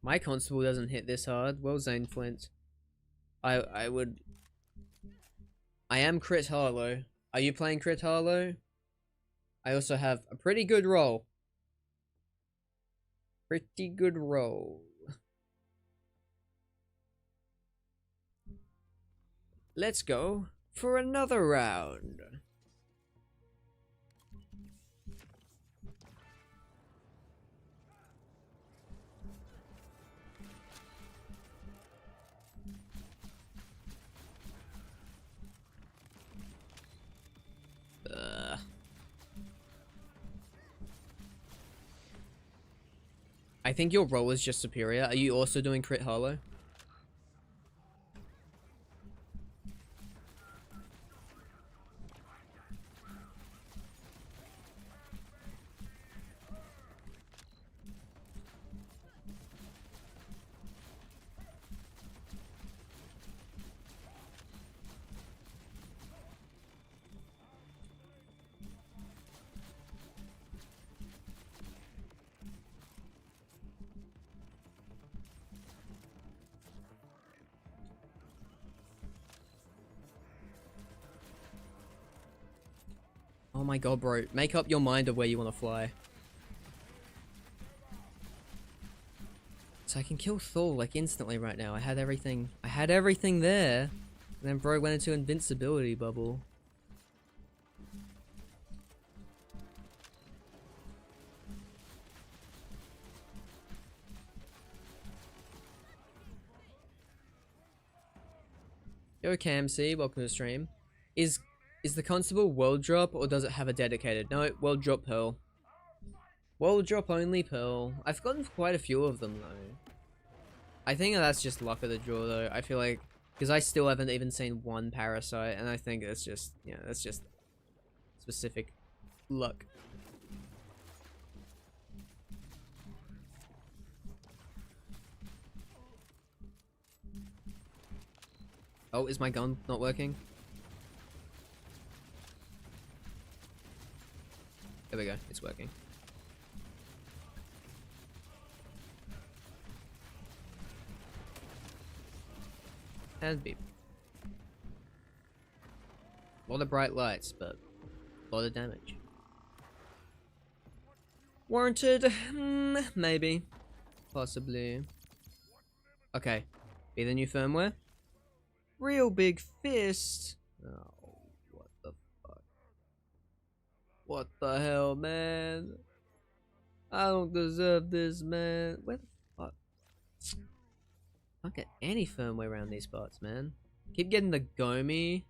My constable doesn't hit this hard. Well, Zane Flint. I am Crit Harlow. Are you playing Crit Harlow? I also have a pretty good roll. Pretty good roll. Let's go for another round. I think your roll is just superior. Are you also doing Crit Harlow? Oh my god, bro. Make up your mind of where you want to fly. So I can kill Thor like instantly right now. I had everything there. And then bro went into invincibility bubble. Yo KMC, welcome to the stream. Is the constable world drop or does it have a dedicated? No, world drop pearl. World drop only pearl. I've gotten quite a few of them though. I think that's just luck of the draw though. I feel like because I still haven't even seen one parasite, and I think it's just that's just specific luck. Oh, is my gun not working? There we go, it's working. And beep. A lot of bright lights, but a lot of damage. Warranted? Maybe. Possibly. Okay. Be the new firmware. Real big fist. Oh, what the fuck? What the hell, man? I don't deserve this, man. Where the fuck? I don't get any firmware around these parts, man. Keep getting the Gomi.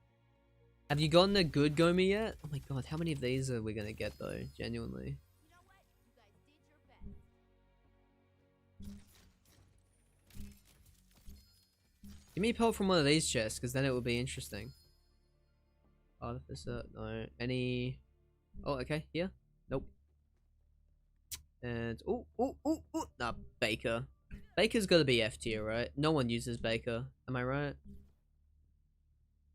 Have you gotten a good Gomi yet? Oh my god, how many of these are we gonna get though? Genuinely. Give me a pelt from one of these chests, because then it will be interesting. Artificer, no. Any... Oh, okay, here. Nope. And, nah, Baker. Baker's gotta be F tier, right? No one uses Baker, am I right?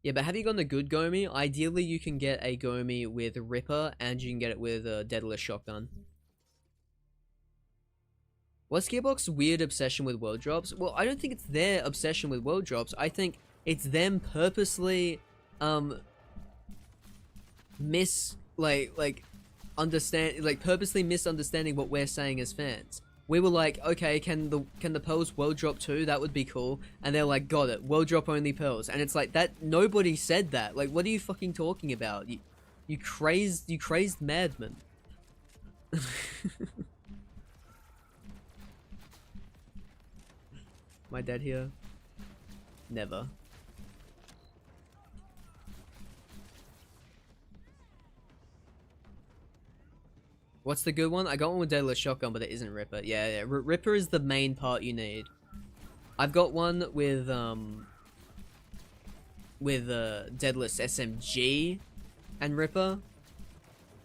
Yeah, but have you gotten a good Gomi? Ideally, you can get a Gomi with Ripper, and you can get it with a Daedalus Shotgun. What's Gearbox's weird obsession with world drops? Well, I don't think it's their obsession with world drops. I think it's them purposely, purposely misunderstanding what we're saying as fans. We were like, okay, can the pearls world drop too? That would be cool. And they're like, got it, world drop only pearls. And it's like, that, nobody said that. Like, what are you fucking talking about? You crazed madman. My dad here? Never. What's the good one? I got one with Daedalus Shotgun, but it isn't Ripper. Yeah. Ripper is the main part you need. I've got one with Daedalus SMG and Ripper.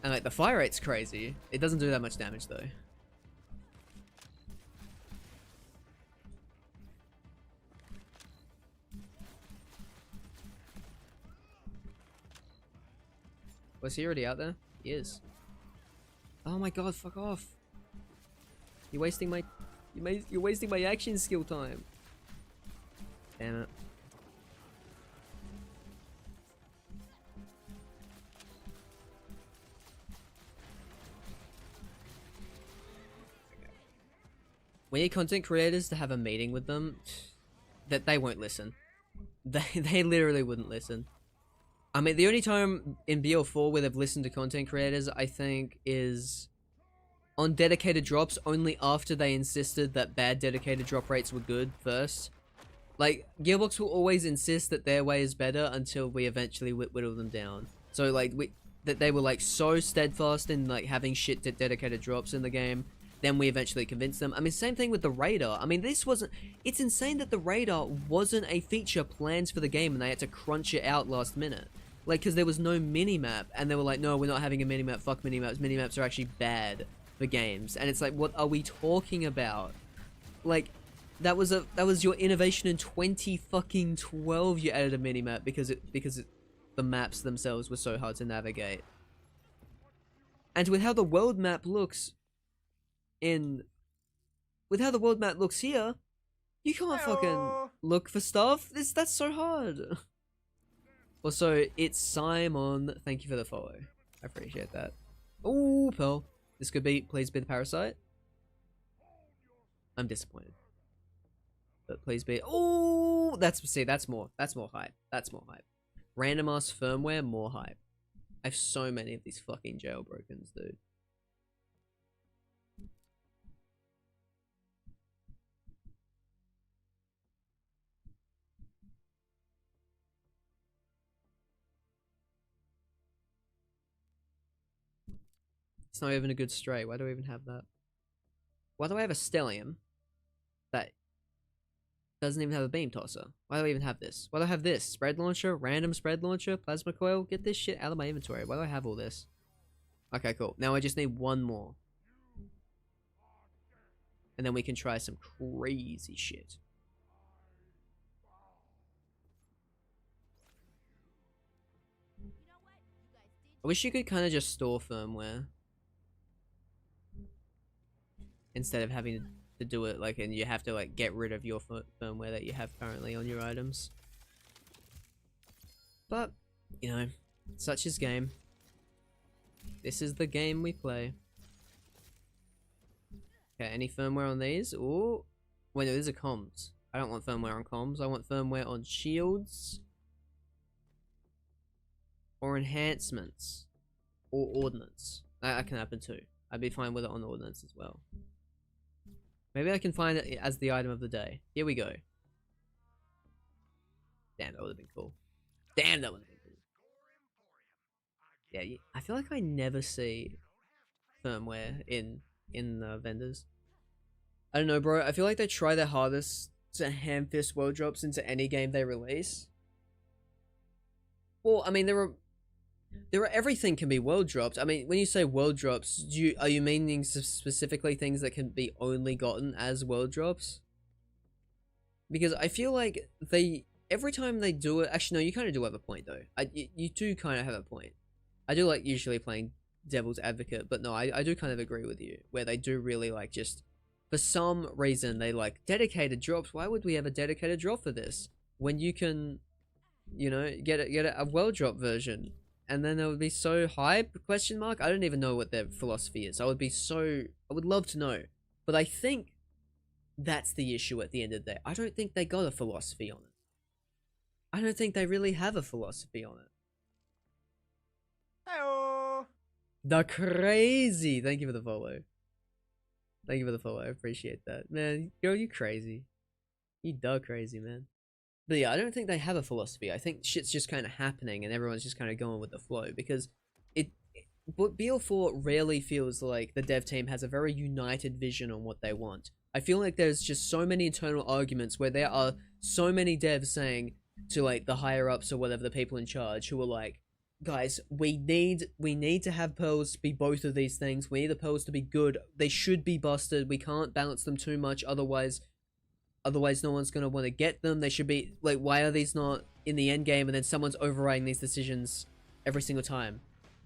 And like the fire rate's crazy. It doesn't do that much damage though. Was he already out there? He is. Oh my god, fuck off. You're wasting my action skill time. Damn it. We need content creators to have a meeting with them that they won't listen. They literally wouldn't listen. I mean, the only time in BL4 where they've listened to content creators, I think, is on dedicated drops only after they insisted that bad dedicated drop rates were good first. Like, Gearbox will always insist that their way is better until we eventually whittle them down. So, like, that they were, like, so steadfast in, like, having shit dedicated drops in the game, then we eventually convinced them. I mean, same thing with the Radar. I mean, this wasn't... It's insane that the Radar wasn't a feature planned for the game and they had to crunch it out last minute. Like, because there was no minimap, and they were like, no, we're not having a minimap, fuck minimaps. Minimaps are actually bad for games. And it's like, what are we talking about? Like, that was your innovation in 2012. You added a minimap because the maps themselves were so hard to navigate. And with how the world map looks here, you can't fucking look for stuff. That's so hard. Also, it's Simon. Thank you for the follow. I appreciate that. Ooh, Pearl. This could be, please be the Parasite. I'm disappointed. But please be, ooh, that's more hype. That's more hype. Random ass firmware, more hype. I have so many of these fucking jailbrokens, dude. It's not even a good stray. Why do I even have that? Why do I have a Stellium that doesn't even have a beam tosser? Why do I even have this? Why do I have this? Spread launcher, random spread launcher, plasma coil. Get this shit out of my inventory. Why do I have all this? Okay, cool. Now I just need one more. And then we can try some crazy shit. I wish you could kind of just store firmware. Instead of having to do it, like, and you have to, like, get rid of your firmware that you have currently on your items. But, you know, such is game. This is the game we play. Okay, any firmware on these? Ooh. Wait, no, these are comms. I don't want firmware on comms. I want firmware on shields. Or enhancements. Or ordnance. That can happen too. I'd be fine with it on ordnance as well. Maybe I can find it as the item of the day. Here we go. Damn, that would have been cool. Damn, that would have been cool. Yeah, I feel like I never see firmware in vendors. I don't know, bro. I feel like they try their hardest to ham-fist world drops into any game they release. Well, I mean, there are everything can be world dropped. I mean, when you say world drops, are you meaning specifically things that can be only gotten as world drops? Because I feel like every time they do it, actually no, you kind of do have a point though. You do kind of have a point. I do like usually playing devil's advocate, but no, I do kind of agree with you where they do really like just for some reason they like dedicated drops. Why would we have a dedicated drop for this when you can, you know, get a world drop version? And then it would be so hype, question mark. I don't even know what their philosophy is. I would love to know. But I think that's the issue at the end of the day. I don't think they got a philosophy on it. I don't think they really have a philosophy on it. Hello. The crazy. Thank you for the follow. Thank you for the follow. I appreciate that. Man, girl, you crazy. You dog crazy, man. But yeah, I don't think they have a philosophy. I think shit's just kind of happening and everyone's just kind of going with the flow because but BL4 rarely feels like the dev team has a very united vision on what they want. I feel like there's just so many internal arguments where there are so many devs saying to like the higher ups or whatever, the people in charge who are like, guys, we need to have pearls be both of these things. We need the pearls to be good. They should be busted. We can't balance them too much, otherwise no one's gonna want to get them. They should be like, why are these not in the end game? And then someone's overriding these decisions every single time.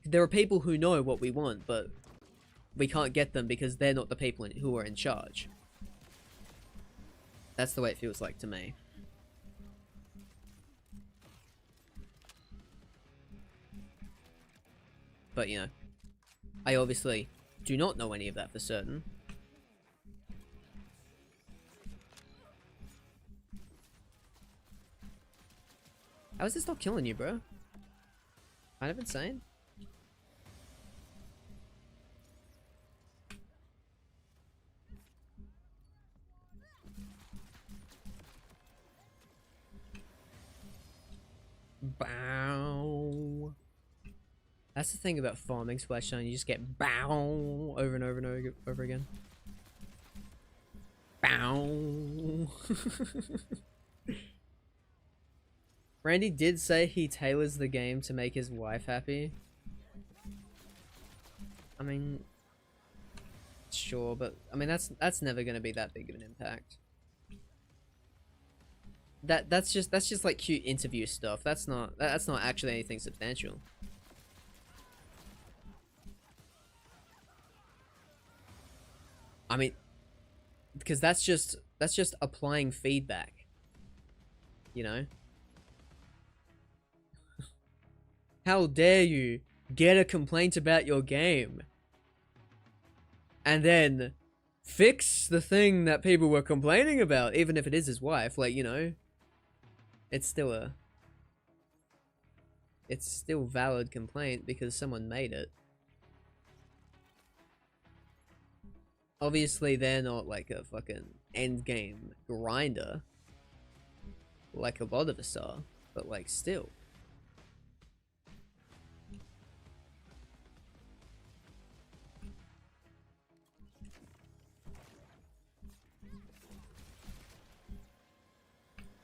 There are people who know what we want, but we can't get them because they're not the people who are in charge. That's the way it feels like to me. But, you know, I obviously do not know any of that for certain. How is this not killing you, bro? Kind of insane. Bow. That's the thing about farming Splashdown, you just get bow over and over and over again. Bow. Randy did say he tailors the game to make his wife happy. I mean, sure, but I mean that's never gonna be that big of an impact. That's just like cute interview stuff. That's not actually anything substantial. I mean, because that's just applying feedback. You know? How dare you get a complaint about your game and then fix the thing that people were complaining about, even if it is his wife, like, you know, it's still valid complaint because someone made it. Obviously, they're not like a fucking endgame grinder like a lot of us are, but like still.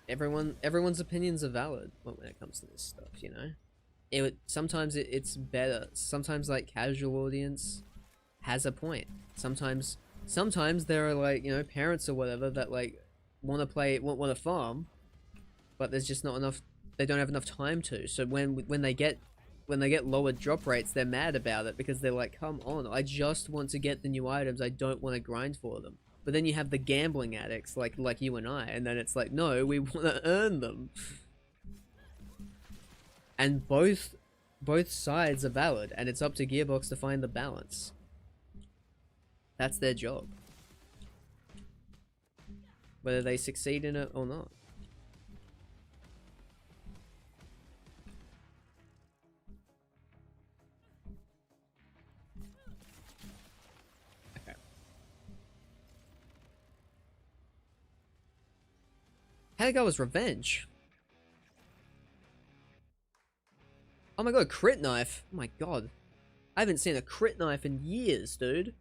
Everyone's opinions are valid when it comes to this stuff, you know. Sometimes it's better. Sometimes like casual audience has a point. Sometimes there are like, you know, parents or whatever that like want to farm, but there's just not enough. They don't have enough time to. So when they get lower drop rates, they're mad about it because they're like, come on, I just want to get the new items. I don't want to grind for them. But then you have the gambling addicts like you and I, and then it's like, no, we want to earn them. And both sides are valid, and it's up to Gearbox to find the balance. That's their job. Whether they succeed in it or not. How to go was revenge. Oh my god, crit knife. Oh my god. I haven't seen a crit knife in years, dude.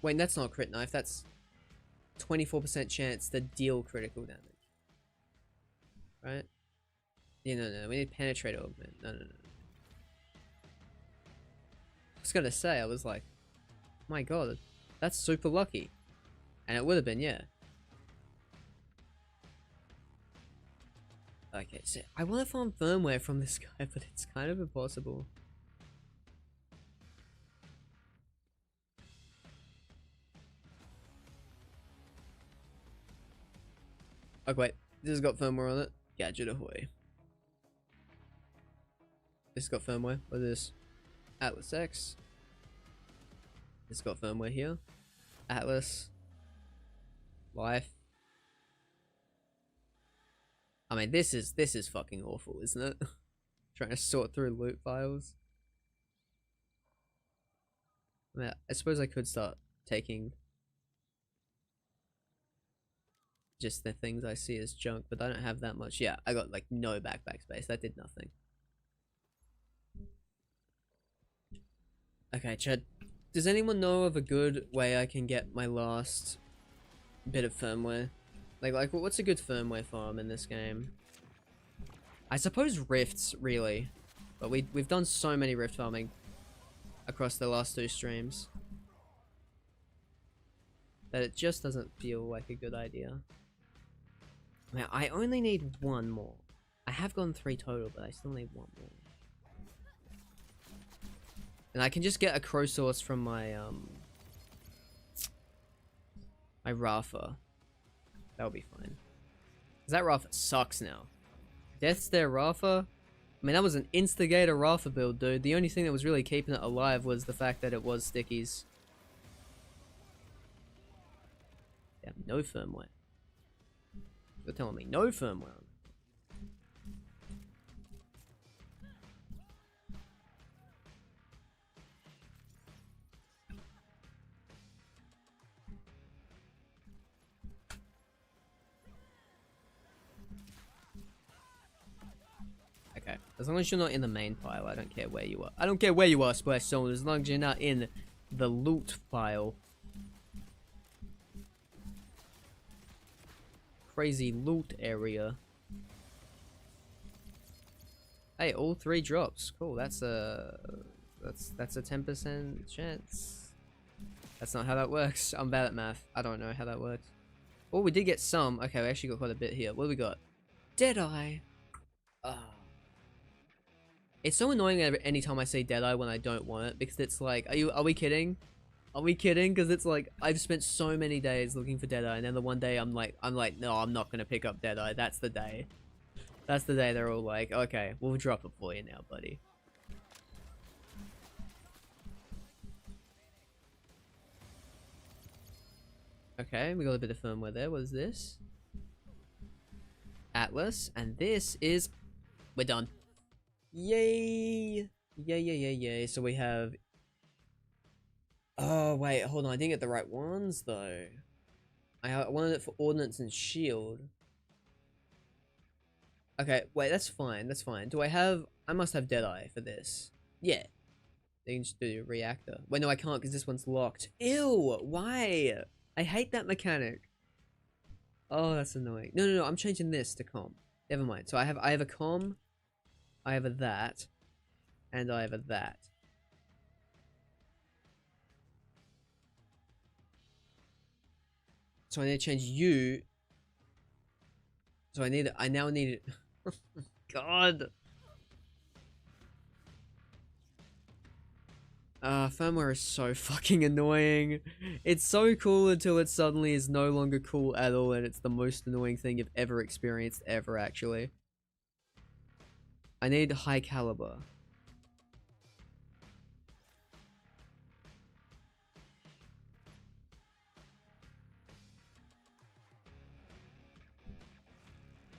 Wait, that's not a crit knife. That's 24% chance to deal critical damage. Right? Yeah, no. We need penetrate augment. No. I was gonna say, I was like, my god, that's super lucky. And it would have been, yeah. Okay, so I want to farm firmware from this guy, but it's kind of impossible. Okay, wait. This has got firmware on it. Gadget ahoy. This has got firmware. What is this? Atlas X. It's got firmware here. Atlas. Life. I mean, this is fucking awful, isn't it? Trying to sort through loot files. I mean, I suppose I could start taking just the things I see as junk, but I don't have that much. Yeah, I got like no backpack space. That did nothing. Okay, Chad. Does anyone know of a good way I can get my last bit of firmware? Like what's a good firmware farm in this game? I suppose rifts, really. But we've done so many rift farming across the last 2 streams that it just doesn't feel like a good idea. Man, I only need 1 more. I have gone 3 total, but I still need 1 more. And I can just get a crow source from my my Rafa. That'll be fine. Cause that Rafa sucks now. Death's there, Rafa. I mean, that was an instigator Rafa build, dude. The only thing that was really keeping it alive was the fact that it was stickies. Damn, no firmware. You're telling me no firmware. Okay, as long as you're not in the main pile, I don't care where you are. I don't care where you are, Splash Zone, as long as you're not in the loot pile. Crazy loot area. Hey, all 3 drops. Cool, that's a 10% chance. That's not how that works. I'm bad at math. I don't know how that works. Oh, we did get some. Okay, we actually got quite a bit here. What do we got? Deadeye. It's so annoying anytime I say Deadeye when I don't want it, because it's like, are we kidding? Are we kidding? Because it's like, I've spent so many days looking for Deadeye, and then the one day I'm like, no, I'm not gonna pick up Deadeye. That's the day. That's the day they're all like, okay, we'll drop it for you now, buddy. Okay, we got a bit of firmware there. What is this? Atlas, and this is... We're done. Yay! Yay. So we have... Oh, wait, hold on. I didn't get the right ones, though. I wanted it for Ordnance and Shield. Okay, wait, that's fine. That's fine. Do I have... I must have Deadeye for this. Yeah. They can just do Reactor. Wait, no, I can't because this one's locked. Ew! Why? I hate that mechanic. Oh, that's annoying. No, I'm changing this to com. Never mind. So I have a com, I have a that, and I have a that. So I need to change you. So I now need it. God. Firmware is so fucking annoying. It's so cool until it suddenly is no longer cool at all, and it's the most annoying thing you've ever experienced ever, actually. I need high caliber.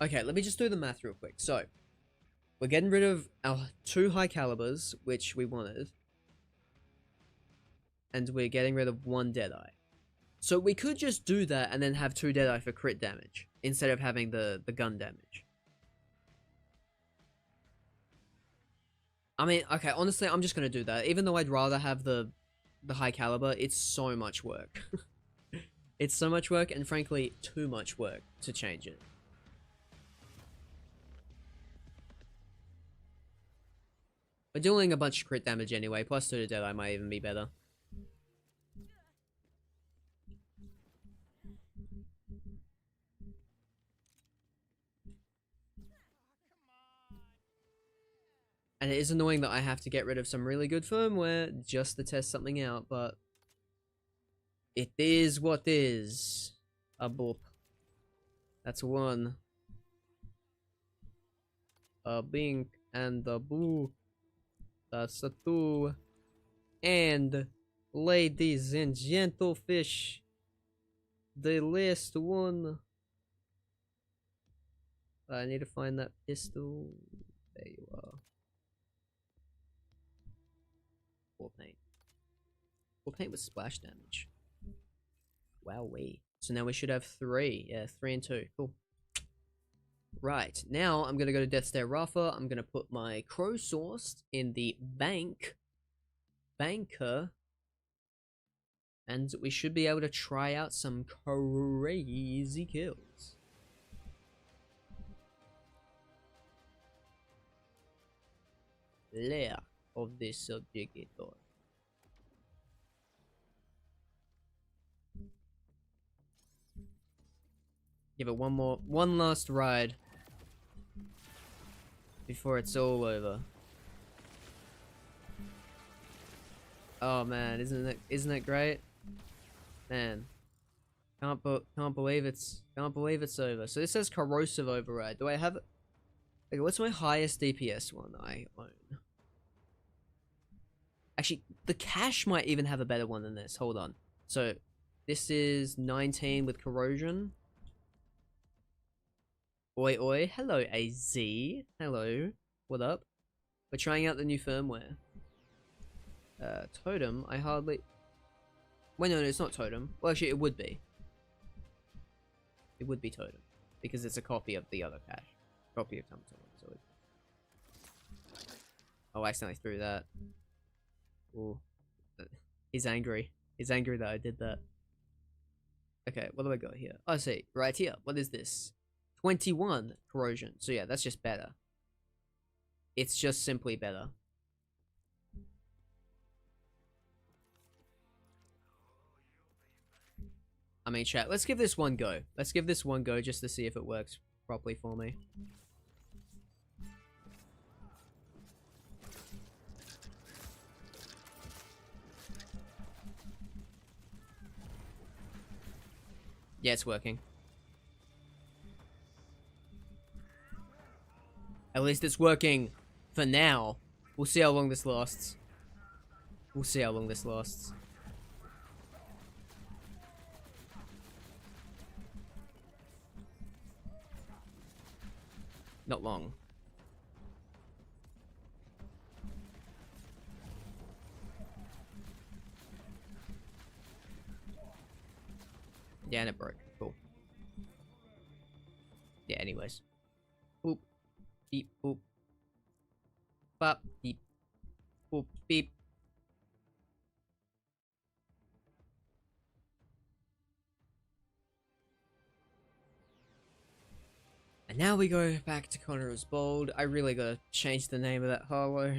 Okay, let me just do the math real quick. So, we're getting rid of our 2 high calibers, which we wanted. And we're getting rid of 1 Deadeye. So we could just do that and then have 2 Deadeye for crit damage, instead of having the gun damage. I mean, okay, honestly, I'm just gonna do that. Even though I'd rather have the the high caliber, it's so much work. It's so much work, and frankly, too much work to change it. We're doing a bunch of crit damage anyway, plus 2 to dead, I might even be better. And it is annoying that I have to get rid of some really good firmware just to test something out, but it is what is. A boop. That's one. A bink and a boo. That's a two. And ladies and gentlefish, the last one. I need to find that pistol. There you are. Full paint. Full paint with splash damage. Wowee. So now we should have 3. Yeah, 3 and 2. Cool. Right. Now I'm gonna go to Death Stare Rafa. I'm gonna put my Crow Sauce in the banker. And we should be able to try out some crazy kills. Layer of this subjugator. Give it one last ride before it's all over. Oh man, isn't it great? Man, can't believe it's over. So this says corrosive override. Do I have it? Okay, what's my highest DPS one I own? Actually, the cash might even have a better one than this. Hold on. So this is 19 with corrosion. Oi oi, hello AZ. Hello. What up? We're trying out the new firmware. Totem, I hardly... Wait, no, it's not Totem. Well, actually, it would be. It would be Totem. Because it's a copy of the other cache. Copy of Tum Tum. So oh, I accidentally threw that. Ooh. He's angry. He's angry that I did that. Okay, what do I got here? Oh, I see. Right here. What is this? 21 corrosion. So yeah, that's just better. It's just simply better. I mean, chat, let's give this one go. Let's give this one go just to see if it works properly for me. Yeah, it's working. At least it's working for now. We'll see how long this lasts. We'll see how long this lasts. Not long. Yeah, and it broke. Cool. Yeah, anyways. Boop. Beep. Boop. Bop. Beep. Boop. Beep. And now we go back to Connor's Bold. I really gotta change the name of that hollow.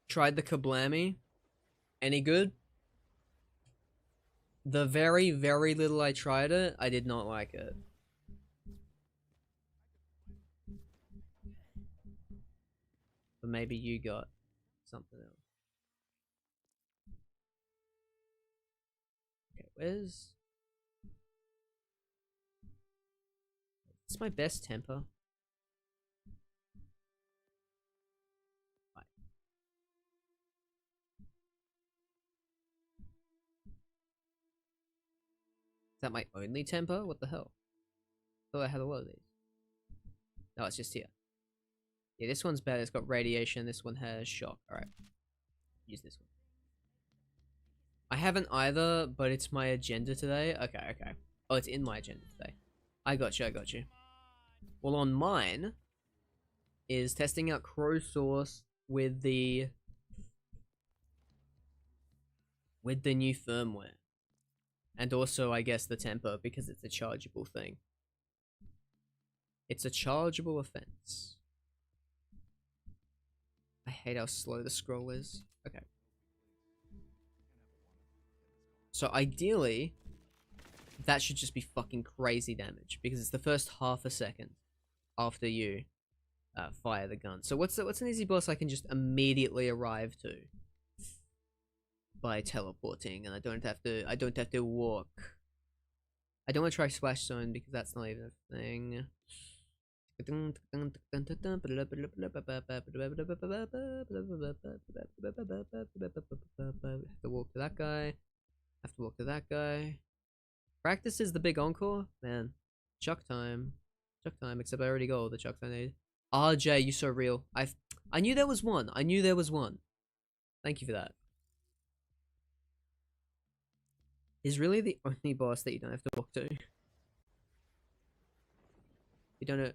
Tried the Kablammy. Any good? The very, very little I tried it, I did not like it. But maybe you got something else. Okay, where's... It's my best temper. Right. Is that my only temper? What the hell? I thought I had a lot of these. No, it's just here. Yeah, this one's better. It's got radiation. This one has shock. Alright. Use this one. I haven't either, but it's my agenda today. Okay, okay. Oh, it's in my agenda today. I got you, I got you. Well, on mine is testing out Crow Sauce with the new firmware. And also, I guess, the temper, because it's a chargeable thing. It's a chargeable offense. I hate how slow the scroll is. Okay. So ideally, that should just be fucking crazy damage, because it's the first half a second after you fire the gun. So what's an easy boss I can just immediately arrive to by teleporting, and I don't have to walk. I don't want to try Splash Zone because that's not even a thing. Have to walk to that guy. Have to walk to that guy. Practice is the big encore? Man. Chuck time. Chuck time, except I already got all the chucks I need. RJ, you so real. I knew there was one. I knew there was one. Thank you for that. Is really the only boss that you don't have to walk to. You don't know.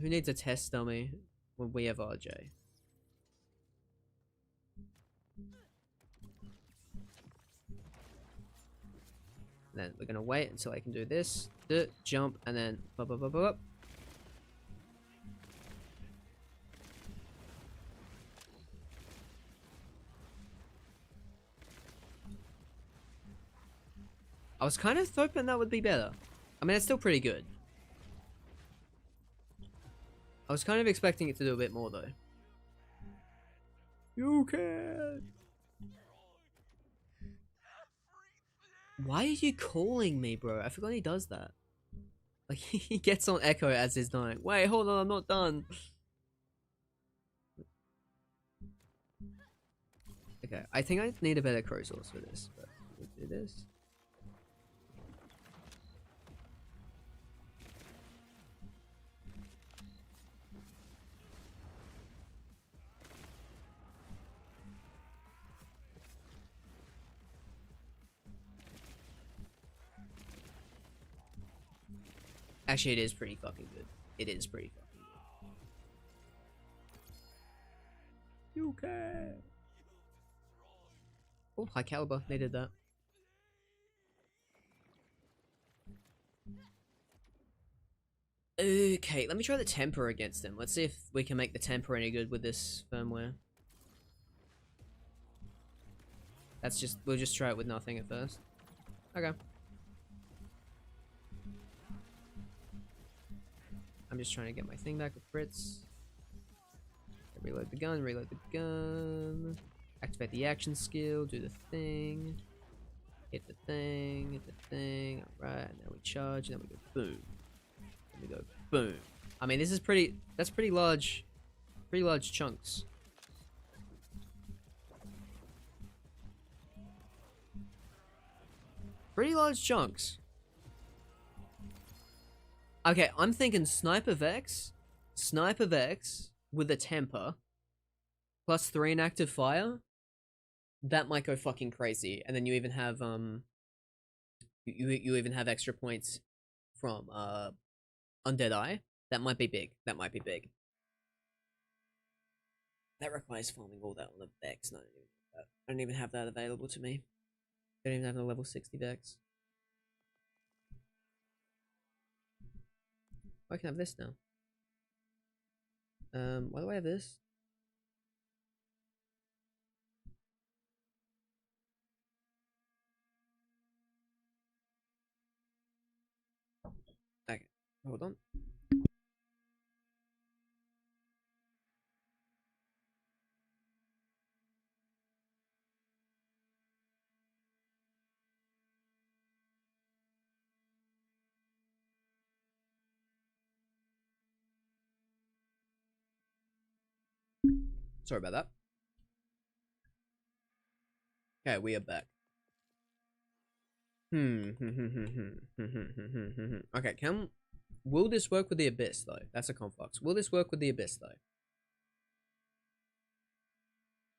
Who needs a test dummy when we have RJ? And then we're gonna wait until I can do this, jump, and then up. I was kind of hoping that would be better. I mean, it's still pretty good. I was kind of expecting it to do a bit more, though. You can. Why are you calling me, bro? I forgot he does that. Like, he gets on Echo as he's dying. Wait, hold on, I'm not done. Okay, I think I need a better crow source for this, but we'll do this. Actually, it is pretty fucking good. It is pretty fucking good. You can. Oh, high caliber. Needed that. Okay, let me try the temper against him. Let's see if we can make the temper any good with this firmware. We'll just try it with nothing at first. Okay. I'm just trying to get my thing back with Fritz. Reload the gun. Activate the action skill, do the thing. Hit the thing. Alright, now we charge, and then we go boom. Then we go boom. I mean, that's pretty large chunks. Pretty large chunks. Okay, I'm thinking Sniper Vex with a temper, plus 3 inactive fire. That might go fucking crazy, and then you even have you even have extra points from Undead Eye. That might be big. That requires farming all that on the Vex. No, I don't even have that available to me. I don't even have a level 60 Vex. I can have this now. Why do I have this? Okay, hold on. Sorry about that. Okay, we are back. Okay, Will this work with the Abyss, though? That's a conflux. Will this work with the Abyss, though?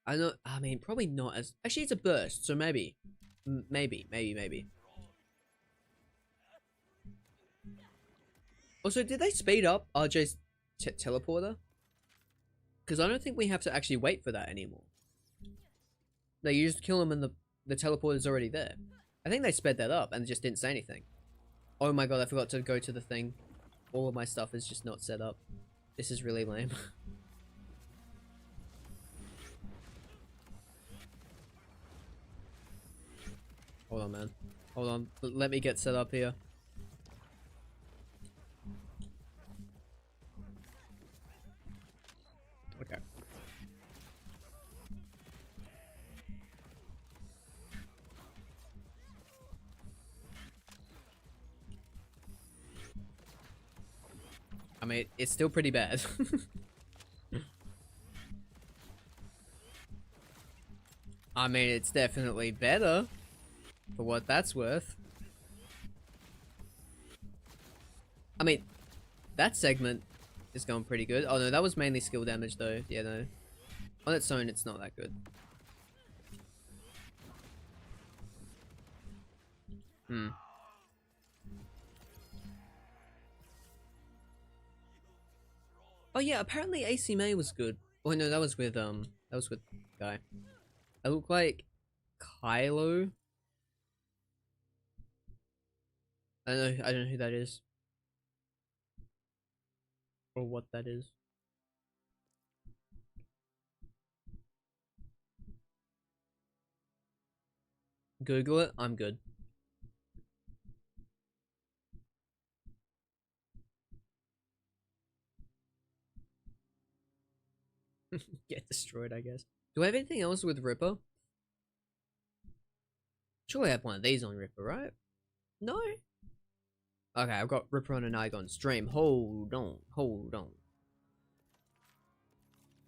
I mean, probably not as... Actually, it's a burst, so maybe. Maybe. Also, did they speed up RJ's teleporter? Because I don't think we have to actually wait for that anymore. No, you just kill him and the teleporter's already there. I think they sped that up and just didn't say anything. Oh my god, I forgot to go to the thing. All of my stuff is just not set up. This is really lame. Hold on, man. Hold on. Let me get set up here. Okay. I mean, it's still pretty bad. I mean, it's definitely better. For what that's worth. I mean, that segment is going pretty good. Oh no, that was mainly skill damage though. Yeah, no. On its own, it's not that good. Oh yeah, apparently AC May was good. Oh no, that was with guy. It looked like Kylo. I don't know who that is. Or what that is. Google it, I'm good. Get destroyed, I guess. Do I have anything else with Ripper? Surely I have one of these on Ripper, right? No? Okay, I've got Ripper on an Igon stream. Hold on.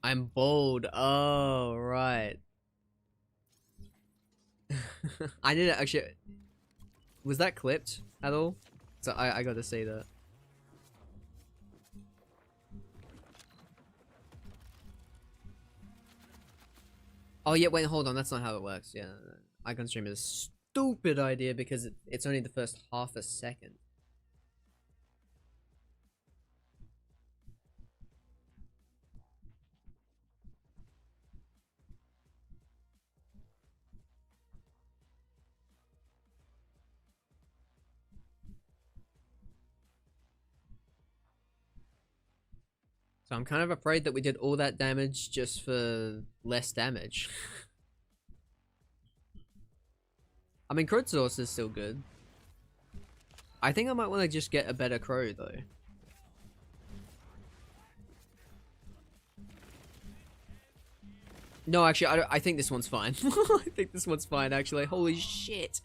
I'm bold. Oh, right. I didn't actually... Was that clipped at all? So I got to see that. Oh yeah, wait, hold on. That's not how it works. Yeah, Icon stream is a stupid idea because it's only the first half a second. So I'm kind of afraid that we did all that damage just for less damage. I mean, Crowd Source is still good. I think I might want to just get a better crow, though. No, actually, I think this one's fine. I think this one's fine, actually. Holy shit.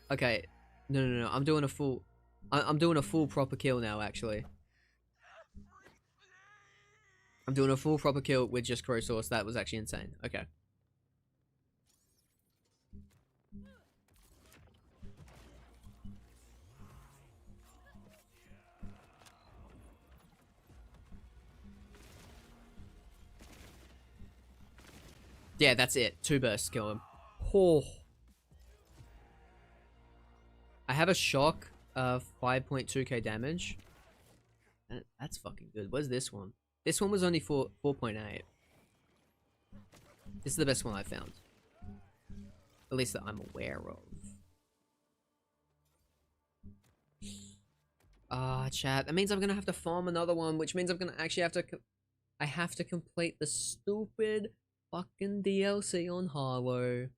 Okay. No. I'm doing a full... I'm doing a full proper kill now, actually. I'm doing a full proper kill with just Crow Source. That was actually insane. Okay. Yeah, that's it. 2 bursts kill him. Oh. I have a shock of 5.2k damage. That's fucking good. Where's this one? This one was only 4.8. This is the best one I found. At least that I'm aware of. Chat. That means I'm gonna have to farm another one, which means I'm gonna actually have to... I have to complete the stupid fucking DLC on Harlow.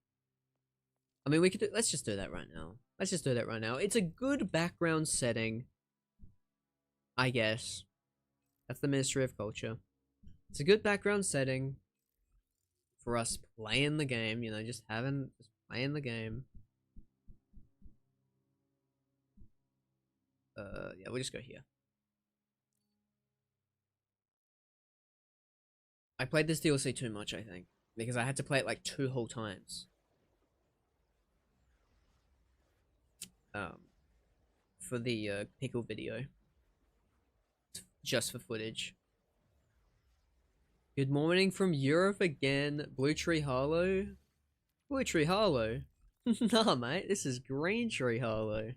I mean, we could do... Let's just do that right now. Let's just do that right now. It's a good background setting. I guess. That's the Ministry of Culture. It's a good background setting for us playing the game, you know, just playing the game. Yeah, we'll just go here. I played this DLC too much, I think, because I had to play it like 2 whole times. For the pickle video. just for footage. Good morning from Europe again. Blue Tree Hollow. Blue Tree Hollow? Nah, mate, this is Green Tree Hollow.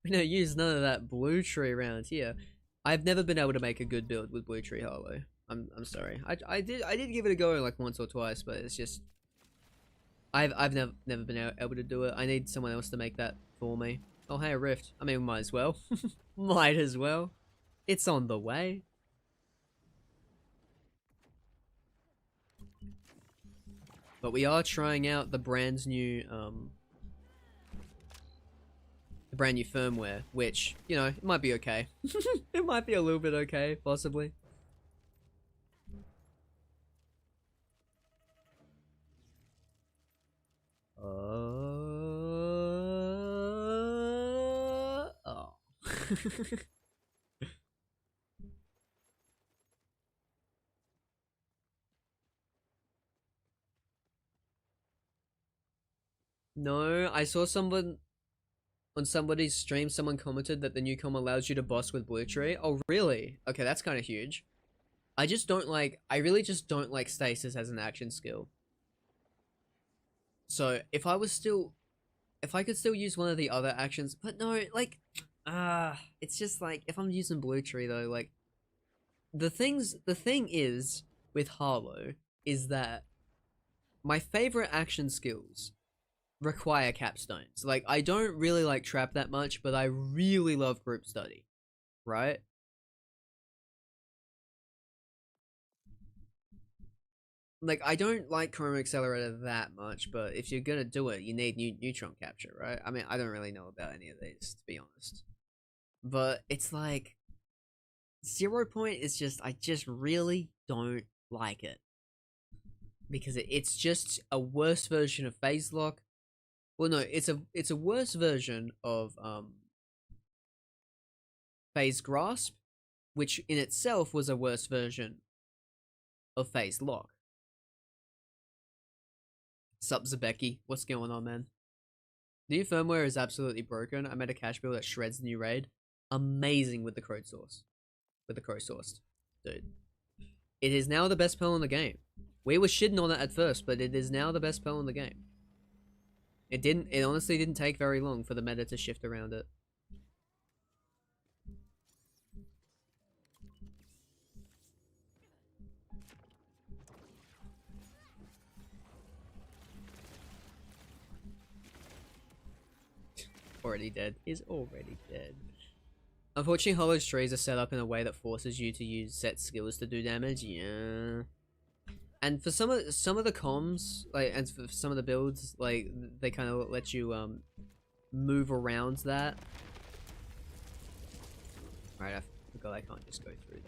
We don't use none of that blue tree around here. I've never been able to make a good build with Blue Tree Hollow. I'm sorry. I did give it a go like once or twice, but it's just I've never been able to do it. I need someone else to make that for me. Oh hey, a rift. I mean, might as well. Might as well. It's on the way. But we are trying out the brand new firmware, which, you know, it might be okay. It might be a little bit okay, possibly. Oh. No, I saw someone on somebody's stream, someone commented that the new com allows you to boss with Blue Tree. Oh, really? Okay, that's kind of huge. I really just don't like stasis as an action skill. So, if I could still use one of the other actions, but no, like, it's just like, if I'm using Blue Tree though, like, the thing is, with Harlow, is that my favorite action skills require capstones. Like, I don't really like trap that much, but I really love group study, right? Like, I don't like Chrome Accelerator that much, but if you're gonna do it, you need neutron capture, right? I mean, I don't really know about any of these, to be honest. But it's like, 0 point is just, I just really don't like it. Because it's just a worse version of phase lock. Well, no, it's a worse version of phase grasp, which in itself was a worse version of phase lock. Sup, Zabeki? What's going on, man? The new firmware is absolutely broken. I made a cache build that shreds the new raid. Amazing with the crowd source. With the crow sourced. Dude. It is now the best pearl in the game. We were shitting on it at first, but it is now the best pearl in the game. It honestly didn't take very long for the meta to shift around it. Already dead. Is already dead. Unfortunately, Hollow's trees are set up in a way that forces you to use set skills to do damage. Yeah. And for some of the comms, like, and for some of the builds, like, they kind of let you move around that. Right, I forgot I can't just go through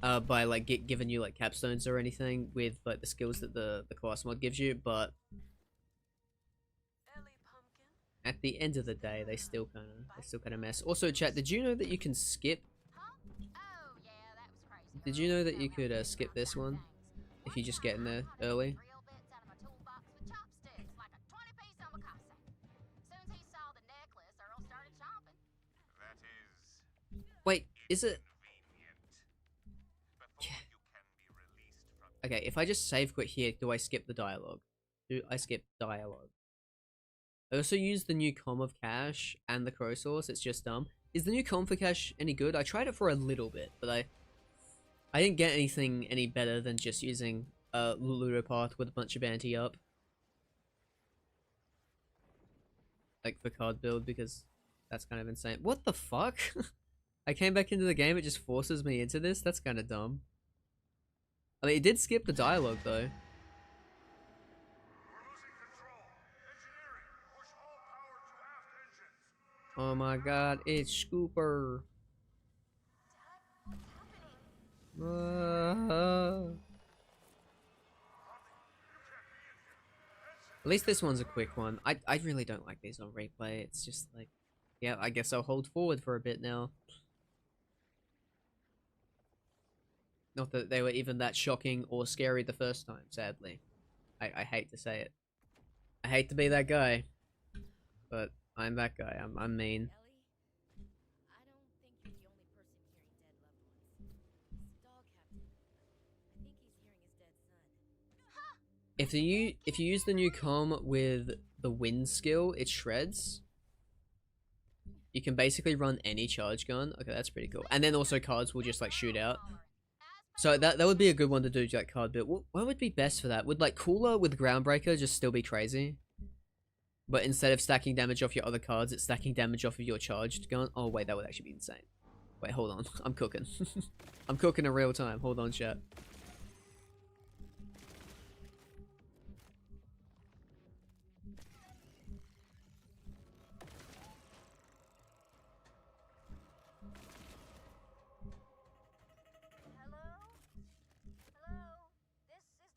that. By like giving you like capstones or anything with like the skills that the class mod gives you, but at the end of the day, they still kind of mess. Also, chat, did you know that you can skip? Did you know that you could skip this one if you just get in there early? Wait, is it? Okay, if I just save quit here, do I skip the dialogue? Do I skip dialogue? I also use the new com of cache and the crow source. It's just dumb. Is the new com for cache any good? I tried it for a little bit, but I didn't get anything any better than just using Ludopath with a bunch of anti up. Like for card build, because that's kind of insane. What the fuck? I came back into the game, it just forces me into this? That's kind of dumb. I mean, it did skip the dialogue though. Oh my god, it's Scooper. At least this one's a quick one. I really don't like these on replay. It's just like, yeah, I guess I'll hold forward for a bit now. Not that they were even that shocking or scary the first time, sadly. I hate to say it. I hate to be that guy. But I'm that guy. I'm mean. if you use the new com with the wind skill, it shreds. You can basically run any charge gun. Okay, that's pretty cool. And then also cards will just like shoot out. So that would be a good one to do, that card build. What would be best for that? Would like Cooler with Groundbreaker just still be crazy? But instead of stacking damage off your other cards, it's stacking damage off of your charged gun. Oh wait, that would actually be insane. Wait, hold on. I'm cooking. I'm cooking in real time. Hold on, chat.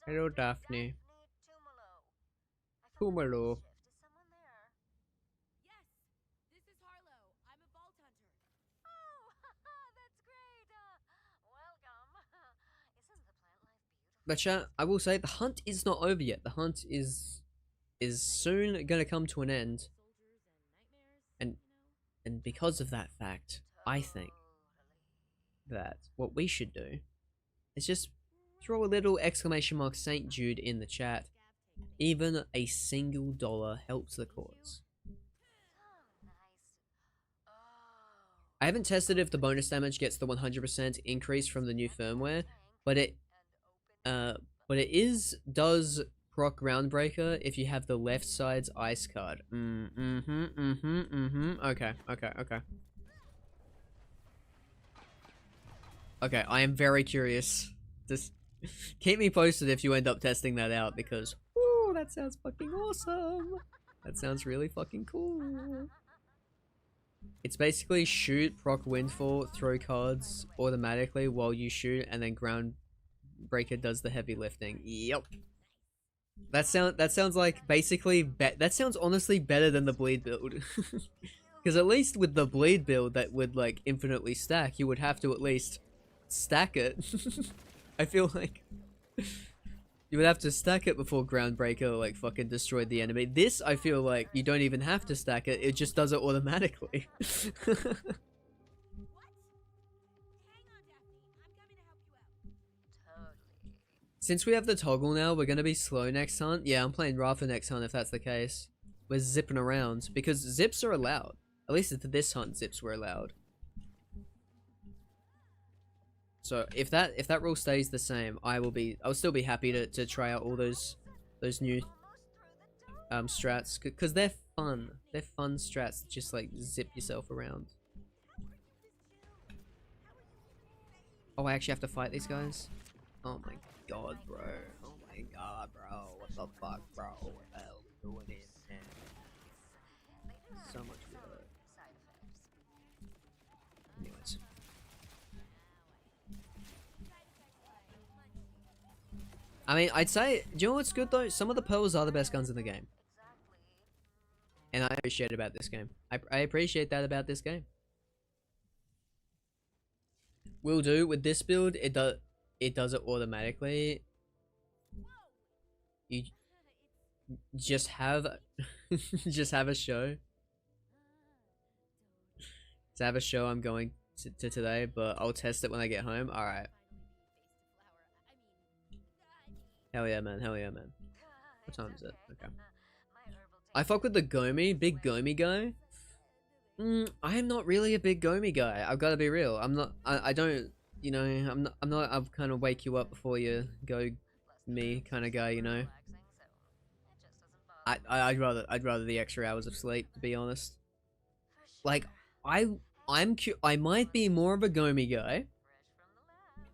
Hello, Daphne. Tumalo. Yes, this is Harlow. I'm a vault hunter. Oh, that's great. Welcome. Isn't the plant life beautiful? But chat, I will say the hunt is not over yet. The hunt is soon gonna come to an end. And because of that fact, I think that what we should do is just throw a little exclamation mark St. Jude in the chat. Even a single dollar helps the cause. I haven't tested if the bonus damage gets the 100% increase from the new firmware, but it does proc Groundbreaker if you have the left side's ice card. Okay. Okay, I am very curious. Just keep me posted if you end up testing that out, because woo, that sounds fucking awesome. That sounds really fucking cool. It's basically shoot, proc Windfall, throw cards automatically while you shoot, and then Groundbreaker does the heavy lifting. Yep. That sounds like basically that sounds honestly better than the bleed build. Because at least with the bleed build that would like infinitely stack, you would have to at least stack it. I feel like you would have to stack it before Groundbreaker like fucking destroyed the enemy. This, I feel like you don't even have to stack it, it just does it automatically. Since we have the toggle now, we're gonna be slow next hunt. Yeah, I'm playing Rafa next hunt if that's the case. We're zipping around, because zips are allowed. At least for this hunt, zips were allowed. So if that rule stays the same, I'll still be happy to try out all those new strats, because they're fun. They're fun strats. Just like zip yourself around. Oh, I actually have to fight these guys? Oh my god, bro. Oh my god, bro. What the fuck, bro? What the hell are we doing here, man? So much work. Anyways. I mean, I'd say, do you know what's good though? Some of the pearls are the best guns in the game. And I appreciate about this game. I appreciate that about this game. Will do. With this build, it does it automatically. You just have just have a show. To have a show I'm going to today, but I'll test it when I get home. Alright. Hell yeah, man. Hell yeah, man. What time is it? Okay. I fuck with the Gomi. Big Gomi guy. I am not really a big Gomi guy. I've got to be real. I'm not. I don't. You know. I'm not. I'll kind of wake you up before you go. Me kind of guy. You know. I'd rather the extra hours of sleep, to be honest. Like I might be more of a Gomi guy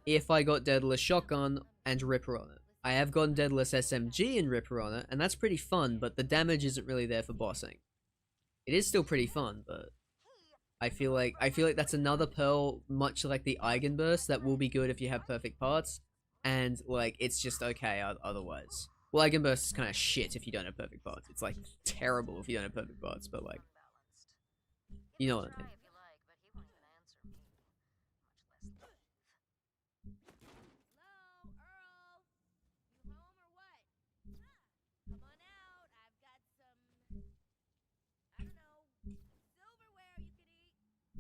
if I got Daedalus Shotgun and Ripper on it. I have gotten Daedalus SMG and Ripper on it, and that's pretty fun, but the damage isn't really there for bossing. It is still pretty fun, but I feel like that's another pearl, much like the Eigenburst, that will be good if you have perfect parts, and like it's just okay otherwise. Well, Eigenburst is kind of shit if you don't have perfect parts. It's like terrible if you don't have perfect parts, but like, you know what I mean.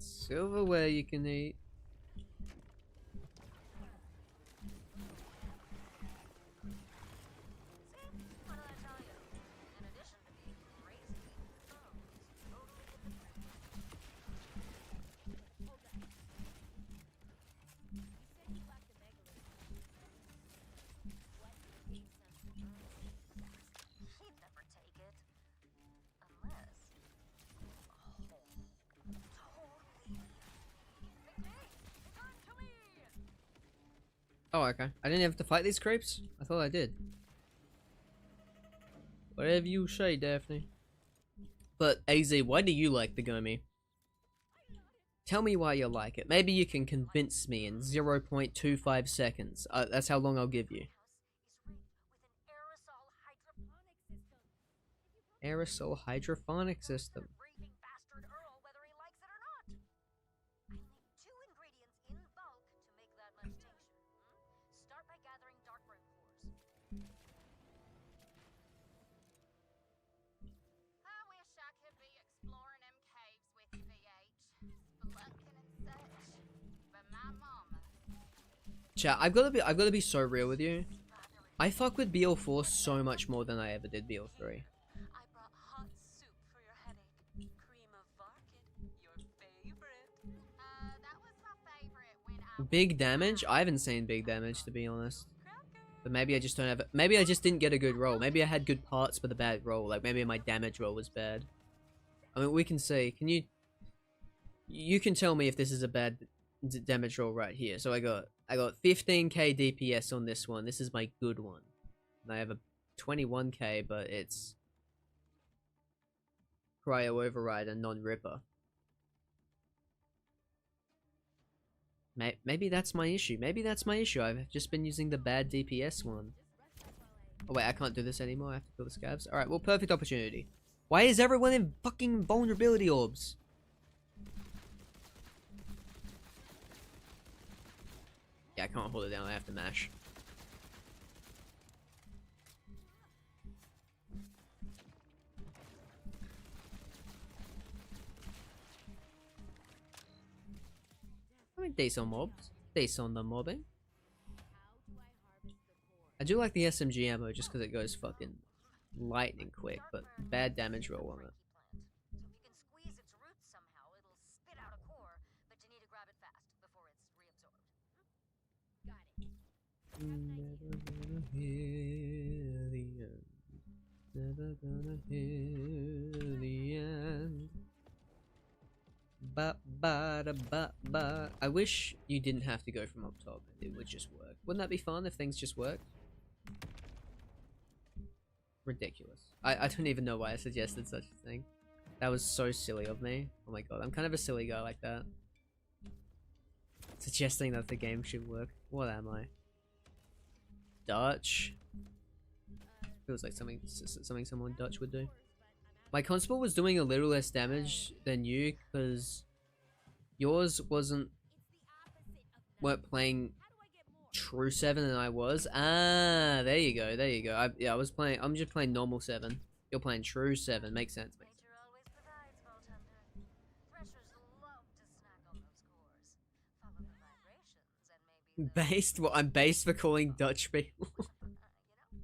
Silverware you can eat. Oh, okay. I didn't have to fight these creeps? I thought I did. Whatever you say, Daphne. But, AZ, why do you like the Gomi? Tell me why you like it. Maybe you can convince me in 0.25 seconds. That's how long I'll give you. Aerosol hydrophonic system. Chat, I've gotta be so real with you. I fuck with BL4 so much more than I ever did BL3. I brought hot soup for your headache. Cream of Varkid, your favorite. That was my favorite when I Big damage? I haven't seen big damage, to be honest. But maybe I just don't have it. Maybe I just didn't get a good roll. Maybe I had good parts but a bad roll. Like maybe my damage roll was bad. I mean, we can see. Can you? You can tell me if this is a bad damage roll right here. So I got 15k DPS on this one. This is my good one. And I have a 21k, but it's cryo override and non-ripper. Maybe that's my issue. Maybe that's my issue. I've just been using the bad DPS one. Oh wait, I can't do this anymore. I have to kill the scabs. Alright, well, perfect opportunity. Why is everyone in fucking vulnerability orbs? Yeah, I can't hold it down. I have to mash. I mean, decent mobs. Decent on the mobbing. I do like the SMG ammo just because it goes fucking lightning quick, but bad damage roll on it. So if you can squeeze its roots somehow, it'll spit out a core, but you need to grab it fast before it's reabsorbed. Got it. Never gonna hear the end. Never gonna hear the end. Ba ba da ba ba. I wish you didn't have to go from up top. It would just work. Wouldn't that be fun if things just worked? Ridiculous. I don't even know why I suggested such a thing. That was so silly of me. Oh my god, I'm kind of a silly guy like that. Suggesting that the game should work. What am I? Dutch? Feels like something someone Dutch would do. My constable was doing a little less damage than you because yours weren't playing true 7 and I was. Ah, there you go, there you go. I'm just playing normal 7. You're playing true 7. Makes sense. Nature always provides, Vault Hunter. Threshers love to snack on those cores. Follow the vibrations and maybe Based? What? I'm based for calling Dutch people.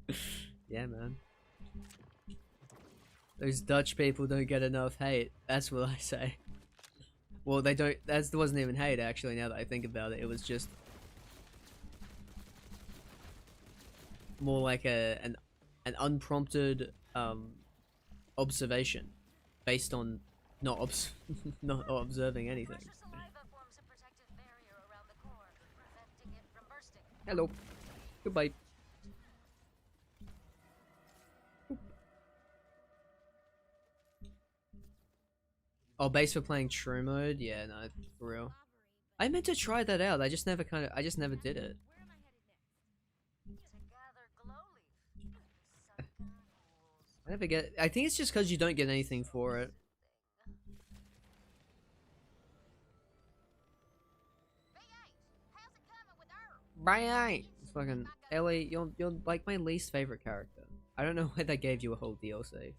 you know. Yeah, man. Those Dutch people don't get enough hate. That's what I say. Well, they don't. That wasn't even hate, actually, now that I think about it. It was just more like an unprompted observation based on not not observing anything. Thresher saliva forms a protective barrier around the core, preventing it from bursting. Hello. Goodbye. Oh, base for playing true mode? Yeah, no, for real. I meant to try that out. I just never did it. Where am I headed next? To gather glow leaf. Sunken pools. I never get. I think it's just because you don't get anything for it. How's it coming with her? Right. Fucking Ellie, you're like my least favorite character. I don't know why they gave you a whole DLC.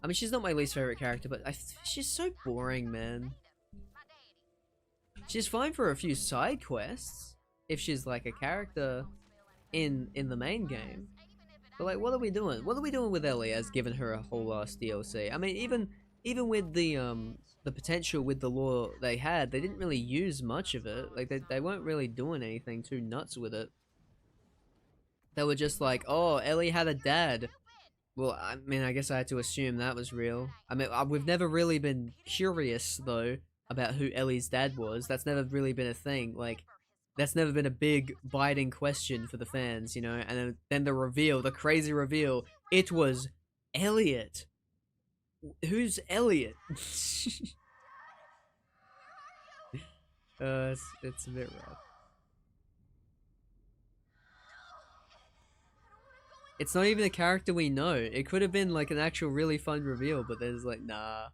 I mean, she's not my least favorite character, but she's so boring, man. She's fine for a few side quests if she's like a character in the main game. But like, what are we doing? What are we doing with Ellie as giving her a whole ass DLC? I mean, even with the potential with the lore they had, they didn't really use much of it. Like they weren't really doing anything too nuts with it. They were just like, oh, Ellie had a dad. Well, I mean, I guess I had to assume that was real. I mean, we've never really been curious, though, about who Ellie's dad was. That's never really been a thing. Like, That's never been a big biting question for the fans, you know. And then the reveal, the crazy reveal, it was Elliot. Who's Elliot? It's a bit rough. It's not even a character we know. It could have been like an actual really fun reveal, but there's like, nah.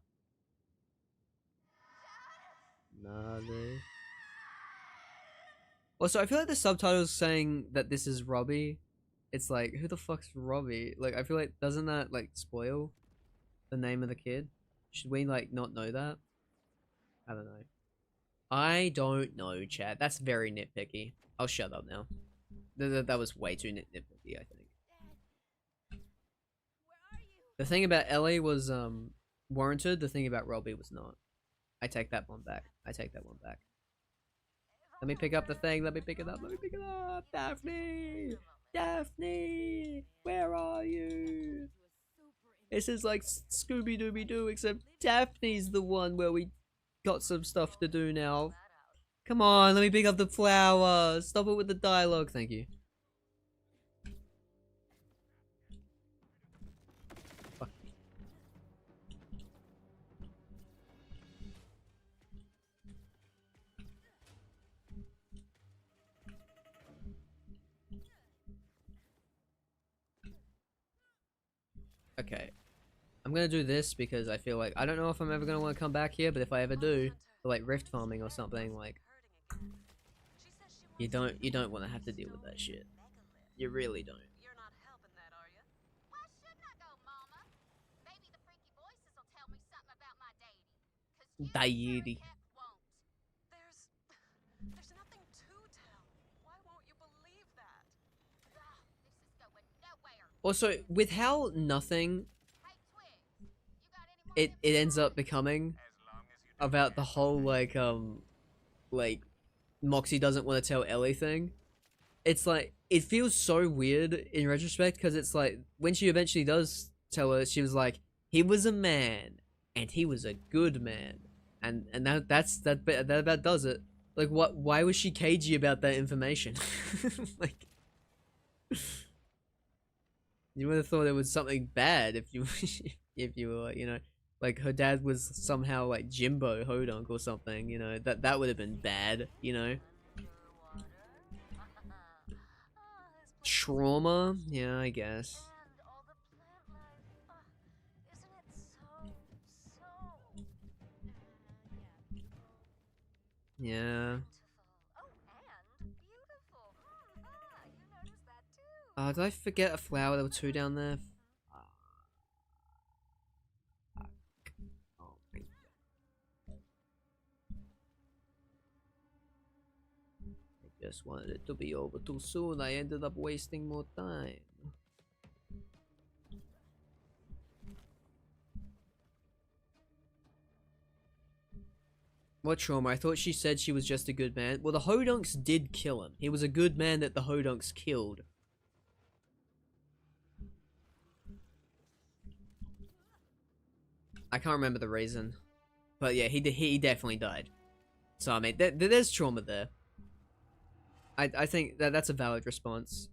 Nah, dude. Also, I feel like the subtitles saying that this is Robbie. It's like, who the fuck's Robbie? Like, I feel like, doesn't that like spoil the name of the kid? Should we like not know that? I don't know. I don't know, Chad. That's very nitpicky. I'll shut up now. That was way too nitpicky, I think. The thing about Ellie was warranted. The thing about Robbie was not. I take that one back. I take that one back. Let me pick up the thing. Let me pick it up. Let me pick it up. Daphne! Daphne! Where are you? This is like Scooby-Dooby-Doo, except Daphne's the one where we got some stuff to do now. Come on, let me pick up the flower. Stop it with the dialogue. Thank you. Fuck. Okay. I'm gonna do this because I feel like I don't know if I'm ever gonna want to come back here, but if I ever do, for like rift farming or something, like you don't want to have to deal with that shit. You really don't. You're not helping that, are you? Why shouldn't I go, Mama? Maybe the freaky voices will tell me something about my deity. 'Cause you Deity. sure heck won't. There's nothing to tell. Why won't you believe that? Ugh, this is going nowhere. Also, with how nothing Hey, Twigs, you got any more it ends up becoming about the whole like Moxie doesn't want to tell Ellie thing. It's like it feels so weird in retrospect because it's like when she eventually does tell her, she was like, he was a man and he was a good man, and that about does it. Like what? Why was she cagey about that information? Like you would have thought it was something bad if you if you were like, you know, like her dad was somehow like Jimbo Hodunk or something, you know, that would have been bad, you know. Trauma? Yeah, I guess. And all the plant life. Isn't it so Yeah. beautiful? Oh, and beautiful. You noticed that too. Did I forget a flower? There were two down there. Fuck. Oh my God. I just wanted it to be over too soon. I ended up wasting more time. What trauma? I thought she said she was just a good man. Well, the Hodunks did kill him. He was a good man that the Hodunks killed. I can't remember the reason. But yeah, he definitely died. So, I mean, there's trauma there. I think that's a valid response.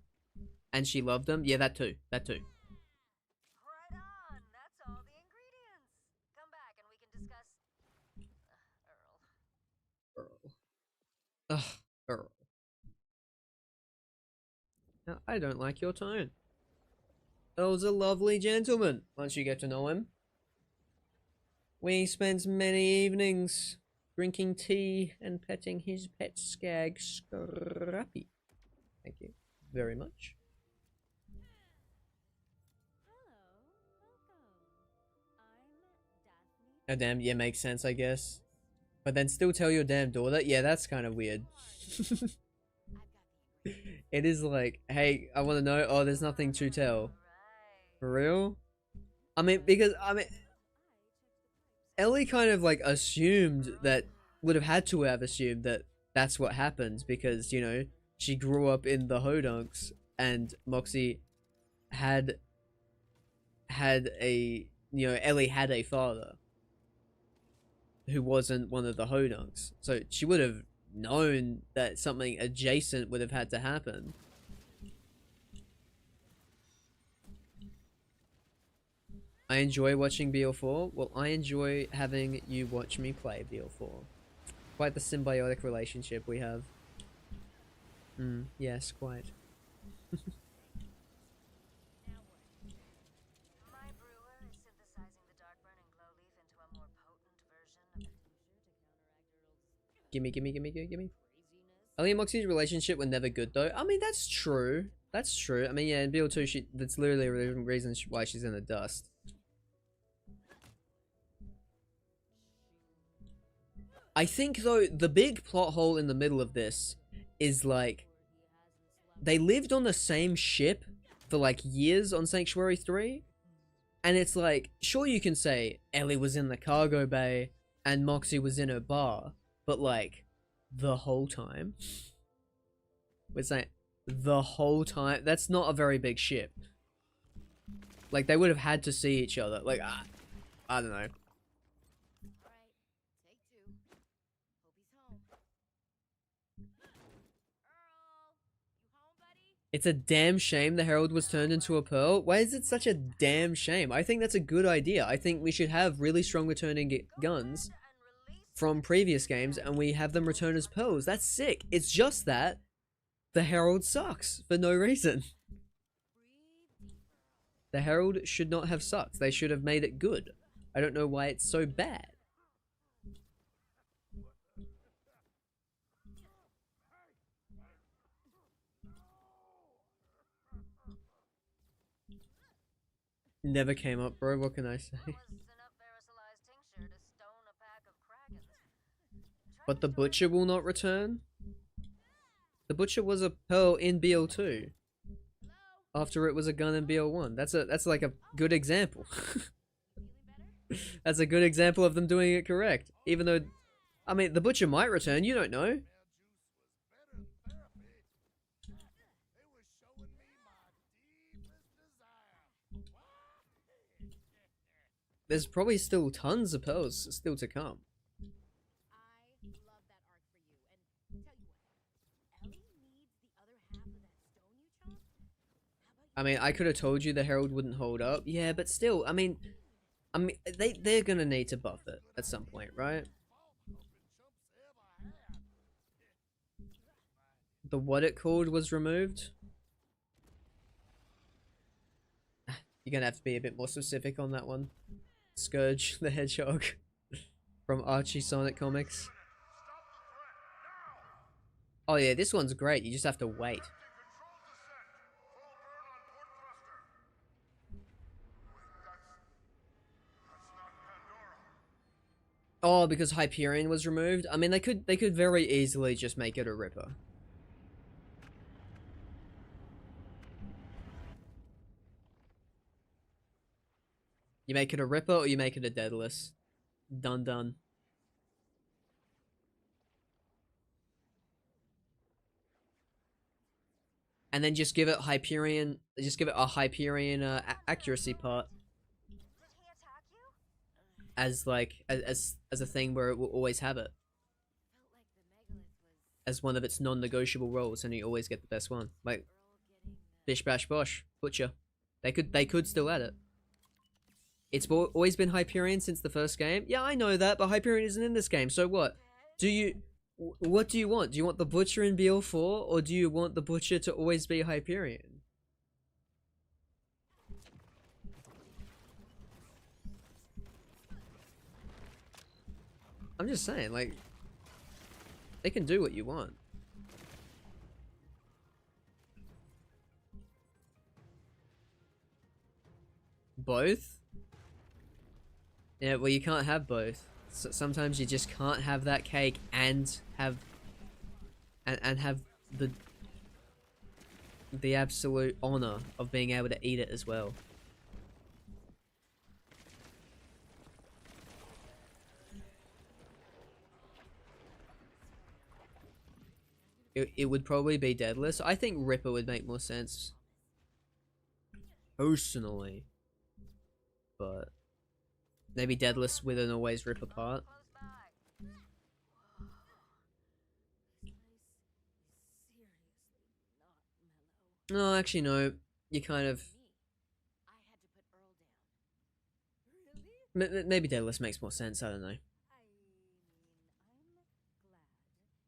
And she loved him? Yeah, that too. That too. Right on. That's all the ingredients. Come back and we can discuss Earl. Earl. Ugh, Earl. Now, I don't like your tone. Earl's a lovely gentleman, once you get to know him. We spent many evenings drinking tea and petting his pet skag, Scrappy. Thank you very much. Hello, welcome. I'm Daphne. Oh, damn, yeah, makes sense, I guess. But then still tell your damn daughter? Yeah, that's kind of weird. I've got the It is like, hey, I want to know. Oh, there's nothing to tell. Right. For real? I mean, because, I mean, Ellie kind of like assumed that, would have had to have assumed that that's what happens because, you know, she grew up in the Hodunks and Moxie had a, you know, Ellie had a father who wasn't one of the Hodunks. So she would have known that something adjacent would have had to happen. I enjoy watching BL4. Well, I enjoy having you watch me play BL4. Quite the symbiotic relationship we have. Yes, quite. My brewer is synthesizing the dark burning glow leaf into a more potent version of Gimme. Ellie and Moxie's relationship were never good though. I mean, that's true. That's true. I mean, yeah, in BL2, that's literally the reason why she's in the dust. I think though, the big plot hole in the middle of this is like, they lived on the same ship for like years on Sanctuary 3. And it's like, sure you can say Ellie was in the cargo bay and Moxie was in her bar, but like, the whole time? We're saying, the whole time? That's not a very big ship. Like, they would have had to see each other. Like, I don't know. Alright, take 2. Hope he's home. Earl, you home, buddy? It's a damn shame the Herald was turned into a pearl. Why is it such a damn shame? I think that's a good idea. I think we should have really strong returning guns from previous games and we have them return as pearls. That's sick. It's just that the Herald sucks for no reason. The Herald should not have sucked. They should have made it good. I don't know why it's so bad. Never came up, bro. What can I say? But the Butcher will not return? The Butcher was a pearl in BL2. After it was a gun in BL1. That's like a good example. That's a good example of them doing it correct. Even though, I mean, the Butcher might return, you don't know. There's probably still tons of pearls still to come. I love that arc for you. And tell you what, Ellie needs the other half of that stone you chopped. How about I mean, I could have told you the Herald wouldn't hold up. Yeah, but still, I mean, they're gonna need to buff it at some point, right? The what it called was removed. You're gonna have to be a bit more specific on that one. Scourge the Hedgehog from Archie Sonic comics. Oh yeah, this one's great. You just have to wait. Oh, because Hyperion was removed? I mean, they could very easily just make it a Ripper. You make it a Ripper or you make it a Daedalus. Done. And then just give it Hyperion, just give it a Hyperion accuracy part. As like, as a thing where it will always have it. As one of its non-negotiable roles, and you always get the best one. Like, Bish Bash Bosh, Butcher. They could still add it. It's always been Hyperion since the first game. Yeah, I know that, but Hyperion isn't in this game, so what? What do you want? Do you want the Butcher in BL4, or do you want the Butcher to always be Hyperion? I'm just saying, like, they can do what you want. Both? Yeah, well, you can't have both. So sometimes you just can't have that cake and have have the absolute honor of being able to eat it as well. It would probably be Daedalus. I think Ripper would make more sense. Personally. But maybe Daedalus with an always Ripper part. No, actually, no. You kind of... I had to put Earl down. Really? Maybe Daedalus makes more sense, I don't know. I'm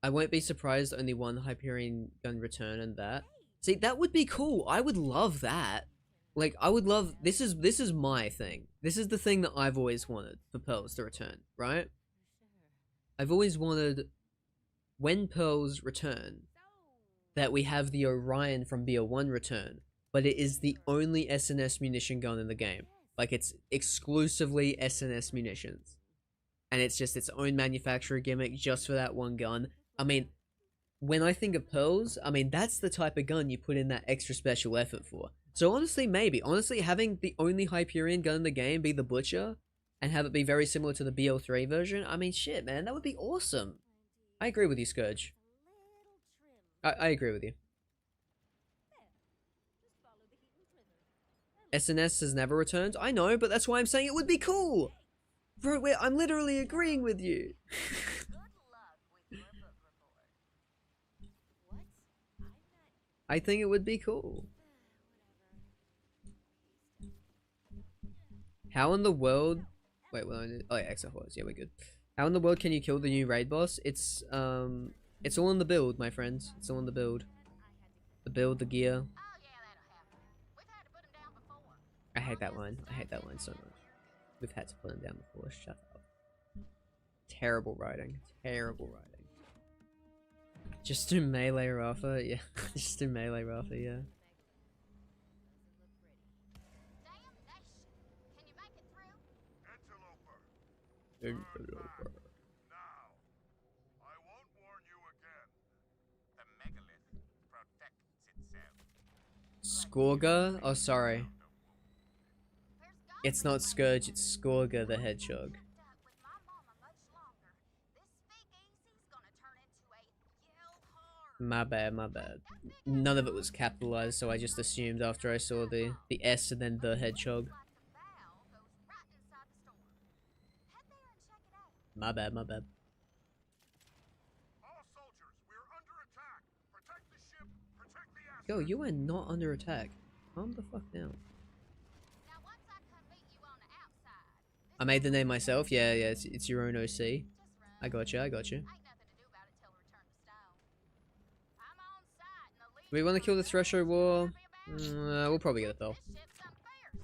glad. I won't be surprised only one Hyperion gun return and that. See, that would be cool. I would love that. Like, I would love... This is my thing. This is the thing that I've always wanted for Pearls to return, right? I've always wanted, when Pearls return, that we have the Orion from BO1 return, but it is the only SNS munition gun in the game. Like, it's exclusively SNS munitions. And it's just its own manufacturer gimmick just for that one gun. I mean, when I think of Pearls, I mean, that's the type of gun you put in that extra special effort for. So honestly, maybe. Honestly, having the only Hyperion gun in the game be the Butcher, and have it be very similar to the BO3 version, I mean, shit, man, that would be awesome. I agree with you, Scourge. I agree with you. SNS has never returned. I know, but that's why I'm saying it would be cool. Bro, I'm literally agreeing with you. Good luck with your book report. What? I'm not. I think it would be cool. How in the world... Wait, well, oh yeah, extra horse. Yeah, we're good. How in the world can you kill the new raid boss? It's all in the build, my friends. It's all in the build. The build, the gear. Oh yeah, that'll happen. We've had to put him down before. I hate that line. I hate that line so much. We've had to put him down before. Shut up. Terrible writing. Terrible writing. Just do melee Rafa, yeah. Just do melee Rafa, yeah. Damn nation. Can you make it through? Interloper. Now, I won't warn you again. The megalith protects itself. Skorga? Oh, sorry. There's gotta It's be a not way Scourge, it's Skorga the hedgehog. to put up with my mama much longer. This speakeasy's gonna turn into a yell hard. My bad, my bad. None of it was capitalized, so I just assumed after I saw the S and then the hedgehog. Like the bow goes right inside the store. Head there and check it out. My bad, my bad. All soldiers, we're under attack. Protect the ship, protect the assets. Yo, you are not under attack. Calm the fuck down. Now once I come meet you on the outside. I made the name myself. Yeah, yeah, it's your own OC. Just run. I got you, I got you. Ain't nothing to do about it till return to stone. I'm on site and the Do we want to kill the Threshold War? We'll probably get a pill. This ship's unfair.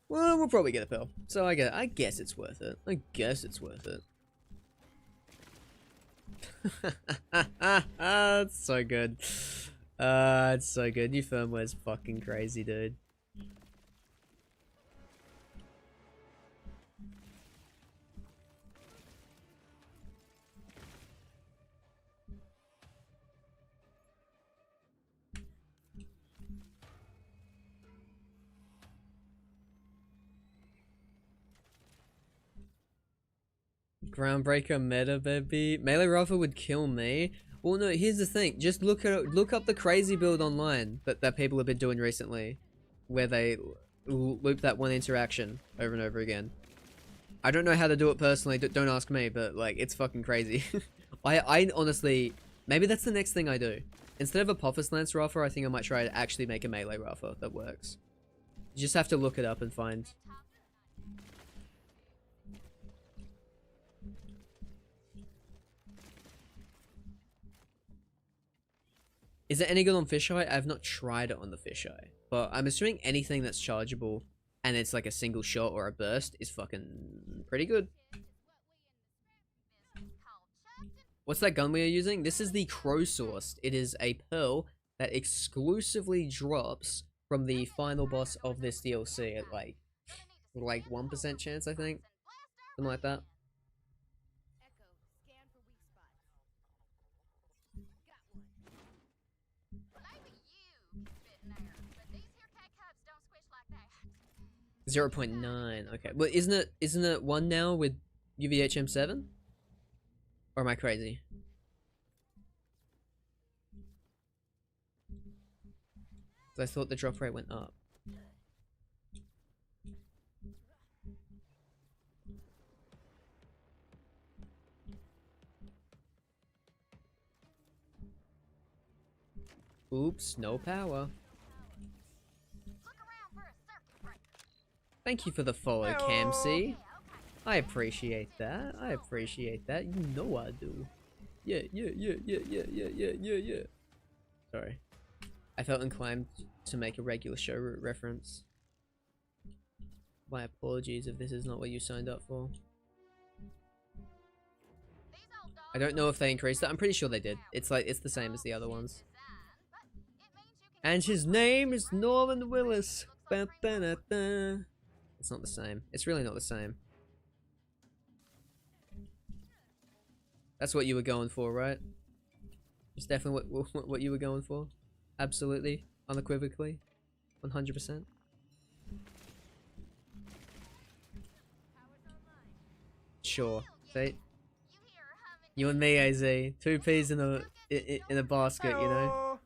Well, we'll probably get a pill. So I guess it's worth it. I guess it's worth it. It's so good. It's so good. New firmware's fucking crazy, dude. Groundbreaker meta, baby. Melee Rafa would kill me. Well, no, here's the thing. Just look up the crazy build online that people have been doing recently, where they loop that one interaction over and over again. I don't know how to do it personally. Don't ask me, but like it's fucking crazy. I honestly, maybe that's the next thing I do. Instead of a Apophis Lance Rafa, I think I might try to actually make a melee Rafa that works. You just have to look it up and find. Is it any good on fisheye? I've not tried it on the fisheye, but I'm assuming anything that's chargeable and it's like a single shot or a burst is fucking pretty good. What's that gun we are using? This is the Crow Sourced. It is a pearl that exclusively drops from the final boss of this DLC at like 1% chance, I think. Something like that. Echo, scan for weak spots. Got one. Maybe you can fit in there, but these here K-Cubs don't squish like that. 0.9. Okay. Well, isn't it 1 now with UVHM7? Or am I crazy? I thought the drop rate went up. Oops, no power. Thank you for the follow, Camsey. I appreciate that. I appreciate that. You know I do. Yeah. Sorry. I felt inclined to make a regular show reference. My apologies if this is not what you signed up for. I don't know if they increased it. I'm pretty sure they did. It's the same as the other ones. And his name is Norman Willis. Ba -ba -da -da. It's not the same. It's really not the same. That's what you were going for, right? It's definitely what you were going for. Absolutely. Unequivocally. 100%. Sure. See? You and me, AZ. 2 peas in a basket, you know?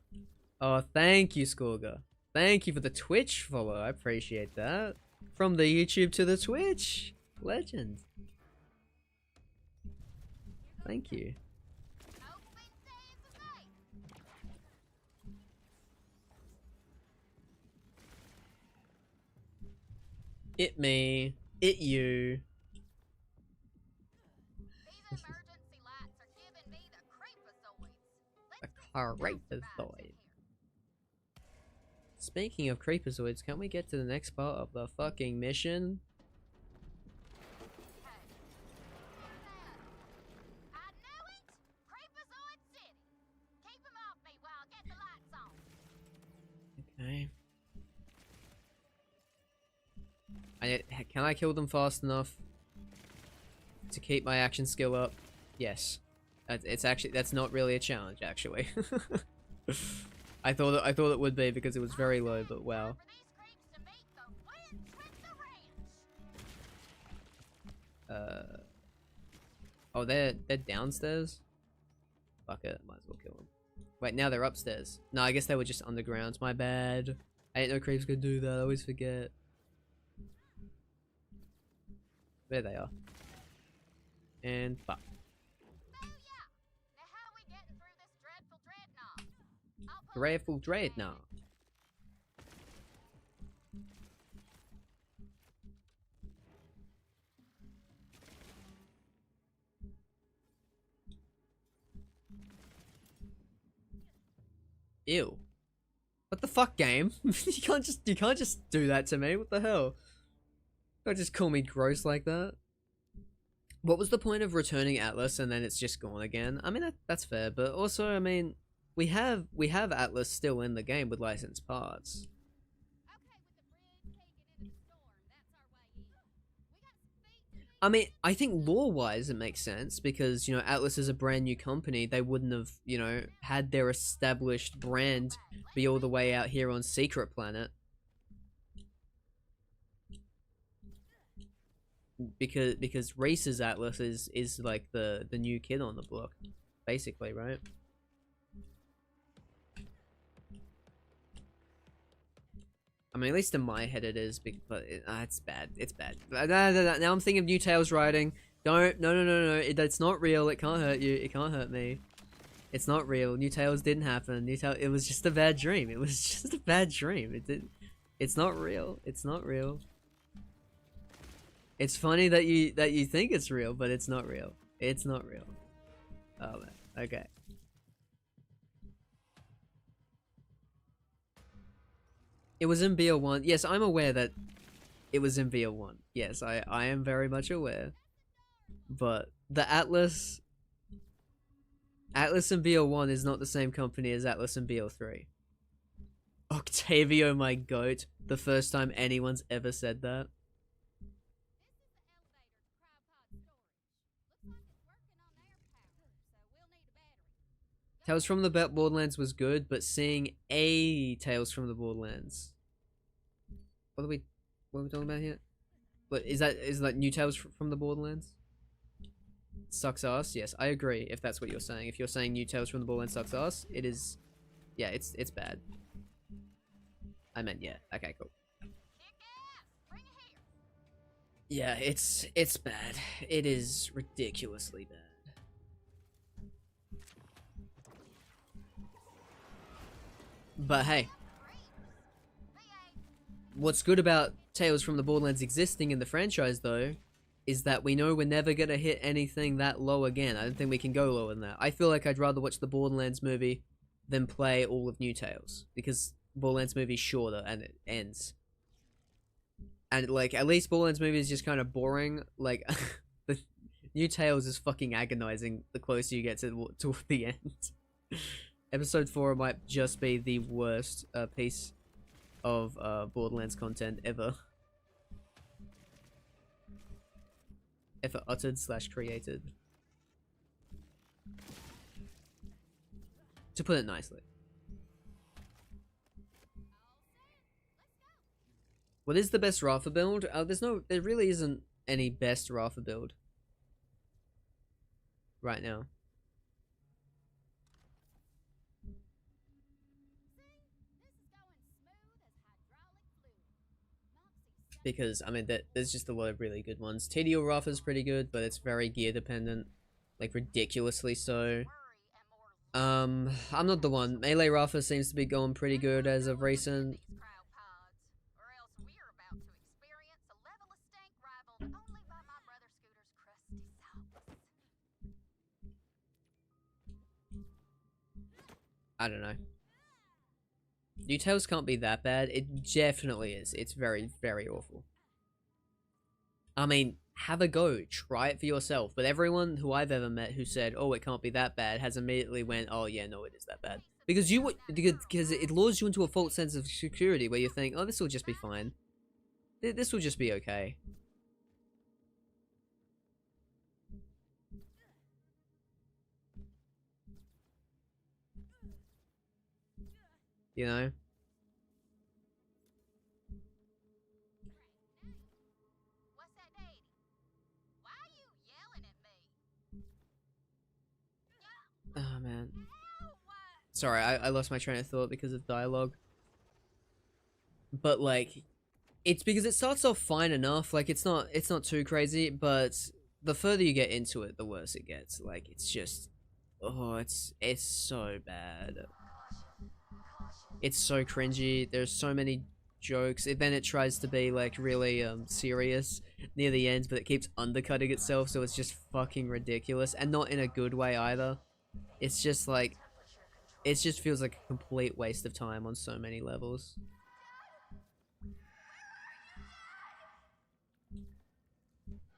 Oh, thank you, Skorga. Thank you for the Twitch follow. I appreciate that. From the YouTube to the Twitch. Legend. Thank you. It me. It you. A creepazoid. Speaking of creepazoids, can we get to the next part of the fucking mission? Okay. Can I kill them fast enough to keep my action skill up? Yes. That's not really a challenge, actually. I thought it would be because it was very low, but wow. Oh, they're downstairs? Fuck it, might as well kill them. Wait, now they're upstairs. No, I guess they were just underground. My bad. I didn't know creeps could do that. I always forget. There they are. And fuck. Dreadful Dreadnought. Ew. What the fuck, game? you can't just do that to me. What the hell? Don't just call me gross like that. What was the point of returning Atlas and then it's just gone again? I mean that's fair, but also I mean we have Atlas still in the game with licensed parts. I mean, I think lore-wise it makes sense because, you know, Atlas is a brand new company. They wouldn't have, you know, had their established brand be all the way out here on Secret Planet. Because Reese's Atlas is like the new kid on the block, basically, right? I mean, at least in my head it is, but it's bad. It's bad. Now I'm thinking of New Tales writing. No. It's not real. It can't hurt you. It can't hurt me. It's not real. New Tales didn't happen. It was just a bad dream. It was just a bad dream. It's not real. It's not real. It's funny that you think it's real, but it's not real. It's not real. Oh man. Okay. It was in BL1. Yes, I'm aware that it was in BL1. Yes, I am very much aware. But the Atlas and BL1 is not the same company as Atlas and BL3. Octavio, my goat. The first time anyone's ever said that. Tales from the Borderlands was good, but seeing a Tales from the Borderlands. What are we talking about here? What is that new Tales from the Borderlands? Sucks ass. Yes, I agree. If that's what you're saying, if you're saying new Tales from the Borderlands sucks ass, it is. Yeah, it's bad. I meant yeah. Okay, cool. Yeah, it's bad. It is ridiculously bad. But hey, what's good about Tales from the Borderlands existing in the franchise, though, is that we know we're never gonna hit anything that low again. I don't think we can go lower than that. I feel like I'd rather watch the Borderlands movie than play all of New Tales, because Borderlands movie is shorter and it ends. And like, at least Borderlands movie is just kind of boring. Like, the New Tales is fucking agonizing the closer you get to the end. Episode 4 might just be the worst piece of Borderlands content ever. Ever uttered / created. To put it nicely. What is the best Rafa build? There really isn't any best Rafa build right now. Because, I mean, there's just a lot of really good ones. TDO Rafa's pretty good, but it's very gear dependent. Like, ridiculously so. I'm not the one. Melee Rafa seems to be going pretty good as of recent. I don't know. New Tales can't be that bad. It definitely is. It's very, very awful. I mean, have a go. Try it for yourself. But everyone who I've ever met who said, oh, it can't be that bad, has immediately went, oh, yeah, no, it is that bad. Because it lures you into a false sense of security where you think, oh, this will just be fine. This will just be okay. You know? What's that, Daddy? Why are you yelling at me? Oh, man. Sorry, I lost my train of thought because of dialogue. But, like, it's because it starts off fine enough. Like, it's not too crazy, but the further you get into it, the worse it gets. Like, it's just... Oh, it's so bad. It's so cringy. There's so many jokes. Then it tries to be like really serious near the end, but it keeps undercutting itself, so it's just fucking ridiculous, and not in a good way either. It's just like, it just feels like a complete waste of time on so many levels.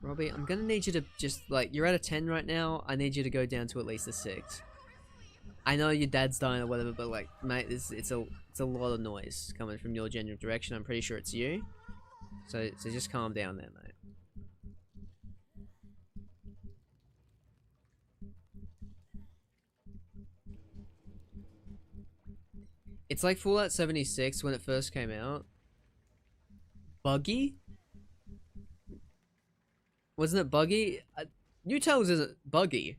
Robbie, I'm gonna need you to just, like, you're at a 10 right now. I need you to go down to at least a 6. I know your dad's dying or whatever, but like, mate, it's a lot of noise coming from your general direction. I'm pretty sure it's you. So just calm down there, mate. It's like Fallout 76 when it first came out. Buggy? Wasn't it buggy? New Tales isn't buggy.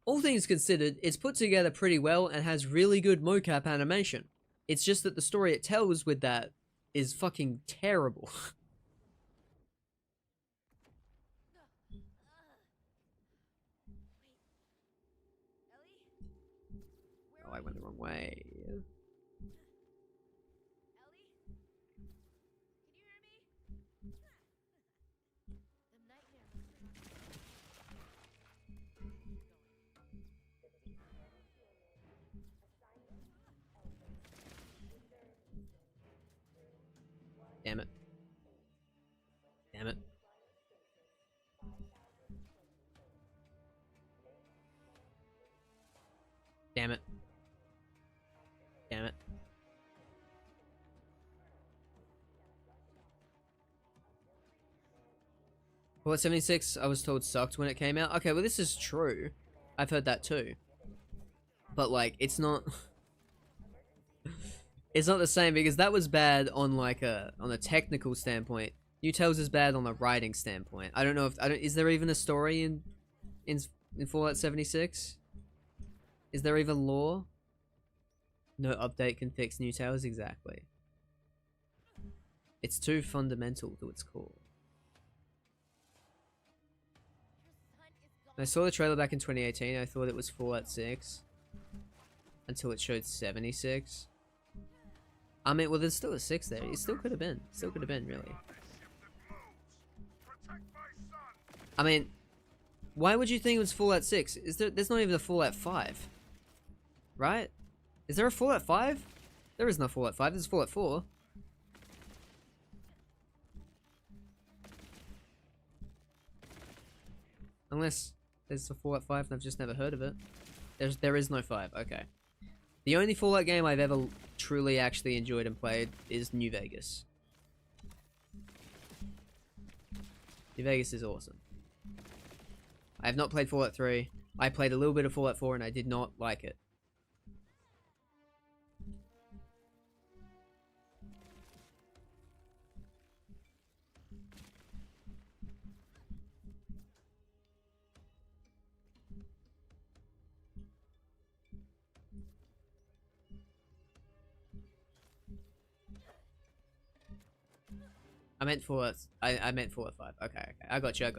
All things considered, it's put together pretty well and has really good mocap animation. It's just that the story it tells with that is fucking terrible. Oh, I went the wrong way. Ellie? Can you hear me? The nightmare Damn it. Damn it. Damn it. Damn it. Fallout 76, I was told, sucked when it came out. Okay, well, this is true. I've heard that too. But, like, it's not... It's not the same, because that was bad on, like, on a technical standpoint. New Tales is bad on a writing standpoint. I don't know if... is there even a story in Fallout 76? Is there even lore? No update can fix New Tales, exactly. It's too fundamental to its core. When I saw the trailer back in 2018, I thought it was Fallout 6. Until it showed 76. I mean, well, there's still a 6 there. It still could have been. Still could have been, really. I mean, why would you think it was Fallout 6? There's not even a Fallout 5. Right? Is there a Fallout 5? There is no Fallout 5. There's Fallout 4. Unless there's a Fallout 5 and I've just never heard of it. There is no 5. Okay. The only Fallout game I've ever truly actually enjoyed and played is New Vegas. New Vegas is awesome. I have not played Fallout 3. I played a little bit of Fallout 4 and I did not like it. I meant Fallout. I meant Fallout 5. Okay. I got you.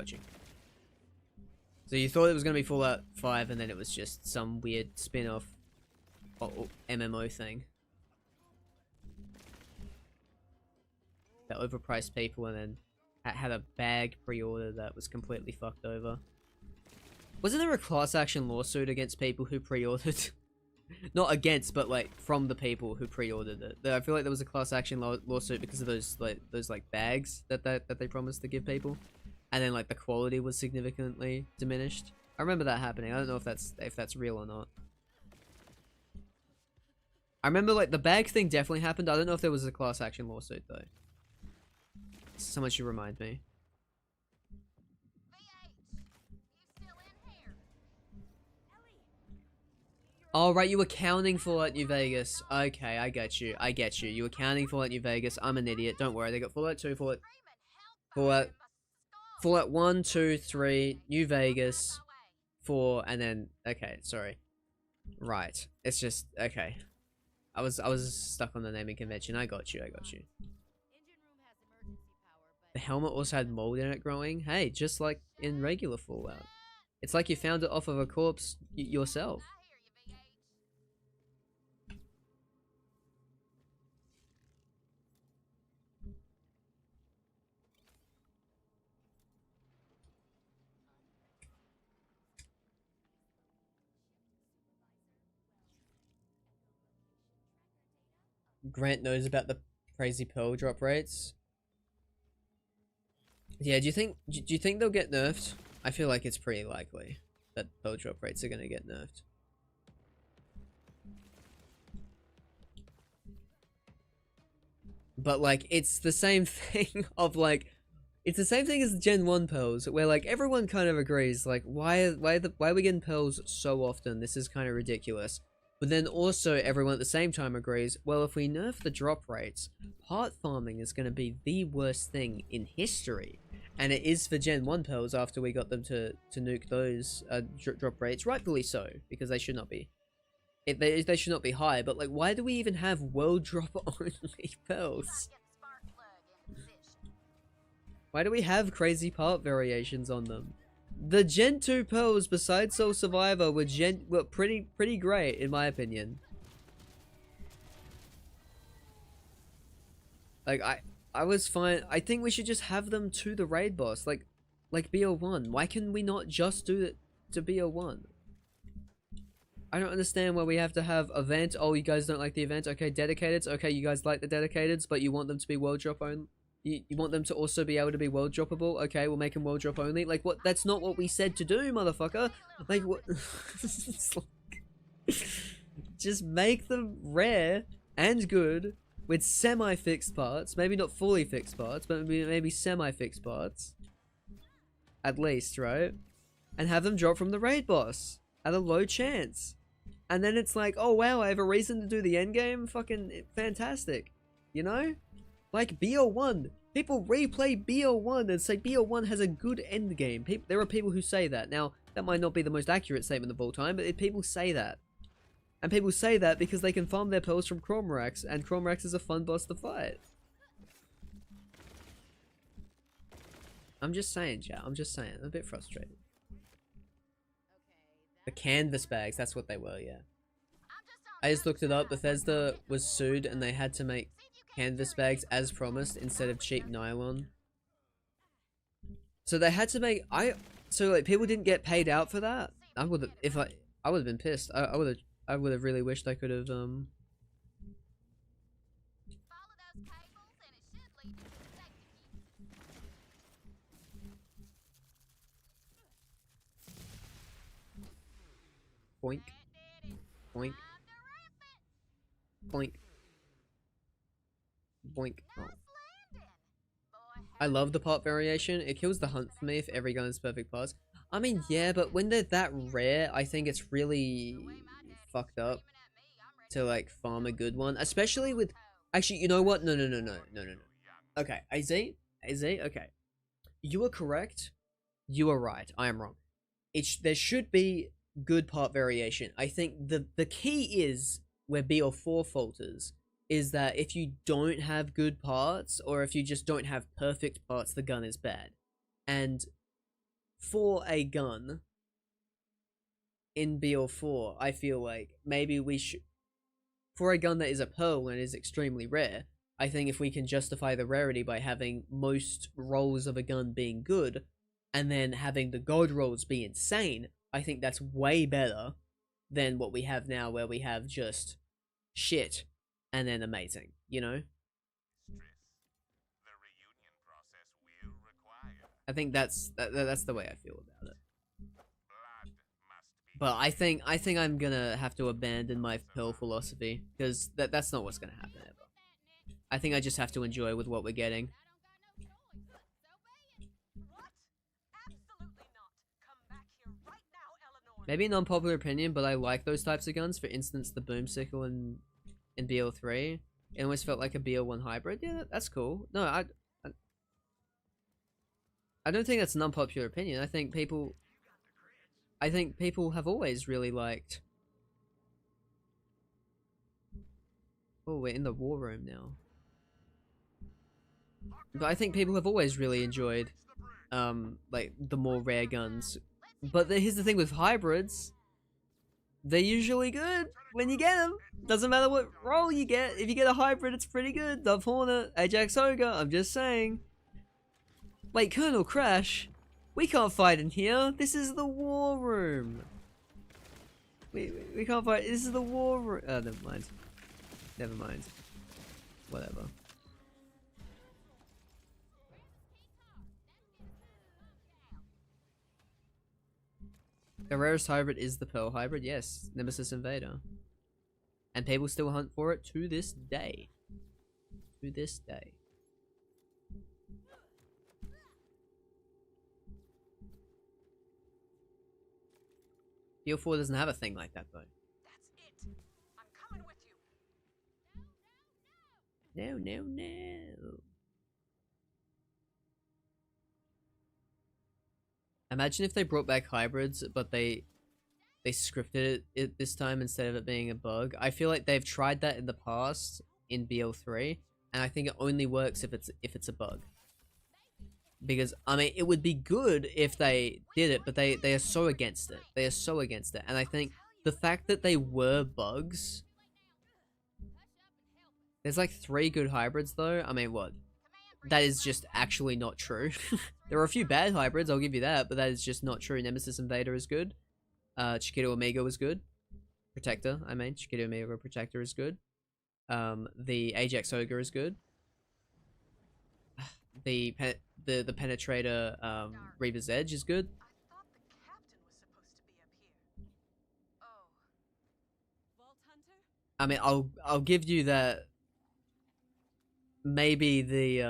So you thought it was gonna be Fallout 5, and then it was just some weird spin-off MMO thing that overpriced people, and then had a bag pre-order that was completely fucked over. Wasn't there a class action lawsuit against people who pre-ordered? Not against, but like from the people who pre-ordered it. I feel like there was a class action lawsuit because of those bags that they promised to give people, and then like the quality was significantly diminished. I remember that happening. I don't know if that's real or not. I remember like the bag thing definitely happened. I don't know if there was a class action lawsuit though. Someone should remind me. Oh, right, you were counting Fallout New Vegas. Okay, I get you. You were counting Fallout New Vegas. I'm an idiot. Don't worry. They got Fallout 2, Fallout 1, 2, 3, New Vegas, 4, and then... Okay, sorry. Right. It's just... Okay. I was stuck on the naming convention. I got you. The helmet also had mold in it growing. Hey, just like in regular Fallout. It's like you found it off of a corpse yourself. Grant knows about the crazy pearl drop rates. Yeah, do you think they'll get nerfed? I feel like it's pretty likely that pearl drop rates are gonna get nerfed. But like, it's the same thing of like, it's the same thing as the Gen 1 pearls, where like everyone kind of agrees, like why are we getting pearls so often? This is kind of ridiculous. But then also everyone at the same time agrees, well, if we nerf the drop rates, part farming is going to be the worst thing in history. And it is for Gen 1 pearls after we got them to nuke those drop rates, rightfully so, because they should not be. They should not be high, but like, why do we even have world drop only pearls? Why do we have crazy part variations on them? The Gen 2 pearls, besides Soul Survivor, were pretty great, in my opinion. Like, I was fine. I think we should just have them to the raid boss, like BO1. Why can we not just do it to BO1? I don't understand why we have to have event. Oh, you guys don't like the event? Okay, dedicateds. Okay, you guys like the dedicateds, but you want them to be world drop only. You want them to also be able to be world droppable? Okay, we'll make them world drop only. Like, what? That's not what we said to do, motherfucker. Like, what? Just make them rare and good with semi-fixed parts. Maybe not fully fixed parts, but maybe semi-fixed parts. At least, right? And have them drop from the raid boss at a low chance. And then it's like, oh wow, I have a reason to do the endgame? Fucking fantastic. You know? Like BO1. People replay BO1 and say BO1 has a good endgame. There are people who say that. Now, that might not be the most accurate statement of all time, but people say that. And people say that because they can farm their pearls from Cromrax, and Cromrax is a fun boss to fight. I'm just saying, chat. I'm just saying. I'm a bit frustrated. The canvas bags, that's what they were, yeah. I'm just on I just looked it up. Bethesda was sued and they had to make canvas bags as promised instead of cheap nylon. So they had to make so like people didn't get paid out for that. I would have if I would have been pissed. I would have really wished I could have Follow those cables and it should lead to some safety keys. boink boink boink boink. Oh. I love the part variation. It kills the hunt for me if every gun is perfect parts. I mean, yeah, but when they're that rare, I think it's really fucked up to like farm a good one, especially with. Actually, you know what? No. Okay, AZ, okay. You are correct. You are right. I am wrong. There should be good part variation. I think the key is where BL4 falters is that if you don't have good parts or if you just don't have perfect parts, the gun is bad. And for a gun in BL4, I feel like maybe we should, for a gun that is a pearl and is extremely rare, I think if we can justify the rarity by having most rolls of a gun being good and then having the gold rolls be insane, I think that's way better than what we have now where we have just shit and then amazing, you know? The reunion process will require I think that's the way I feel about it. blood must be But I think I'm gonna have to abandon my pill philosophy because that's not what's gonna happen ever. I think I just have to enjoy with what we're getting. What? Absolutely not. Come back here right now, Eleanor. Maybe an unpopular opinion, but I like those types of guns. For instance, the boomsicle in BL3. It almost felt like a BL1 hybrid. Yeah, that's cool. No, I don't think that's an unpopular opinion. I think people have always really liked. Oh, we're in the war room now. But I think people have always really enjoyed, like the more rare guns. But here's the thing with hybrids. They're usually good when you get them. Doesn't matter what role you get. If you get a hybrid, it's pretty good. Dove Hornet, Ajax Ogre, I'm just saying. Wait, Colonel Crash? We can't fight in here. This is the war room. We can't fight. This is the war room. Oh, never mind. Never mind. Whatever. The rarest hybrid is the Pearl hybrid, yes. Nemesis Invader. And people still hunt for it to this day. To this day. BL4 doesn't have a thing like that though. That's it. I'm coming with you. No. Imagine if they brought back hybrids, but they scripted it this time instead of it being a bug. I feel like they've tried that in the past in BL3, and I think it only works if it's a bug. Because I mean, it would be good if they did it, but they are so against it. They are so against it, and I think the fact that they were bugs. There's like 3 good hybrids though. I mean, what? That is just actually not true. There are a few bad hybrids, I'll give you that, but that is just not true. Nemesis Invader is good. Chiquito Omega was good. Protector, I mean. Chiquito Omega Protector is good. The Ajax Ogre is good. The Penetrator, Reaver's Edge is good. I thought the captain was supposed to be up here. Oh. Vault Hunter? I mean, I'll give you that. Maybe the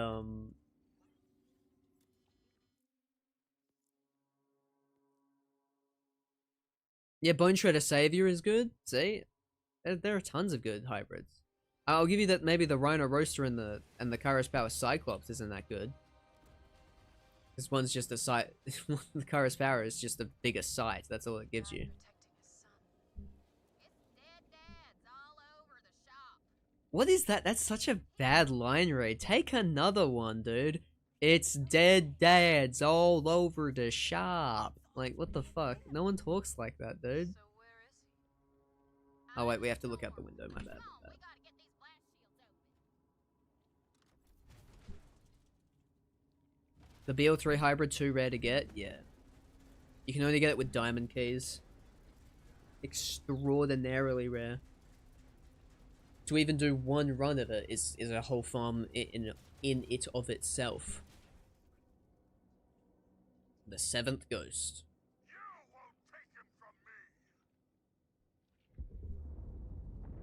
yeah, Bone Shredder Savior is good. See, there are tons of good hybrids. I'll give you that. Maybe the Rhino Roaster and the Kairos Power Cyclops isn't that good. This one's just a sight. The Kairos Power is just a bigger sight. That's all it gives you. What is that? That's such a bad line, Ray. Take another one, dude. It's dead dads all over the shop. Like, what the fuck? No one talks like that, dude. So where is he? Oh wait, we have to look out the window, my bad. We gotta get these blast shields open. The BL3 hybrid too rare to get? Yeah. You can only get it with diamond keys. Extraordinarily rare. To even do one run of it is a whole farm in it of itself. The seventh ghost. You won't take him from me.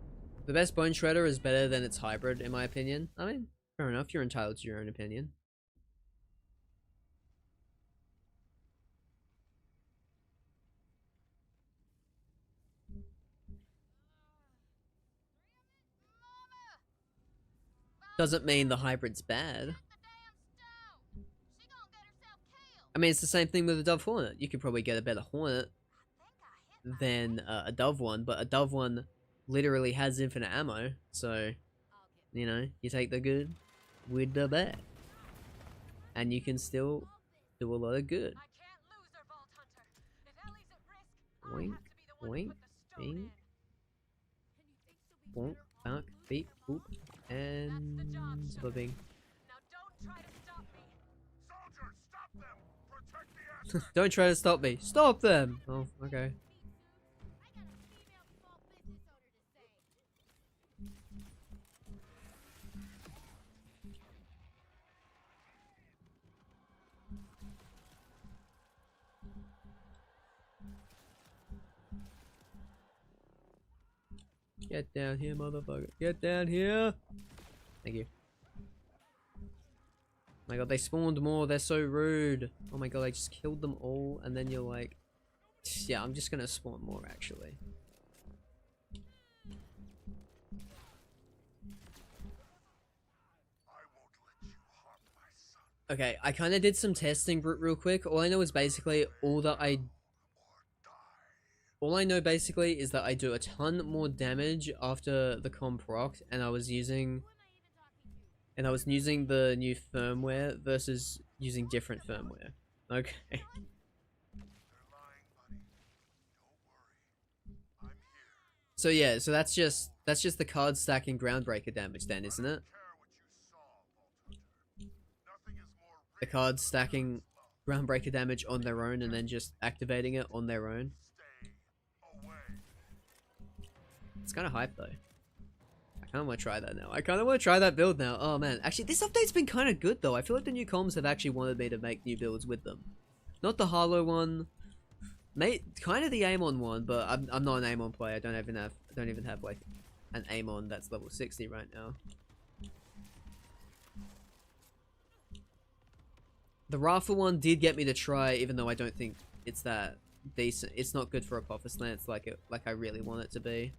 The best bone shredder is better than its hybrid, in my opinion. I mean, fair enough, you're entitled to your own opinion. Doesn't mean the hybrid's bad. I mean, it's the same thing with a Dove Hornet. You could probably get a better Hornet than a Dove one, but a Dove one literally has infinite ammo. So, you know, you take the good with the bad. And you can still do a lot of good. Wink, wink, wink. Wonk, bark, beep, boop, and flipping. Don't try to stop me. Stop them! Oh, okay. Get down here, motherfucker. Get down here! Thank you. Oh my god, they spawned more. They're so rude. Oh my god, I just killed them all, and then you're like... Yeah, I'm just gonna spawn more, actually. Okay, I kind of did some testing real quick. All I know is basically all I know basically is that I do a ton more damage after the comp proc, and I was using the new firmware versus using different firmware. Okay. So yeah, so that's just the card stacking groundbreaker damage then, isn't it? The cards stacking groundbreaker damage on their own and then just activating it on their own. It's kind of hype though. I kind of want to try that now. I kind of want to try that build now. Oh man, actually this update's been kind of good though. I feel like the new comms have actually wanted me to make new builds with them. Not the Harlow one. Kind of the Amon one, but I'm not an Amon player. I don't even have like an Amon that's level 60 right now. The Rafa one did get me to try, even though I don't think it's that decent. It's not good for Apophis Lance like I really want it to be.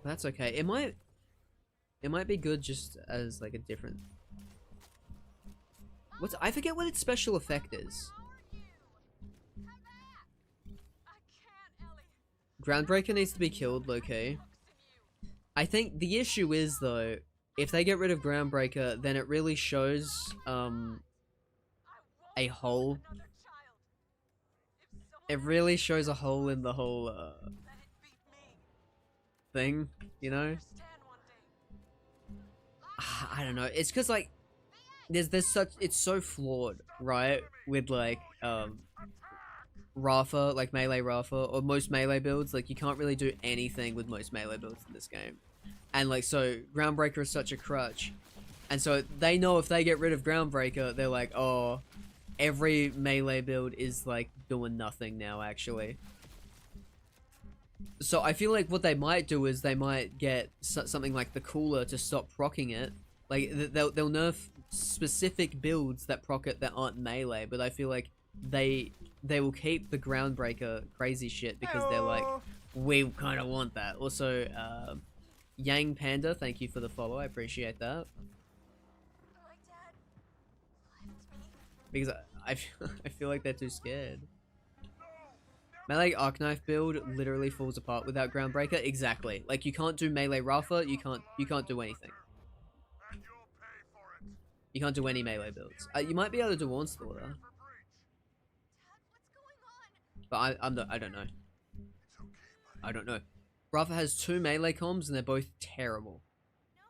That's okay. It might be good just as like a different. I forget what its special effect is. Groundbreaker needs to be killed, low-key. I think the issue is though, if they get rid of Groundbreaker, then it really shows a hole. It really shows a hole in the whole thing, you know? I don't know. It's because like there's such, it's so flawed, right? With like Rafa, like melee Rafa, or most melee builds. Like you can't really do anything with most melee builds in this game. And like, so Groundbreaker is such a crutch. And so they know if they get rid of Groundbreaker, they're like, oh, every melee build is like doing nothing now, actually. So I feel like what they might do is they might get something like the Cooler to stop proccing it. Like they'll nerf specific builds that proc it that aren't melee, but I feel like they will keep the Groundbreaker crazy shit because they're like, we kind of want that. Also, Yang Panda, thank you for the follow. I appreciate that. Because I feel like they're too scared. Melee Arc-Knife build literally falls apart without Groundbreaker. Exactly. Like you can't do melee Rafa, you can't do anything. You can't do any melee builds. You might be able to do Onslaughter. But I don't know. It's okay, buddy. I don't know. Rafa has 2 melee comms and they're both terrible. No,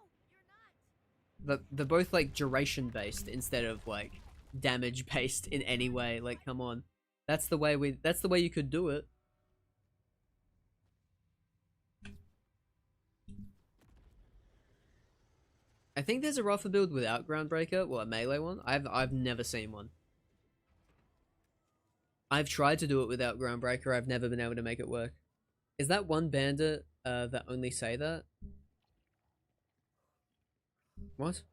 you're not. They're both like duration based instead of like damage based in any way. Like, come on. That's the way you could do it. I think there's a Rafa build without Groundbreaker, well, a melee one. I've never seen one. I've tried to do it without Groundbreaker, I've never been able to make it work. Is that one bandit that only say that? What?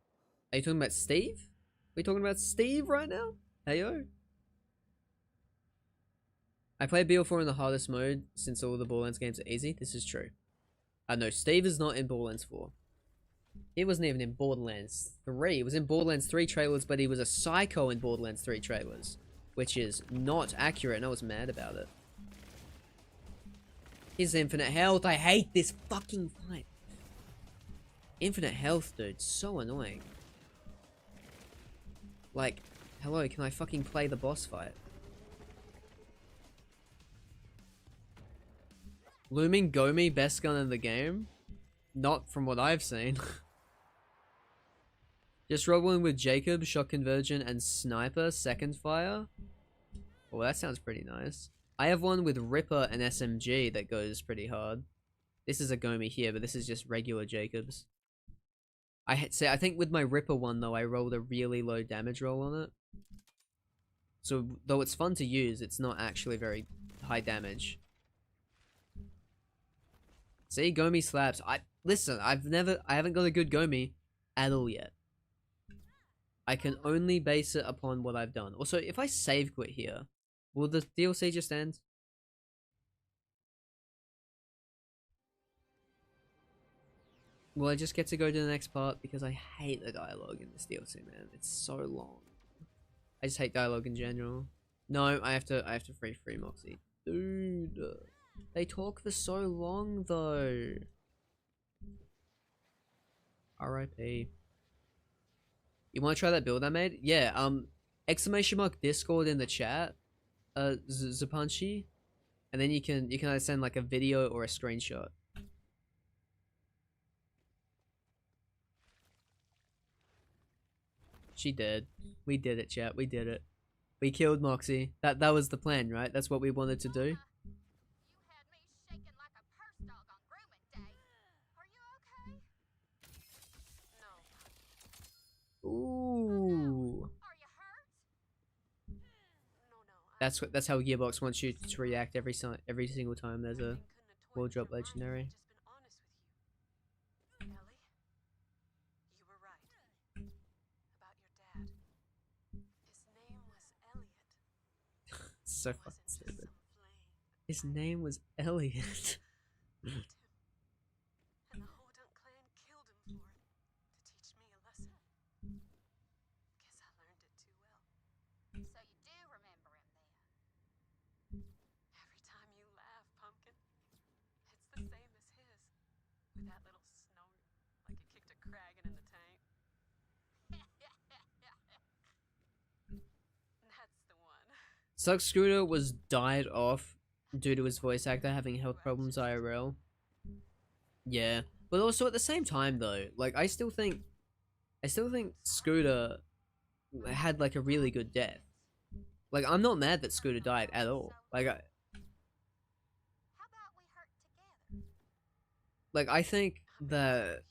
Are you talking about Steve? Are we talking about Steve right now? Heyo. I play BL4 in the hardest mode since all the Borderlands games are easy. This is true. No, Steve is not in Borderlands 4. He wasn't even in Borderlands 3. He was in Borderlands 3 trailers, but he was a psycho in Borderlands 3 trailers. Which is not accurate, and I was mad about it. His infinite health. I hate this fucking fight. Infinite health, dude. So annoying. Like, hello, can I fucking play the boss fight? Looming Gomi, best gun in the game? Not from what I've seen. Just rolling with Jacob, Shot Conversion, and Sniper, second fire? Well, that sounds pretty nice. I have one with Ripper and SMG that goes pretty hard. This is a Gomi here, but this is just regular Jacobs. I think with my Ripper one, though, I rolled a really low damage roll on it. So, though it's fun to use, it's not actually very high damage. See, Gomi slaps. Listen, I haven't got a good Gomi at all yet. I can only base it upon what I've done. Also, if I save quit here, will the DLC just end? Will I just get to go to the next part? Because I hate the dialogue in this DLC, man. It's so long. I just hate dialogue in general. No, I have to free Moxie. Dude. They talk for so long, though. R.I.P. You want to try that build I made? Yeah, exclamation mark Discord in the chat, Zapunchi, and then you can either send like a video or a screenshot. She did. We did it, chat. We did it. We killed Moxie. That was the plan, right? That's what we wanted to do. You had me shaking like a purse dog on grooming day. Are you okay? No. Ooh. Are you hurt? No. That's how Gearbox wants you to react every single time there's a world drop legendary. Ellie, you were right about your dad. His name was Elliot. So It fucking wasn't just stupid. some flame. His name was Elliot. Loved him. And the Hodunk clan killed him for it, to teach me a lesson. Guess I learned it too well. So you do remember him then? Every time you laugh, Pumpkin, it's the same as his. With that little snort, like you kicked a Kragan in the tank. That's the one. Suck Scooter was died off due to his voice actor having health problems IRL. Yeah, but also at the same time though, like I still think Scooter had like a really good death. Like I'm not mad that Scooter died at all. Like How about we hurt together? I think that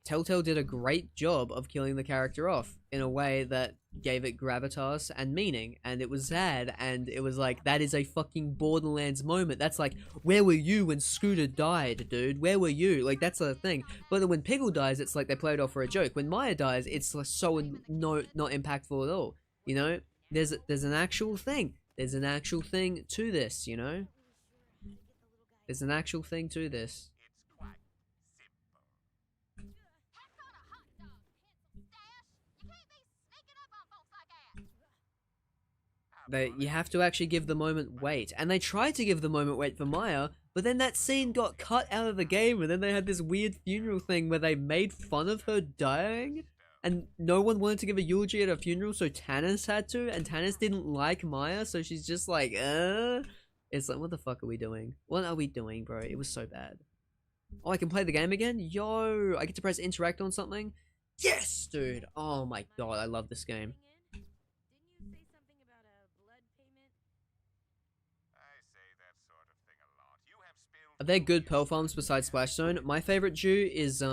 Telltale did a great job of killing the character off in a way that gave it gravitas and meaning, and it was sad, and it was like, that is a fucking Borderlands moment. That's like, where were you when Scooter died, dude? Where were you? Like, that's the thing. But then when Piggle dies, it's like they play it off for a joke. When Maya dies, it's like so not impactful at all. You know? There's an actual thing. There's an actual thing to this, you know? There's an actual thing to this. It's quite simple. Heck on a hot dog, pencil stash! You can't be sneaking up on folks like that! You have to actually give the moment weight. And they tried to give the moment weight for Maya, but then that scene got cut out of the game, and then they had this weird funeral thing where they made fun of her dying. and no one wanted to give a eulogy at her funeral, so Tannis had to, and Tannis didn't like Maya, so she's just like, It's like, what the fuck are we doing? What are we doing, bro? It was so bad. Oh, I can play the game again? Yo, I get to press interact on something? Yes, dude! Oh my god, I love this game. Didn't you say something about a blood payment? I say that sort of thing a lot. You have spilled. Are there good pearl farms besides Splashzone? My favorite Jew is,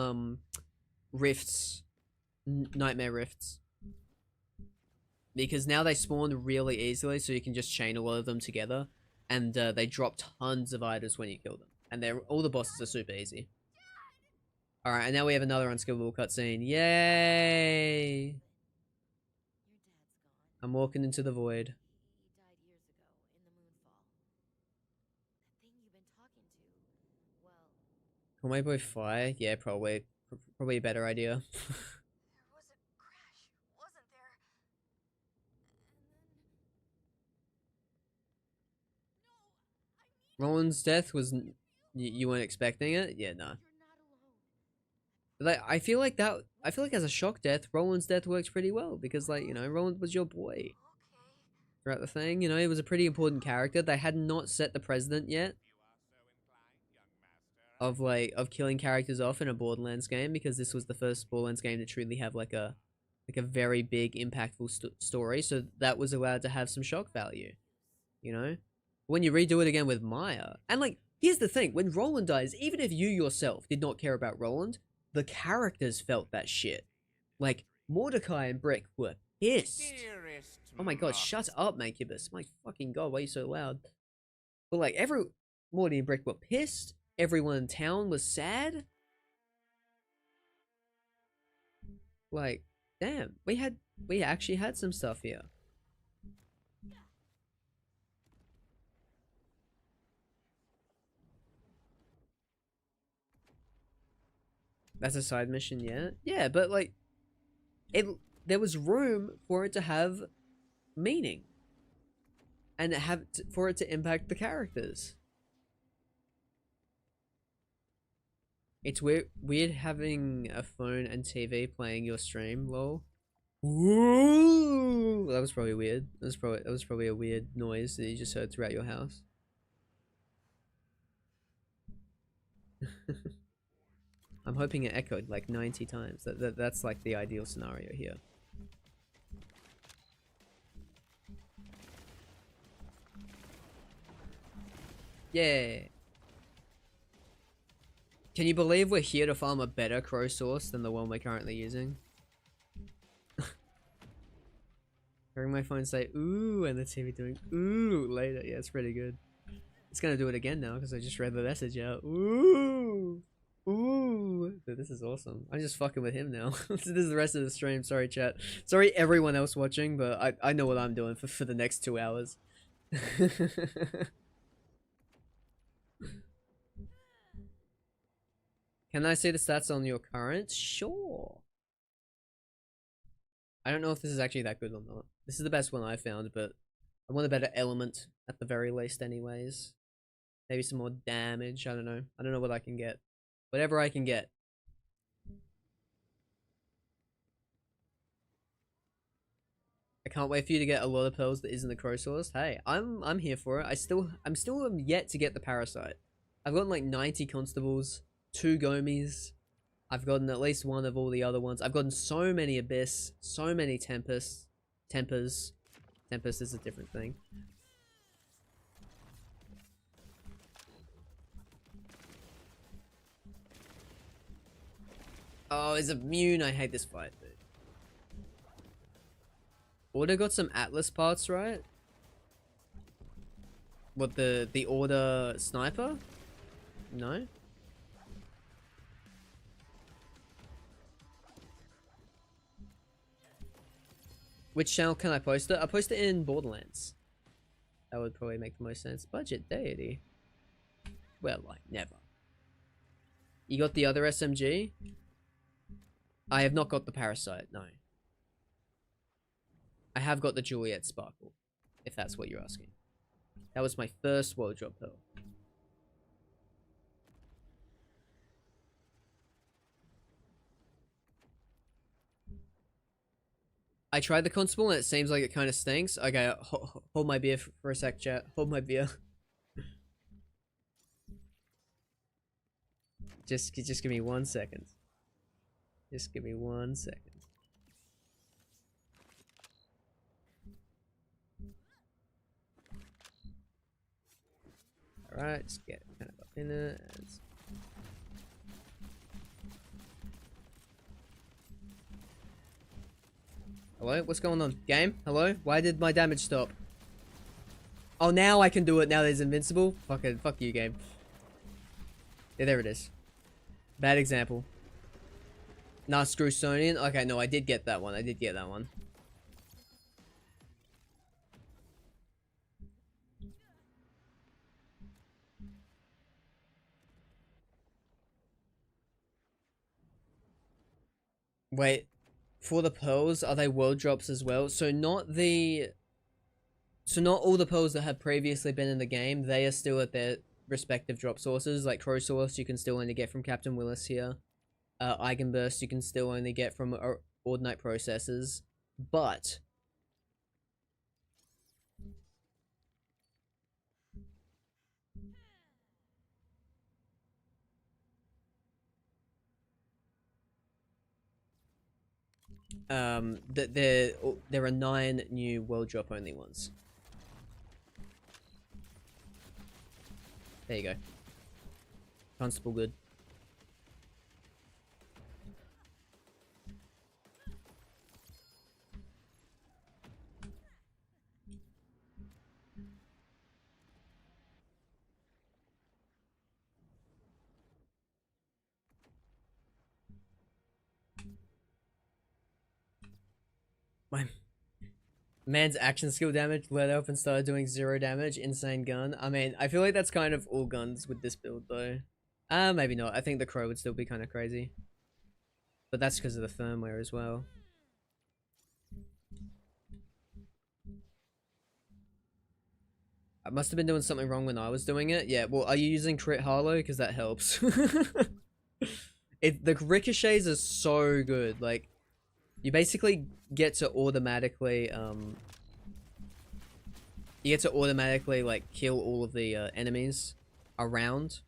Rifts. Nightmare Rifts. Because now they spawn really easily, so you can just chain a lot of them together. And, they drop tons of items when you kill them. And all the bosses are super easy. Alright, and now we have another unskippable cutscene. Yay! Your dad's gone. I'm walking into the void. He died years ago in the Moonfall. That thing you've been talking to, well, Call my boy Fire? Yeah, probably. Probably a better idea. There was a crash, wasn't there? And then Roland's death was... You weren't expecting it? Yeah, nah. you're not alone. Like, I feel like as a shock death, Roland's death works pretty well. Because, like, you know, Roland was your boy. Okay. Throughout the thing, you know, he was a pretty important character. They had not set the precedent yet. Of killing characters off in a Borderlands game, because this was the first Borderlands game to truly have like a very big impactful story, so that was allowed to have some shock value, you know. When you redo it again with Maya, and like, here's the thing, when Roland dies, even if you yourself did not care about Roland, the characters felt that shit. Like, Mordecai and Brick were pissed. Oh my god, shut up, Mancubus. My fucking god, why are you so loud? But like, Morty and Brick were pissed. Everyone in town was sad. Like, damn, we actually had some stuff here. That's a side mission, yeah? Yeah, but like, there was room for it to have meaning. And for it to impact the characters. It's weird having a phone and TV playing your stream, lol. Ooh, that was probably weird. That was probably a weird noise that you just heard throughout your house. I'm hoping it echoed like 90 times. That's like the ideal scenario here. Yeah. Can you believe we're here to farm a better crow source than the one we're currently using? Hearing my phone say ooh and the TV doing ooh later. Yeah, it's pretty good. It's gonna do it again now because I just read the message out. Ooh! Ooh! Dude, this is awesome. I'm just fucking with him now. This is the rest of the stream. Sorry, chat. Sorry, everyone else watching, but I know what I'm doing for the next 2 hours. Can I see the stats on your current? Sure. I don't know if this is actually that good or not. This is the best one I found, but I want a better element at the very least anyways. Maybe some more damage, I don't know. I don't know what I can get. Whatever I can get. I can't wait for you to get a lot of pearls that isn't the crow source. Hey, I'm here for it. I'm still yet to get the parasite. I've gotten like 90 constables, 2 gomies. I've gotten at least 1 of all the other ones. I've gotten so many abyss, so many tempests. Tempest is a different thing. Oh, it's immune. I hate this fight, dude. Order got some Atlas parts, right? What, the Order sniper? No? Which channel can I post it? I post it in Borderlands. That would probably make the most sense. Budget deity. Well, like, never. You got the other SMG? I have not got the Parasite, no. I have got the Juliet Sparkle, if that's what you're asking. That was my first world drop pearl. I tried the constable and it seems like it kind of stinks. Okay, hold my beer for a sec, chat. Hold my beer. Just give me 1 second. Just give me 1 second. Alright, just get kind of up in it. Hello? What's going on? Game? Hello? Why did my damage stop? Oh, now I can do it. Now there's invincible. Fuck you, game. Yeah, there it is. Bad example. Nah, screw Sonian. Okay, no, I did get that one. I did get that one. Wait. For the pearls, are they world drops as well? So not all the pearls that have previously been in the game, they are still at their respective drop sources. Like Crow Source, you can still only get from Captain Willis here. Eigenburst, you can still only get from Ordinate Processors. But there are 9 new world drop only ones. There you go. Constable good. My man's action skill damage let up and started doing 0 damage. Insane gun. I mean, I feel like that's kind of all guns with this build though. Maybe not. I think the Crow would still be kind of crazy. But that's because of the firmware as well. I must have been doing something wrong when I was doing it. Yeah, well, are you using Crit Harlow? Because that helps. The ricochets are so good. Like, you basically get to automatically, like, kill all of the, enemies around.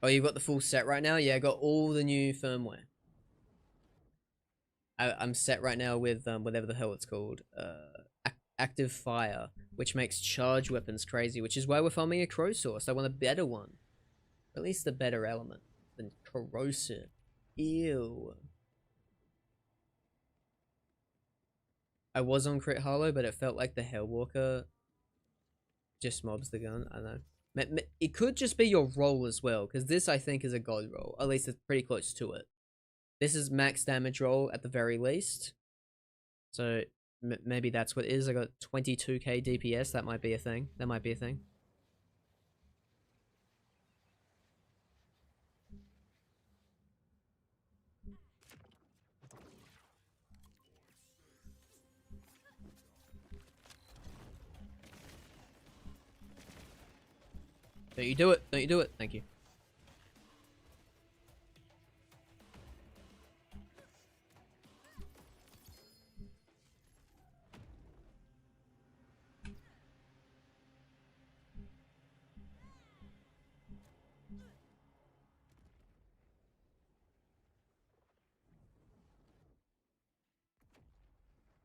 Oh, you've got the full set right now? Yeah, I got all the new firmware. I'm set right now with, whatever the hell it's called. Active Fire, which makes charge weapons crazy, which is why we're farming a Crow Source. I want a better one. At least a better element than Corrosive. Ew. I was on Crit Harlow, but it felt like the Hellwalker just mobs the gun. I don't know. It could just be your roll as well, because this I think is a god roll. At least it's pretty close to it. This is max damage roll at the very least. So maybe that's what it is. I got 22k DPS. That might be a thing. That might be a thing. Don't you do it. Don't you do it. Thank you.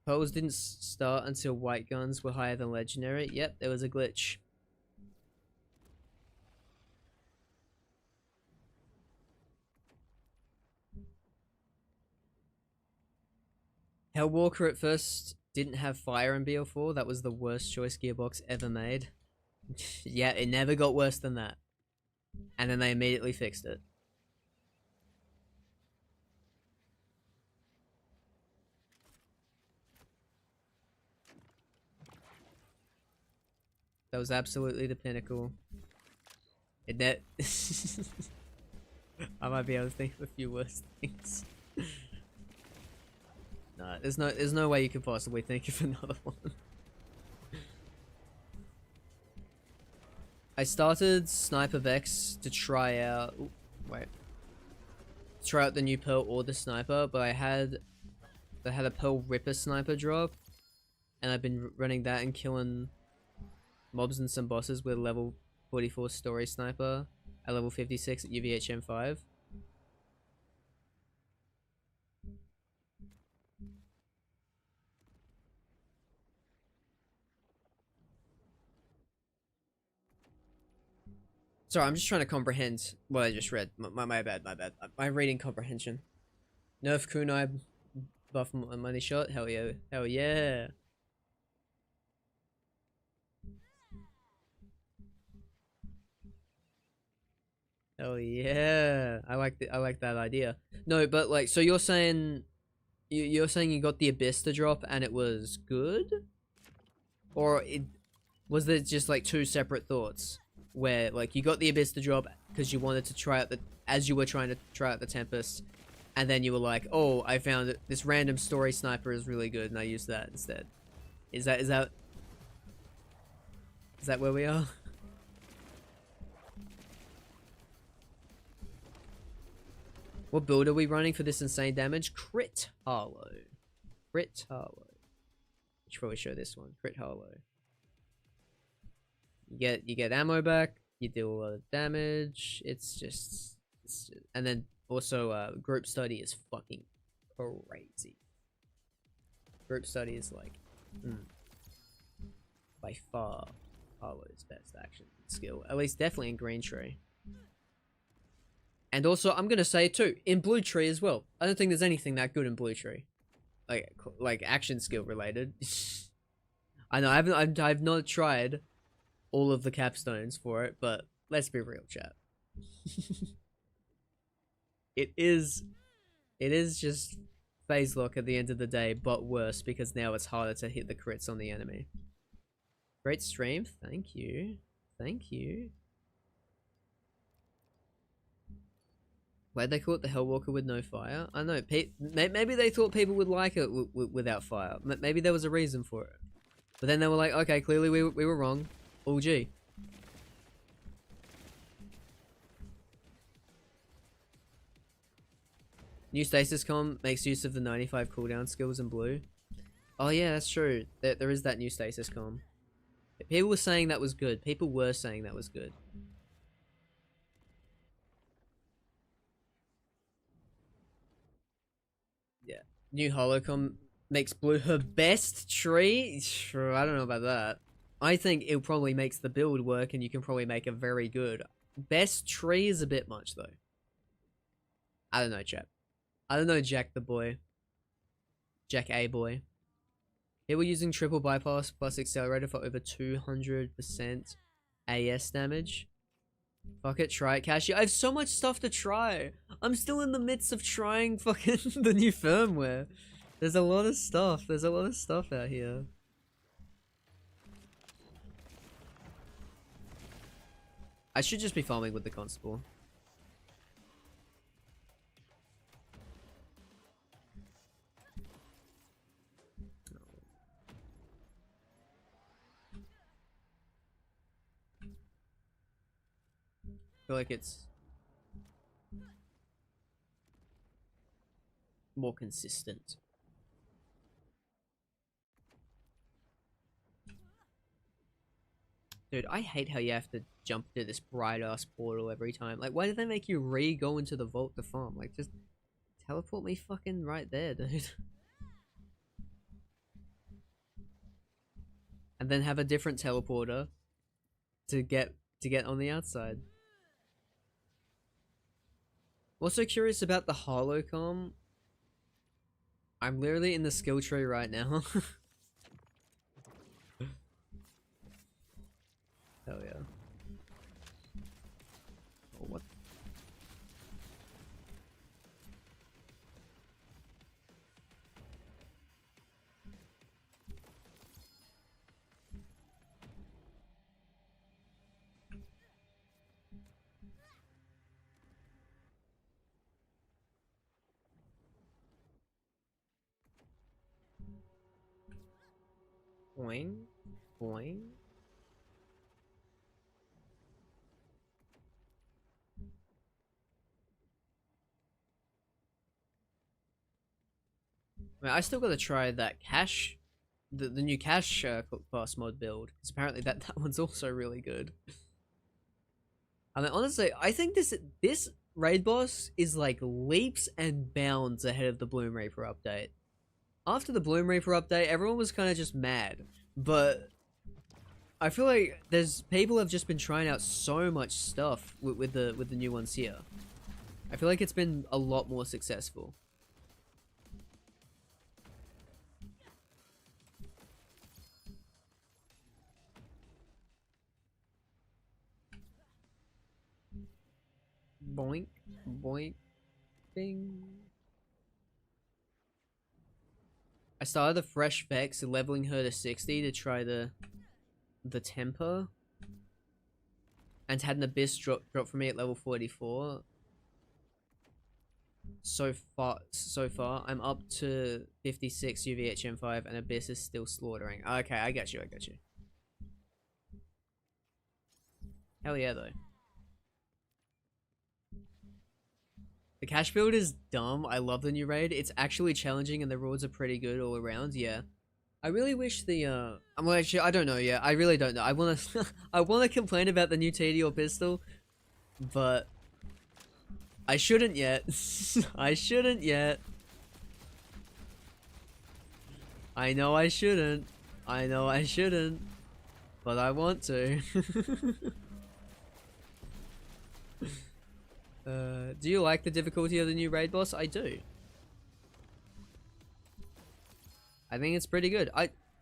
Pearls didn't start until white guns were higher than legendary. Yep, there was a glitch. Hellwalker at first didn't have fire in BL4. That was the worst choice Gearbox ever made. Yeah, it never got worse than that. And then they immediately fixed it. That was absolutely the pinnacle. I might be able to think of a few worse things. Nah, there's no way you could possibly think of another one. I started Sniper Vex to try out. Ooh, wait. Try out the new Pearl or the Sniper, but I had a Pearl Ripper Sniper drop, and I've been running that and killing mobs and some bosses with level 44 Story Sniper at level 56 at UVHM5. Sorry, I'm just trying to comprehend what I just read. My bad, my bad. My reading comprehension. Nerf kunai buff money shot. Hell yeah, hell yeah. Hell yeah. I like that idea. No, but like, so you're saying you're saying you got the Abyss to drop and it was good, or it was there just like two separate thoughts where like you got the Abyss to drop because you wanted to try out the as you were trying to try out the Tempest, and then you were like, oh, I found it, this random story sniper is really good, and I used that instead. Is that where we are? What build are we running for this insane damage? Crit Harlow. Crit Harlow. I should probably show this one. Crit Harlow. You get ammo back. You deal a lot of damage. It's just and then also group study is fucking crazy. Group study is like by far Harlow's best action skill. At least definitely in Green Tree. And also, I'm gonna say too, in Blue Tree as well. I don't think there's anything that good in Blue Tree, like action skill related. I know I've not tried all of the capstones for it, but let's be real, chat. it is just phase lock at the end of the day, but worse because now it's harder to hit the crits on the enemy. Great stream, thank you, thank you. Why'd they call it the Hellwalker with no fire? I don't know. Maybe they thought people would like it without fire. Maybe there was a reason for it. But then they were like, okay, clearly we were wrong. Oh, gee. New stasis com makes use of the 95 cooldown skills in blue. Oh yeah, that's true. There is that new stasis com. People were saying that was good. People were saying that was good. Yeah. New holocom makes blue her best tree? Sure, I don't know about that. I think it probably makes the build work and you can probably make a very good. Best tree is a bit much though. I don't know, chap. I don't know, Jack the boy. Jack A boy. Here we're using triple bypass plus accelerator for over 200% AS damage. Fuck it, try it, Cashy. I have so much stuff to try. I'm still in the midst of trying fucking the new firmware. There's a lot of stuff. There's a lot of stuff out here. I should just be farming with the constable. I feel like it's more consistent. Dude, I hate how you have to jump to this bright ass portal every time. Like, why did they make you go into the vault to farm? Like, just teleport me fucking right there, dude. And then have a different teleporter to get on the outside. Also curious about the holocom. I'm literally in the skill tree right now. Hell yeah. Oh, what? Boing. Boing. I mean, I still gotta try that cash, the new cash cook fast mod build, because apparently that one's also really good. I mean, honestly, I think this raid boss is like leaps and bounds ahead of the Bloom Reaper update. After the Bloom Reaper update, everyone was kind of just mad, but I feel like people have just been trying out so much stuff with the new ones here. I feel like it's been a lot more successful. Boink, boink, bing. I started a fresh Vex, leveling her to 60 to try the temper, and had an Abyss drop for me at level 44. So far, I'm up to 56 UVHM5, and Abyss is still slaughtering. Okay, I got you. Hell yeah, though. The cash build is dumb. I love the new raid. It's actually challenging and the rewards are pretty good all around, yeah. I really wish the, actually, I don't know, yeah. I really don't know. I wanna, I wanna complain about the new TDO pistol, but I shouldn't yet. I shouldn't yet. I know I shouldn't. I know I shouldn't. But I want to. Do you like the difficulty of the new raid boss? I do. I think it's pretty good.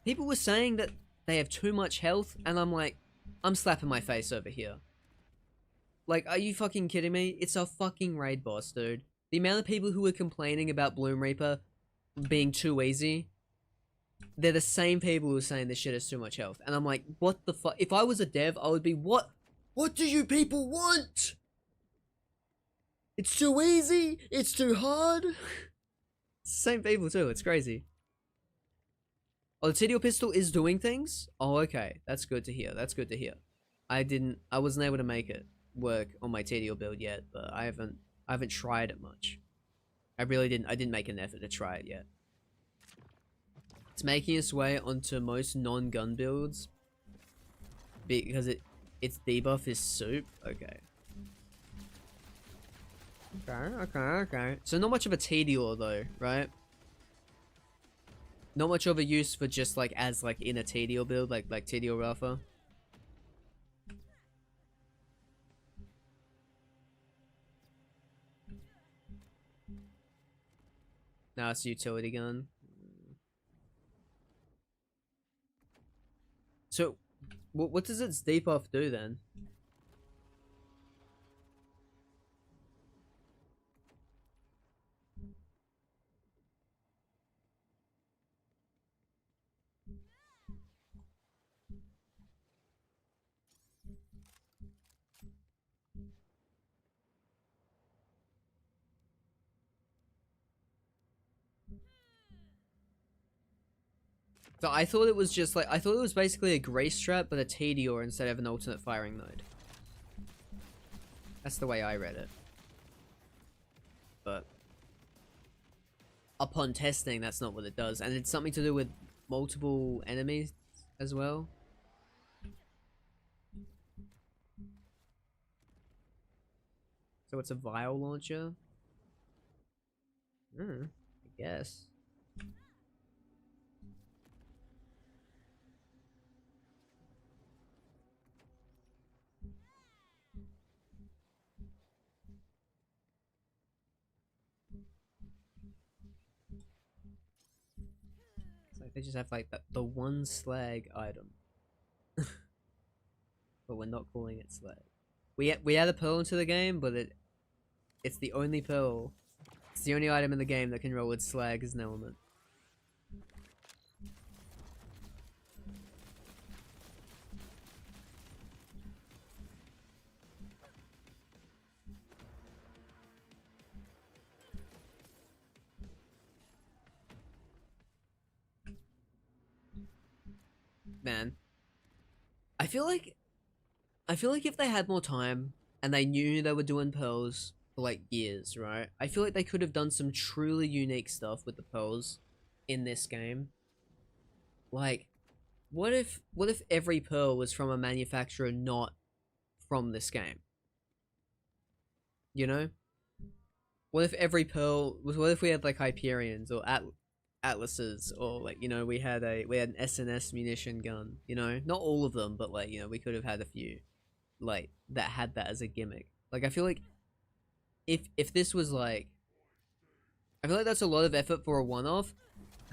People were saying that they have too much health, and I'm like, I'm slapping my face over here. Like, are you fucking kidding me? It's a fucking raid boss, dude. The amount of people who are complaining about Bloom Reaper being too easy, they're the same people who are saying this shit has too much health. And I'm like, what the fuck? If I was a dev, I would be, what do you people want? It's too easy. It's too hard. Same people too. It's crazy. Oh, the TDO pistol is doing things? Oh, okay. That's good to hear. That's good to hear. I wasn't able to make it work on my TDO build yet, but I haven't tried it much. I didn't make an effort to try it yet. It's making its way onto most non-gun builds because its debuff is soup. Okay. Okay. So not much of a TDO though, right? Not much of a use for just like as like in a TDO build, like TDO Rafa. Now it's a utility gun. So, what does its debuff do then? So I thought it was just like, I thought it was basically a Grace Trap, but a TDO instead of an alternate firing mode. That's the way I read it. But upon testing, that's not what it does. And it's something to do with multiple enemies as well. So it's a vial launcher? I guess. They just have like the one slag item. But we're not calling it slag. We add a pearl into the game, but it's the only pearl. It's the only item in the game that can roll with slag as an element. Man, I feel like if they had more time and they knew they were doing pearls for like years, right? I feel like they could have done some truly unique stuff with the pearls in this game. Like, what if every pearl was from a manufacturer not from this game? You know? What if every pearl was? What if we had like Hyperions or Atlases, or like, you know, we had an SNS munition gun. You know, not all of them, but like, you know, we could have had a few like that had that as a gimmick. Like, I feel like if this was like, I feel like that's a lot of effort for a one-off.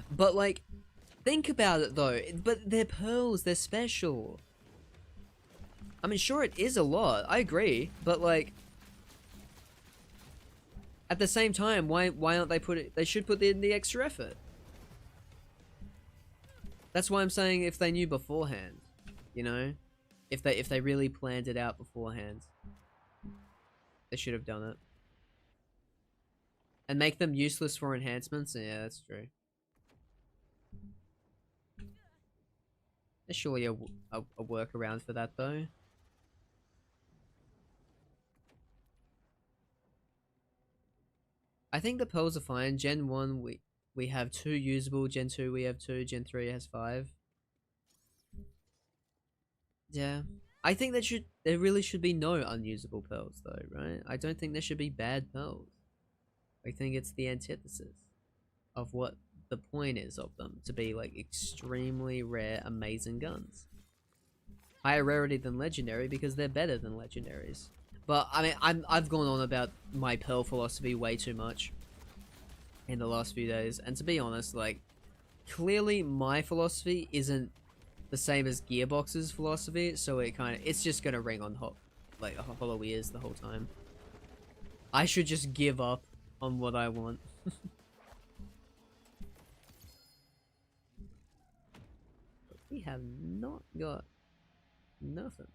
But like, think about it though. But they're pearls. They're special. I mean, sure, it is a lot. I agree, but like, at the same time, why aren't they put it? They should put in the extra effort. That's why I'm saying if they knew beforehand, you know, if they really planned it out beforehand, they should have done it. And make them useless for enhancements. Yeah, that's true. There's surely a workaround for that though. I think the pearls are fine. Gen 1 we have 2 usable, Gen 2 we have 2, Gen 3 has 5. Yeah. I think there really should be no unusable pearls though, right? I don't think there should be bad pearls. I think it's the antithesis of what the point is of them, to be like extremely rare, amazing guns. Higher rarity than legendary because they're better than legendaries. But I mean, I've gone on about my pearl philosophy way too much in the last few days, and to be honest, like, clearly my philosophy isn't the same as Gearbox's philosophy, so it's just gonna ring on hollow ears the whole time. I should just give up on what I want. We have not got nothing.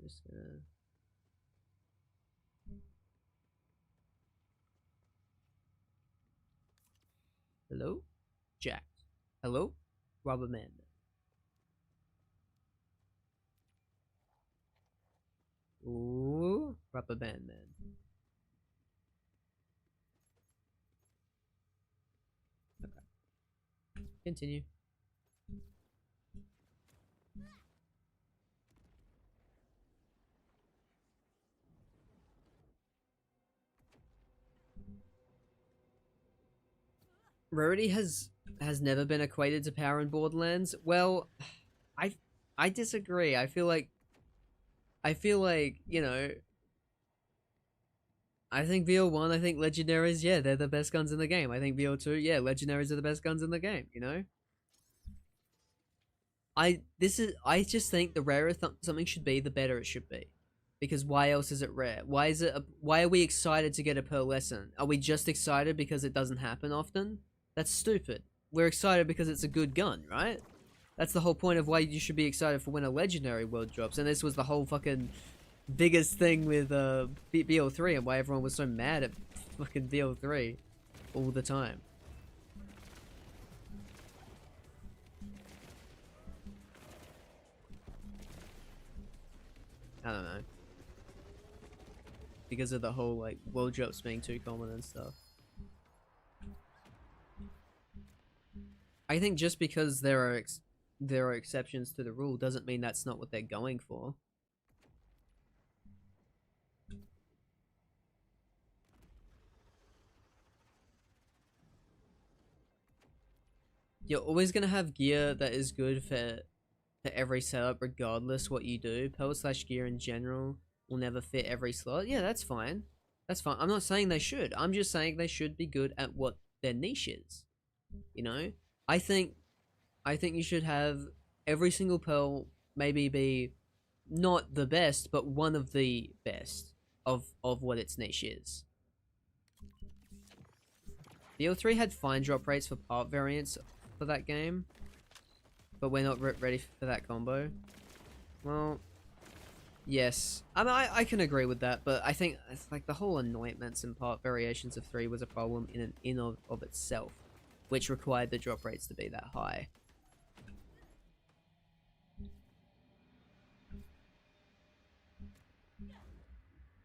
Just gonna... Hello? Jack. Hello? Rubber Man. Ooh, Rubber Band Man. Okay. Continue. Rarity has never been equated to power in Borderlands. Well, I disagree. I feel like, you know, I think VO1, I think legendaries, yeah, they're the best guns in the game. I think VO2, yeah, legendaries are the best guns in the game, you know? I just think the rarer something should be, the better it should be. Because why else is it rare? Why are we excited to get a pearlescent? Are we just excited because it doesn't happen often? That's stupid. We're excited because it's a good gun, right? That's the whole point of why you should be excited for when a legendary world drops. And this was the whole fucking biggest thing with BO3 and why everyone was so mad at fucking BO3 all the time. I don't know. Because of the whole like world drops being too common and stuff. I think just because there are exceptions to the rule doesn't mean that's not what they're going for. You're always gonna have gear that is good for every setup, regardless what you do. Pearl/gear in general will never fit every slot. Yeah, that's fine. That's fine. I'm not saying they should. I'm just saying they should be good at what their niche is. You know? I think you should have every single pearl maybe be not the best, but one of the best of what its niche is. BO3 had fine drop rates for part variants for that game, but we're not ready for that combo. Well, yes. I mean, I can agree with that, but I think it's like the whole anointments and part variations of 3 was a problem in of itself, which required the drop rates to be that high.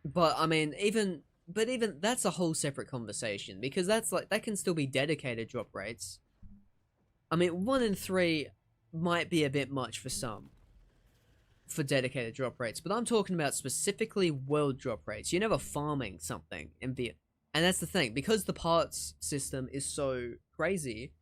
But I mean, even that's a whole separate conversation because that's like that can still be dedicated drop rates. I mean, 1 in 3 might be a bit much for some for dedicated drop rates, but I'm talking about specifically world drop rates. You're never farming something in Viet, and that's the thing because the parts system is so crazy.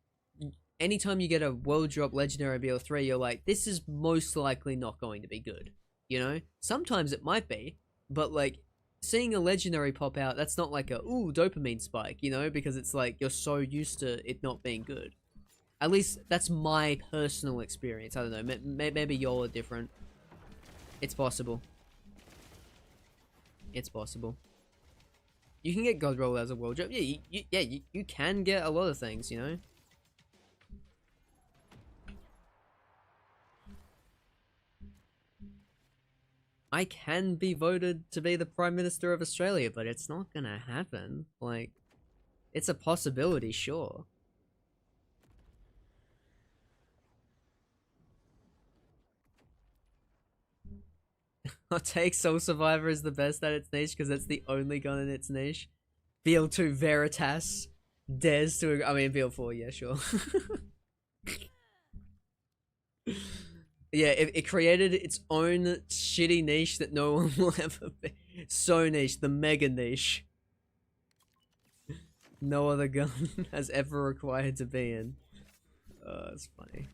Anytime you get a world drop legendary BL3, you're like, this is most likely not going to be good. You know, sometimes it might be, but like seeing a legendary pop out, that's not like a ooh dopamine spike, you know, because it's like you're so used to it not being good. At least that's my personal experience. I don't know. Maybe y'all are different. It's possible. It's possible. You can get God Roll as a world drop. Yeah, you can get a lot of things, you know. I can be voted to be the Prime Minister of Australia, but it's not gonna happen. Like, it's a possibility, sure. I'll take Soul Survivor as the best at its niche because it's the only gun in its niche. BL2 Veritas dares to. I mean, BL4, yeah, sure. Yeah, it created its own shitty niche that no one will ever be. So niche, the mega niche. No other gun has ever required to be in. It's funny.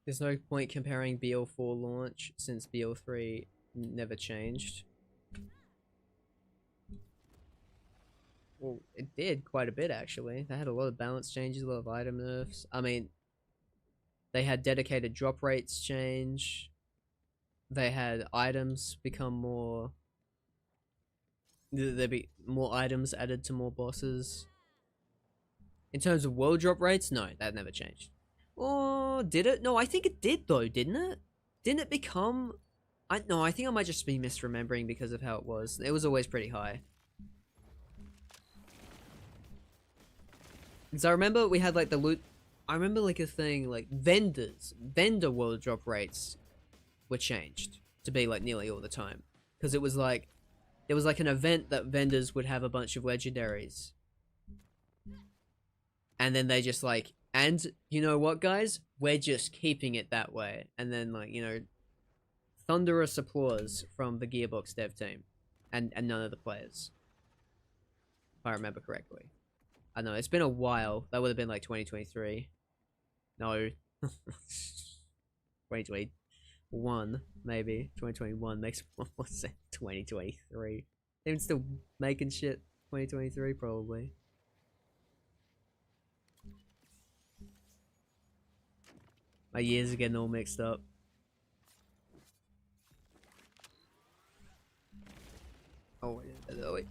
There's no point comparing BL4 launch since BL3 never changed. Well, it did quite a bit actually. They had a lot of balance changes, a lot of item nerfs. I mean, they had dedicated drop rates change. They had items become more. There'd be more items added to more bosses. In terms of world drop rates, no, that never changed. Oh, did it? No, I think it did though, didn't it? Didn't it become... No, I think I might just be misremembering because of how it was. It was always pretty high. Because I remember we had like the loot... I remember like a thing like vendor world drop rates were changed to be like nearly all the time. Because it was like... There was like an event that vendors would have a bunch of legendaries. And then they just like... And you know what, guys? We're just keeping it that way. And then, like, you know, thunderous applause from the Gearbox dev team. And none of the players. If I remember correctly. I know, it's been a while. That would have been like 2023. No. 2021, maybe. 2021 makes more sense. 2023. Even still making shit 2023, probably. My years are getting all mixed up. Oh, wait.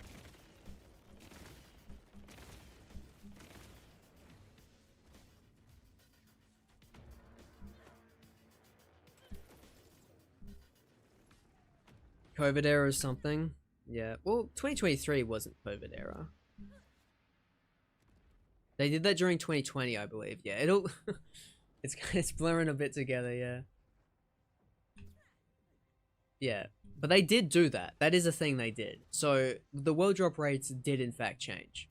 COVID era or something? Yeah. Well, 2023 wasn't COVID era. They did that during 2020, I believe. Yeah, it'll... It's blurring a bit together, yeah. Yeah, but they did do that. That is a thing they did. So the world drop rates did in fact change.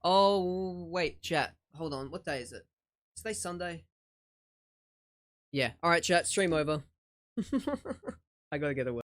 Oh, wait, chat. Hold on. What day is it? Is today Sunday? Yeah. Alright, chat. Stream over. I gotta get away.